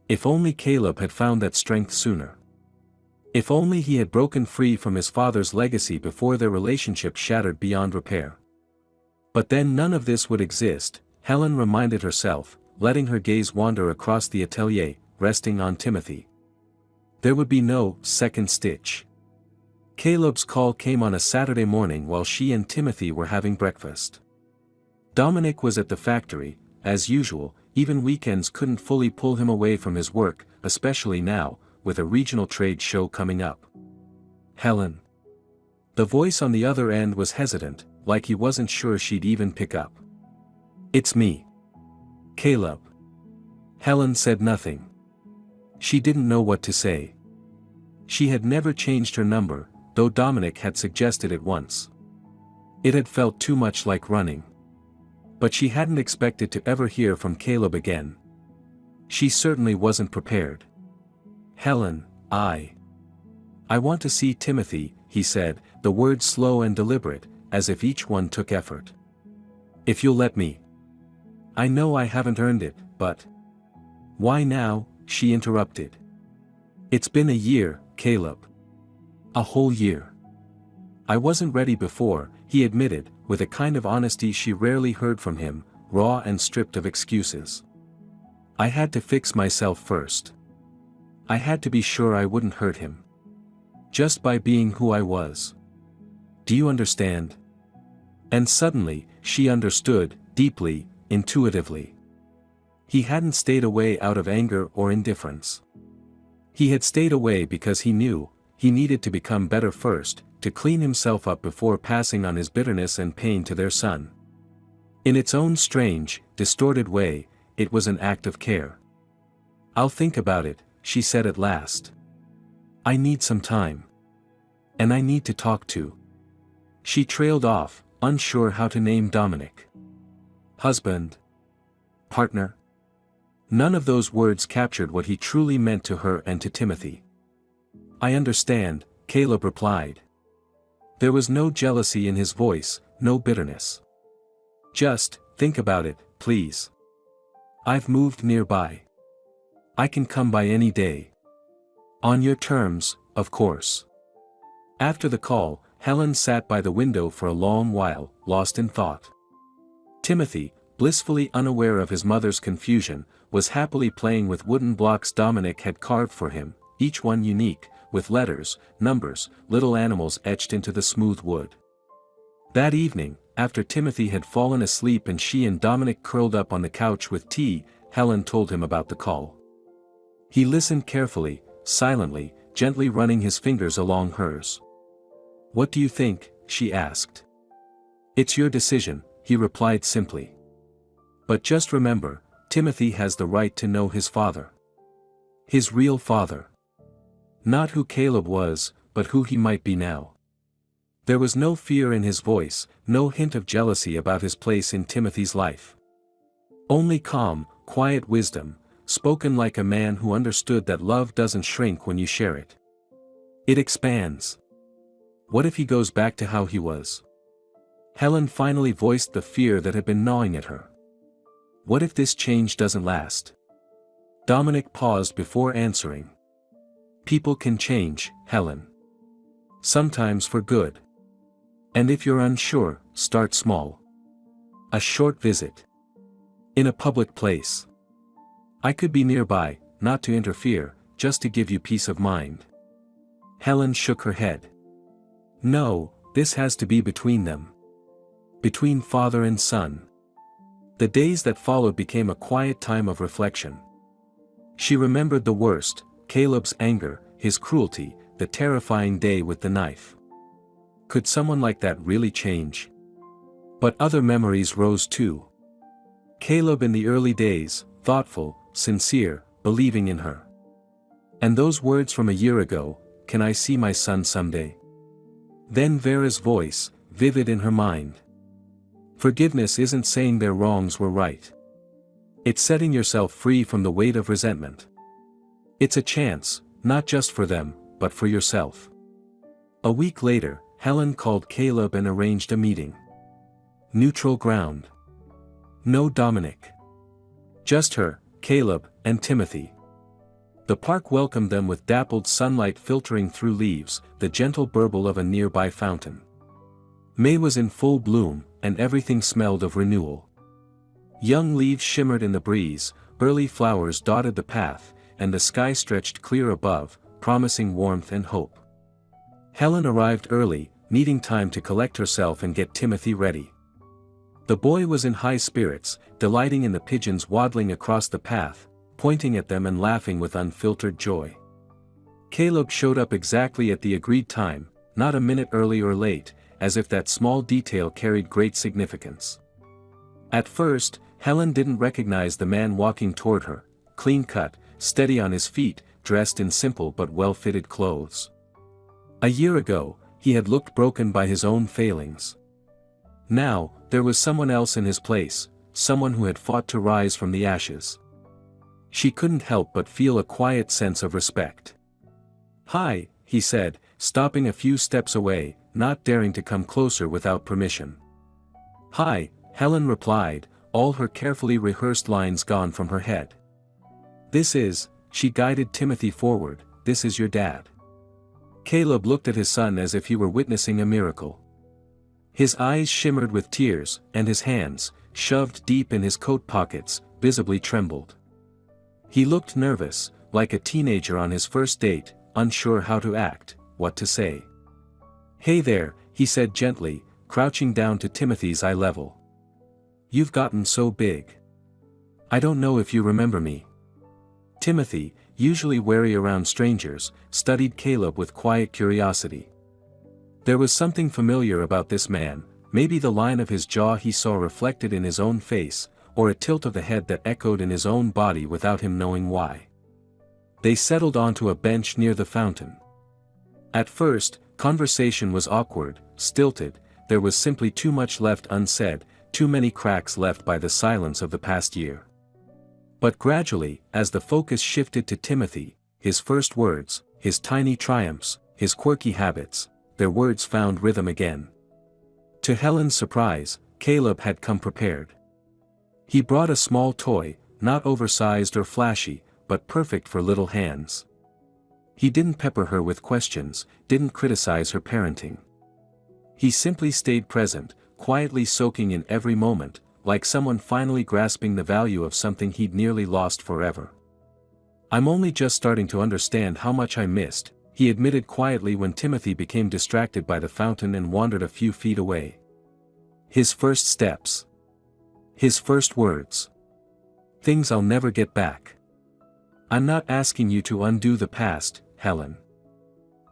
If only Caleb had found that strength sooner. If only he had broken free from his father's legacy before their relationship shattered beyond repair. But then none of this would exist, Helen reminded herself, letting her gaze wander across the atelier, resting on Timothy. There would be no second stitch. Caleb's call came on a Saturday morning while she and Timothy were having breakfast. Dominic was at the factory, as usual, even weekends couldn't fully pull him away from his work, especially now, with a regional trade show coming up. "Helen." The voice on the other end was hesitant, like he wasn't sure she'd even pick up. "It's me. Caleb." Helen said nothing. She didn't know what to say. She had never changed her number, though Dominic had suggested it once. It had felt too much like running. But she hadn't expected to ever hear from Caleb again. She certainly wasn't prepared. "Helen, I want to see Timothy," he said, the words slow and deliberate, as if each one took effort. "If you'll let me. I know I haven't earned it, but—" "Why now?" she interrupted. "It's been a year, Caleb. A whole year." "I wasn't ready before," he admitted, with a kind of honesty she rarely heard from him, raw and stripped of excuses. "I had to fix myself first. I had to be sure I wouldn't hurt him. Just by being who I was. Do you understand?" And suddenly, she understood, deeply, intuitively. He hadn't stayed away out of anger or indifference. He had stayed away because he knew, he needed to become better first, to clean himself up before passing on his bitterness and pain to their son. In its own strange, distorted way, it was an act of care. "I'll think about it," she said at last. "I need some time. And I need to talk to—" She trailed off, unsure how to name Dominic. Husband? Partner? None of those words captured what he truly meant to her and to Timothy. "I understand," Caleb replied. There was no jealousy in his voice, no bitterness. "Just, think about it, please. I've moved nearby. I can come by any day. On your terms, of course." After the call, Helen sat by the window for a long while, lost in thought. Timothy, blissfully unaware of his mother's confusion, was happily playing with wooden blocks Dominic had carved for him, each one unique, with letters, numbers, little animals etched into the smooth wood. That evening, after Timothy had fallen asleep and she and Dominic curled up on the couch with tea, Helen told him about the call. He listened carefully, silently, gently running his fingers along hers. "What do you think?" she asked. "It's your decision," he replied simply. "But just remember, Timothy has the right to know his father. His real father. Not who Caleb was, but who he might be now." There was no fear in his voice, no hint of jealousy about his place in Timothy's life. Only calm, quiet wisdom, spoken like a man who understood that love doesn't shrink when you share it. It expands. What if he goes back to how he was? Helen finally voiced the fear that had been gnawing at her. What if this change doesn't last? Dominic paused before answering. "People can change, Helen. Sometimes for good. And if you're unsure, start small. A short visit. In a public place. I could be nearby, not to interfere, just to give you peace of mind." Helen shook her head. "No, this has to be between them. Between father and son." The days that followed became a quiet time of reflection. She remembered the worst, Caleb's anger, his cruelty, the terrifying day with the knife. Could someone like that really change? But other memories rose too. Caleb in the early days, thoughtful, sincere, believing in her. And those words from a year ago, "Can I see my son someday?" Then Vera's voice, vivid in her mind. Forgiveness isn't saying their wrongs were right. It's setting yourself free from the weight of resentment. It's a chance, not just for them, but for yourself. A week later, Helen called Caleb and arranged a meeting. Neutral ground. No Dominic. Just her, Caleb, and Timothy. The park welcomed them with dappled sunlight filtering through leaves, the gentle burble of a nearby fountain. May was in full bloom, and everything smelled of renewal. Young leaves shimmered in the breeze, early flowers dotted the path, and the sky stretched clear above, promising warmth and hope. Helen arrived early, needing time to collect herself and get Timothy ready. The boy was in high spirits, delighting in the pigeons waddling across the path, pointing at them and laughing with unfiltered joy. Caleb showed up exactly at the agreed time, not a minute early or late, as if that small detail carried great significance. At first, Helen didn't recognize the man walking toward her, clean-cut, steady on his feet, dressed in simple but well-fitted clothes. A year ago, he had looked broken by his own failings. Now, there was someone else in his place, someone who had fought to rise from the ashes. She couldn't help but feel a quiet sense of respect. "Hi," he said, stopping a few steps away, not daring to come closer without permission. "Hi," Helen replied, all her carefully rehearsed lines gone from her head. She guided Timothy forward, "This is your dad." Caleb looked at his son as if he were witnessing a miracle. His eyes shimmered with tears, and his hands, shoved deep in his coat pockets, visibly trembled. He looked nervous, like a teenager on his first date, unsure how to act, what to say. "Hey there," he said gently, crouching down to Timothy's eye level. "You've gotten so big. I don't know if you remember me." Timothy, usually wary around strangers, studied Caleb with quiet curiosity. There was something familiar about this man, maybe the line of his jaw he saw reflected in his own face, or a tilt of the head that echoed in his own body without him knowing why. They settled onto a bench near the fountain. At first, conversation was awkward, stilted, there was simply too much left unsaid, too many cracks left by the silence of the past year. But gradually, as the focus shifted to Timothy, his first words, his tiny triumphs, his quirky habits, their words found rhythm again. To Helen's surprise, Caleb had come prepared. He brought a small toy, not oversized or flashy, but perfect for little hands. He didn't pepper her with questions, didn't criticize her parenting. He simply stayed present, quietly soaking in every moment, like someone finally grasping the value of something he'd nearly lost forever. "I'm only just starting to understand how much I missed," he admitted quietly when Timothy became distracted by the fountain and wandered a few feet away. His first steps. His first words. "Things I'll never get back." "I'm not asking you to undo the past, Helen.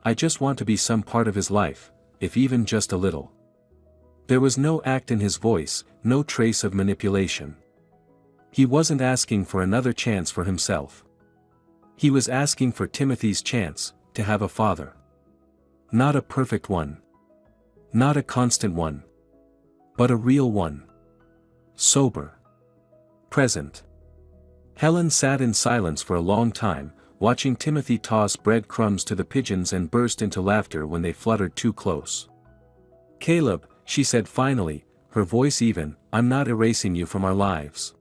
I just want to be some part of his life, if even just a little." There was no act in his voice, no trace of manipulation. He wasn't asking for another chance for himself. He was asking for Timothy's chance, to have a father. Not a perfect one. Not a constant one. But a real one. Sober. Present. Helen sat in silence for a long time, watching Timothy toss bread crumbs to the pigeons and burst into laughter when they fluttered too close. "Caleb," she said finally, her voice even, "I'm not erasing you from our lives.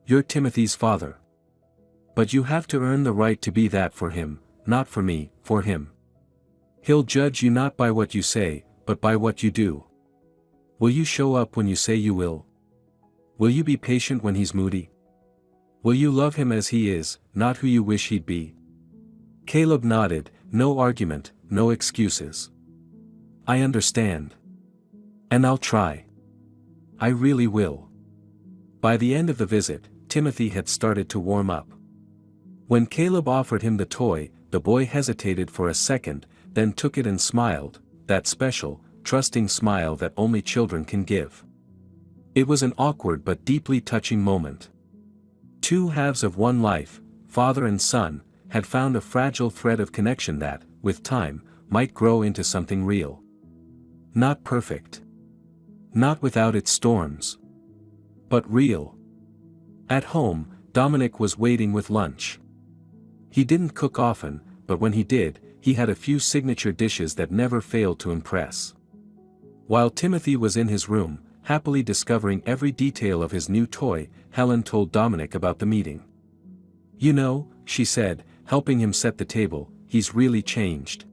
You're Timothy's father. But you have to earn the right to be that for him, not for me, for him. He'll judge you not by what you say, but by what you do. Will you show up when you say you will? Will you be patient when he's moody? Will you love him as he is, not who you wish he'd be?" Caleb nodded, no argument, no excuses. "I understand. And I'll try. I really will." By the end of the visit, Timothy had started to warm up. When Caleb offered him the toy, the boy hesitated for a second, then took it and smiled, that special, trusting smile that only children can give. It was an awkward but deeply touching moment. Two halves of one life, father and son, had found a fragile thread of connection that, with time, might grow into something real. Not perfect. Not without its storms. But real. At home, Dominic was waiting with lunch. He didn't cook often, but when he did, he had a few signature dishes that never failed to impress. While Timothy was in his room, happily discovering every detail of his new toy, Helen told Dominic about the meeting. "You know," she said, helping him set the table, "he's really changed.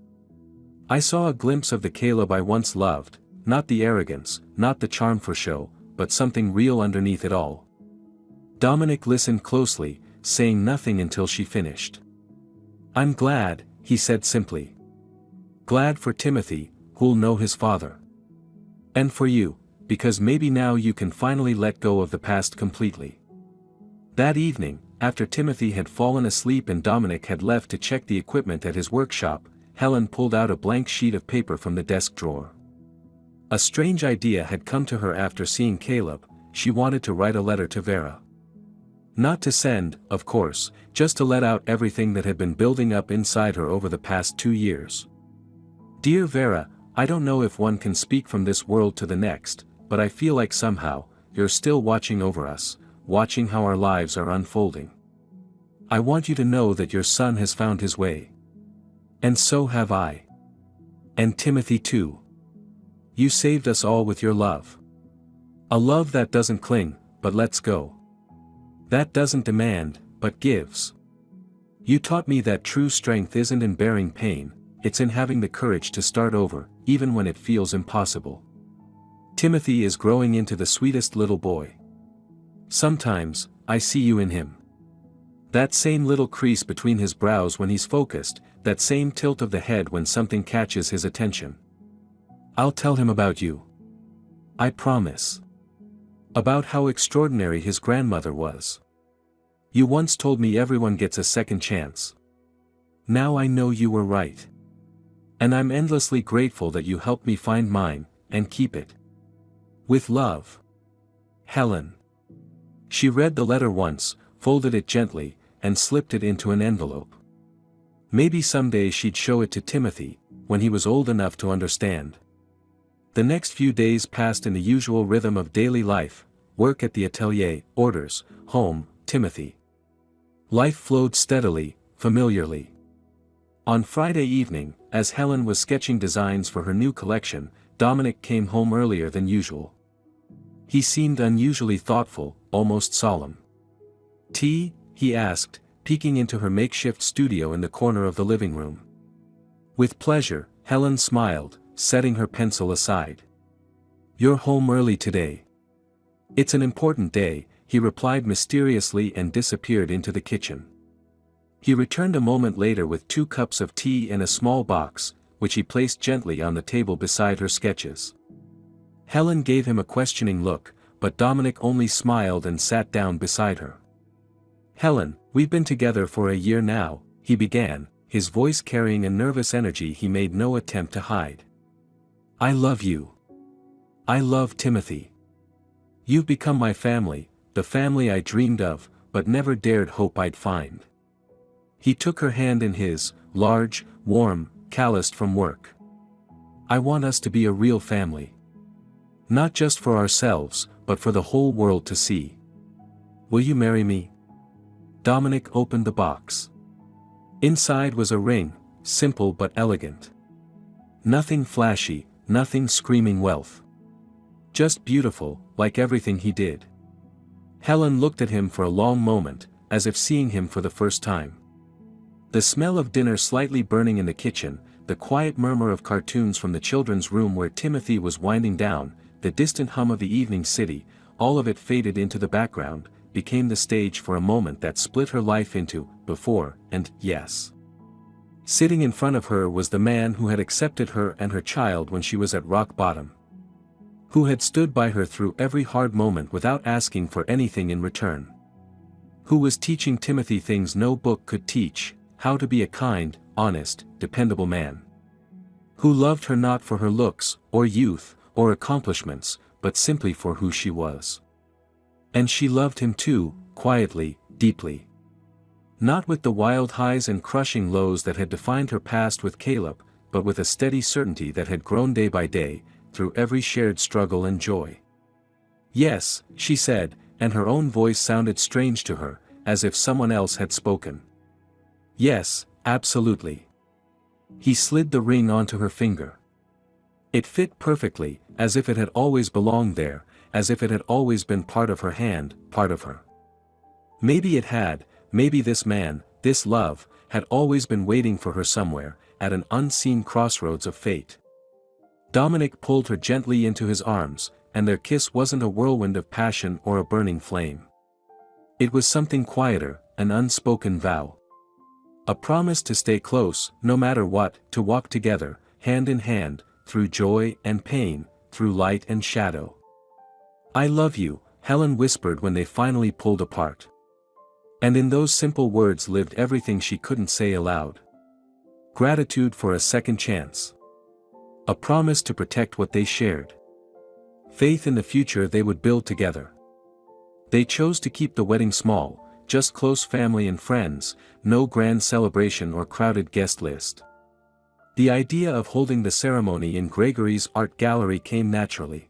I saw a glimpse of the Caleb I once loved, not the arrogance, not the charm for show, but something real underneath it all." Dominic listened closely, saying nothing until she finished. "I'm glad," he said simply. "Glad for Timothy, who'll know his father. And for you, because maybe now you can finally let go of the past completely." That evening, after Timothy had fallen asleep and Dominic had left to check the equipment at his workshop, Helen pulled out a blank sheet of paper from the desk drawer. A strange idea had come to her after seeing Caleb. She wanted to write a letter to Vera. Not to send, of course, just to let out everything that had been building up inside her over the past 2 years. "Dear Vera, I don't know if one can speak from this world to the next, but I feel like somehow, you're still watching over us, watching how our lives are unfolding. I want you to know that your son has found his way. And so have I. And Timothy too. You saved us all with your love. A love that doesn't cling, but lets go. That doesn't demand, but gives. You taught me that true strength isn't in bearing pain, it's in having the courage to start over, even when it feels impossible. Timothy is growing into the sweetest little boy. Sometimes, I see you in him. That same little crease between his brows when he's focused, that same tilt of the head when something catches his attention. I'll tell him about you. I promise. About how extraordinary his grandmother was. You once told me everyone gets a second chance. Now I know you were right. And I'm endlessly grateful that you helped me find mine, and keep it. With love. Helen. She read the letter once, folded it gently, and slipped it into an envelope. Maybe someday she'd show it to Timothy, when he was old enough to understand. The next few days passed in the usual rhythm of daily life, work at the atelier, orders, home, Timothy. Life flowed steadily, familiarly. On Friday evening, as Helen was sketching designs for her new collection, Dominic came home earlier than usual. He seemed unusually thoughtful, almost solemn. "Tea?" he asked, peeking into her makeshift studio in the corner of the living room. With pleasure, Helen smiled, setting her pencil aside. "You're home early today." "It's an important day," he replied mysteriously and disappeared into the kitchen. He returned a moment later with 2 cups of tea and a small box, which he placed gently on the table beside her sketches. Helen gave him a questioning look, but Dominic only smiled and sat down beside her. "Helen, we've been together for a year now," he began, his voice carrying a nervous energy he made no attempt to hide. "I love you. I love Timothy. You've become my family, the family I dreamed of, but never dared hope I'd find." He took her hand in his, large, warm, calloused from work. "I want us to be a real family. Not just for ourselves, but for the whole world to see. Will you marry me?" Dominic opened the box. Inside was a ring, simple but elegant. Nothing flashy, nothing screaming wealth. Just beautiful, like everything he did. Helen looked at him for a long moment, as if seeing him for the first time. The smell of dinner slightly burning in the kitchen, the quiet murmur of cartoons from the children's room where Timothy was winding down, the distant hum of the evening city, all of it faded into the background, became the stage for a moment that split her life into before and yes. Sitting in front of her was the man who had accepted her and her child when she was at rock bottom. Who had stood by her through every hard moment without asking for anything in return. Who was teaching Timothy things no book could teach, how to be a kind, honest, dependable man. Who loved her not for her looks, or youth, or accomplishments, but simply for who she was. And she loved him too, quietly, deeply. Not with the wild highs and crushing lows that had defined her past with Caleb, but with a steady certainty that had grown day by day, through every shared struggle and joy. "Yes," she said, and her own voice sounded strange to her, as if someone else had spoken. "Yes, absolutely." He slid the ring onto her finger. It fit perfectly, as if it had always belonged there, as if it had always been part of her hand, part of her. Maybe it had, maybe this man, this love, had always been waiting for her somewhere, at an unseen crossroads of fate. Dominic pulled her gently into his arms, and their kiss wasn't a whirlwind of passion or a burning flame. It was something quieter, an unspoken vow. A promise to stay close, no matter what, to walk together, hand in hand, through joy and pain, through light and shadow. "I love you," Helen whispered when they finally pulled apart. And in those simple words lived everything she couldn't say aloud. Gratitude for a second chance. A promise to protect what they shared. Faith in the future they would build together. They chose to keep the wedding small, just close family and friends, no grand celebration or crowded guest list. The idea of holding the ceremony in Gregory's art gallery came naturally.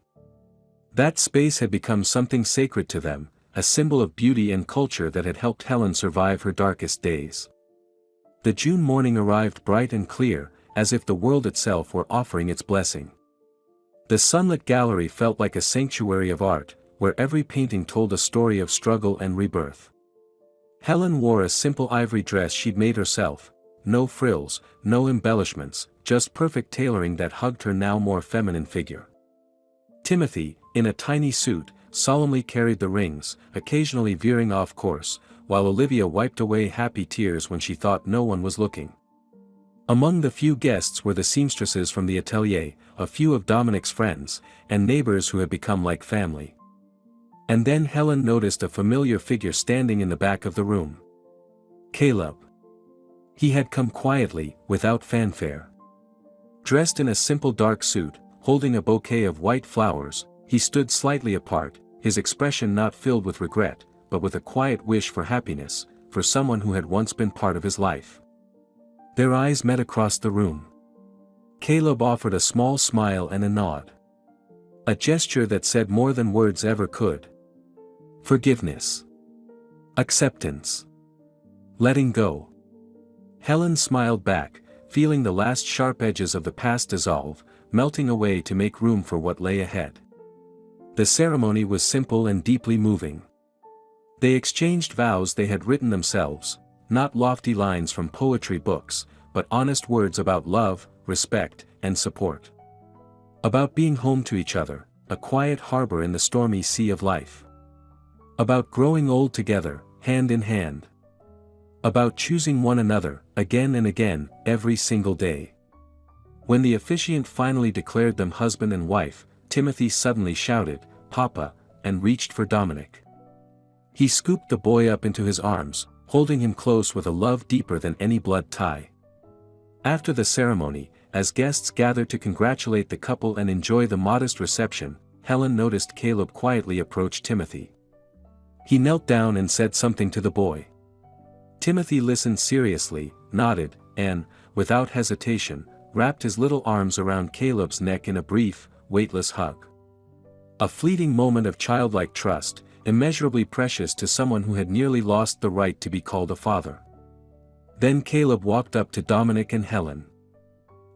That space had become something sacred to them, a symbol of beauty and culture that had helped Helen survive her darkest days. The June morning arrived bright and clear, as if the world itself were offering its blessing. The sunlit gallery felt like a sanctuary of art, where every painting told a story of struggle and rebirth. Helen wore a simple ivory dress she'd made herself, no frills, no embellishments, just perfect tailoring that hugged her now more feminine figure. Timothy, in a tiny suit, solemnly carried the rings, occasionally veering off course, while Olivia wiped away happy tears when she thought no one was looking. Among the few guests were the seamstresses from the atelier, a few of Dominic's friends, and neighbors who had become like family. And then Helen noticed a familiar figure standing in the back of the room. Caleb. He had come quietly, without fanfare. Dressed in a simple dark suit, holding a bouquet of white flowers, he stood slightly apart, his expression not filled with regret, but with a quiet wish for happiness, for someone who had once been part of his life. Their eyes met across the room. Caleb offered a small smile and a nod. A gesture that said more than words ever could. Forgiveness. Acceptance. Letting go. Helen smiled back, feeling the last sharp edges of the past dissolve, melting away to make room for what lay ahead. The ceremony was simple and deeply moving. They exchanged vows they had written themselves, not lofty lines from poetry books, but honest words about love, respect, and support. About being home to each other, a quiet harbor in the stormy sea of life. About growing old together, hand in hand. About choosing one another, again and again, every single day. When the officiant finally declared them husband and wife, Timothy suddenly shouted, "Papa," and reached for Dominic. He scooped the boy up into his arms, holding him close with a love deeper than any blood tie. After the ceremony, as guests gathered to congratulate the couple and enjoy the modest reception, Helen noticed Caleb quietly approach Timothy. He knelt down and said something to the boy. Timothy listened seriously, nodded, and, without hesitation, wrapped his little arms around Caleb's neck in a brief, weightless hug. A fleeting moment of childlike trust, immeasurably precious to someone who had nearly lost the right to be called a father. Then Caleb walked up to Dominic and Helen.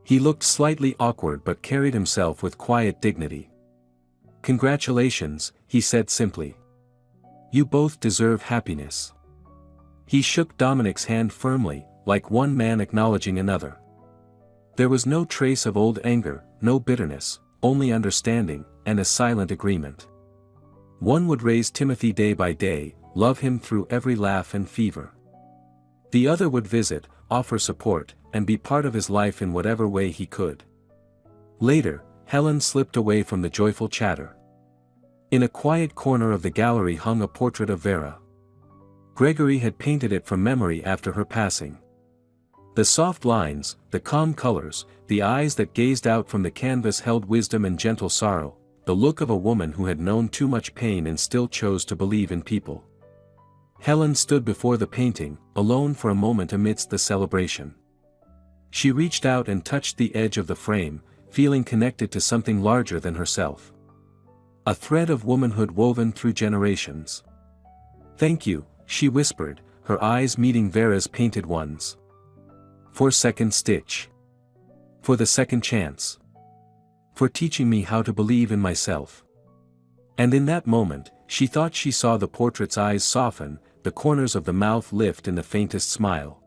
He looked slightly awkward but carried himself with quiet dignity. "Congratulations," he said simply. "You both deserve happiness." He shook Dominic's hand firmly, like one man acknowledging another. There was no trace of old anger, no bitterness, only understanding, and a silent agreement. One would raise Timothy day by day, love him through every laugh and fever. The other would visit, offer support, and be part of his life in whatever way he could. Later, Helen slipped away from the joyful chatter. In a quiet corner of the gallery hung a portrait of Vera. Gregory had painted it from memory after her passing. The soft lines, the calm colors, the eyes that gazed out from the canvas held wisdom and gentle sorrow, the look of a woman who had known too much pain and still chose to believe in people. Helen stood before the painting, alone for a moment amidst the celebration. She reached out and touched the edge of the frame, feeling connected to something larger than herself. A thread of womanhood woven through generations. "Thank you," she whispered, her eyes meeting Vera's painted ones. "For second stitch. For the second chance. For teaching me how to believe in myself." And in that moment, she thought she saw the portrait's eyes soften, the corners of the mouth lift in the faintest smile.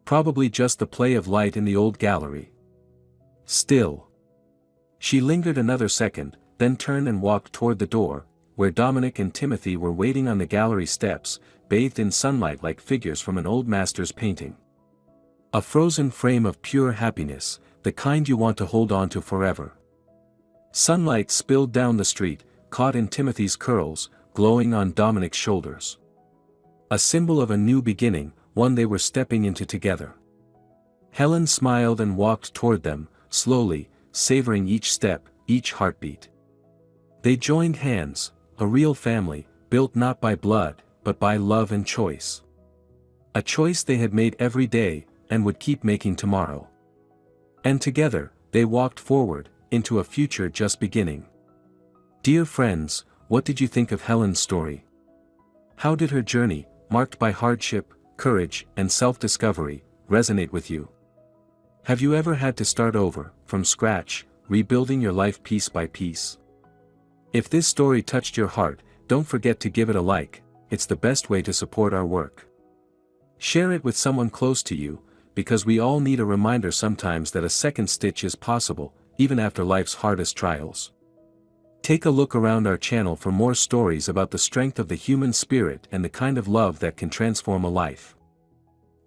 Probably just the play of light in the old gallery. Still. She lingered another second, then turned and walked toward the door, where Dominic and Timothy were waiting on the gallery steps, bathed in sunlight like figures from an old master's painting. A frozen frame of pure happiness, the kind you want to hold on to forever. Sunlight spilled down the street, caught in Timothy's curls, glowing on Dominic's shoulders. A symbol of a new beginning, one they were stepping into together. Helen smiled and walked toward them, slowly, savoring each step, each heartbeat. They joined hands, a real family, built not by blood, but by love and choice. A choice they had made every day, and would keep making tomorrow. And together, they walked forward, into a future just beginning. Dear friends, what did you think of Helen's story? How did her journey, marked by hardship, courage, and self-discovery, resonate with you? Have you ever had to start over, from scratch, rebuilding your life piece by piece? If this story touched your heart, don't forget to give it a like. It's the best way to support our work. Share it with someone close to you, because we all need a reminder sometimes that a second stitch is possible, even after life's hardest trials. Take a look around our channel for more stories about the strength of the human spirit and the kind of love that can transform a life.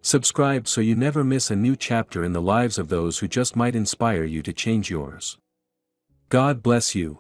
Subscribe so you never miss a new chapter in the lives of those who just might inspire you to change yours. God bless you.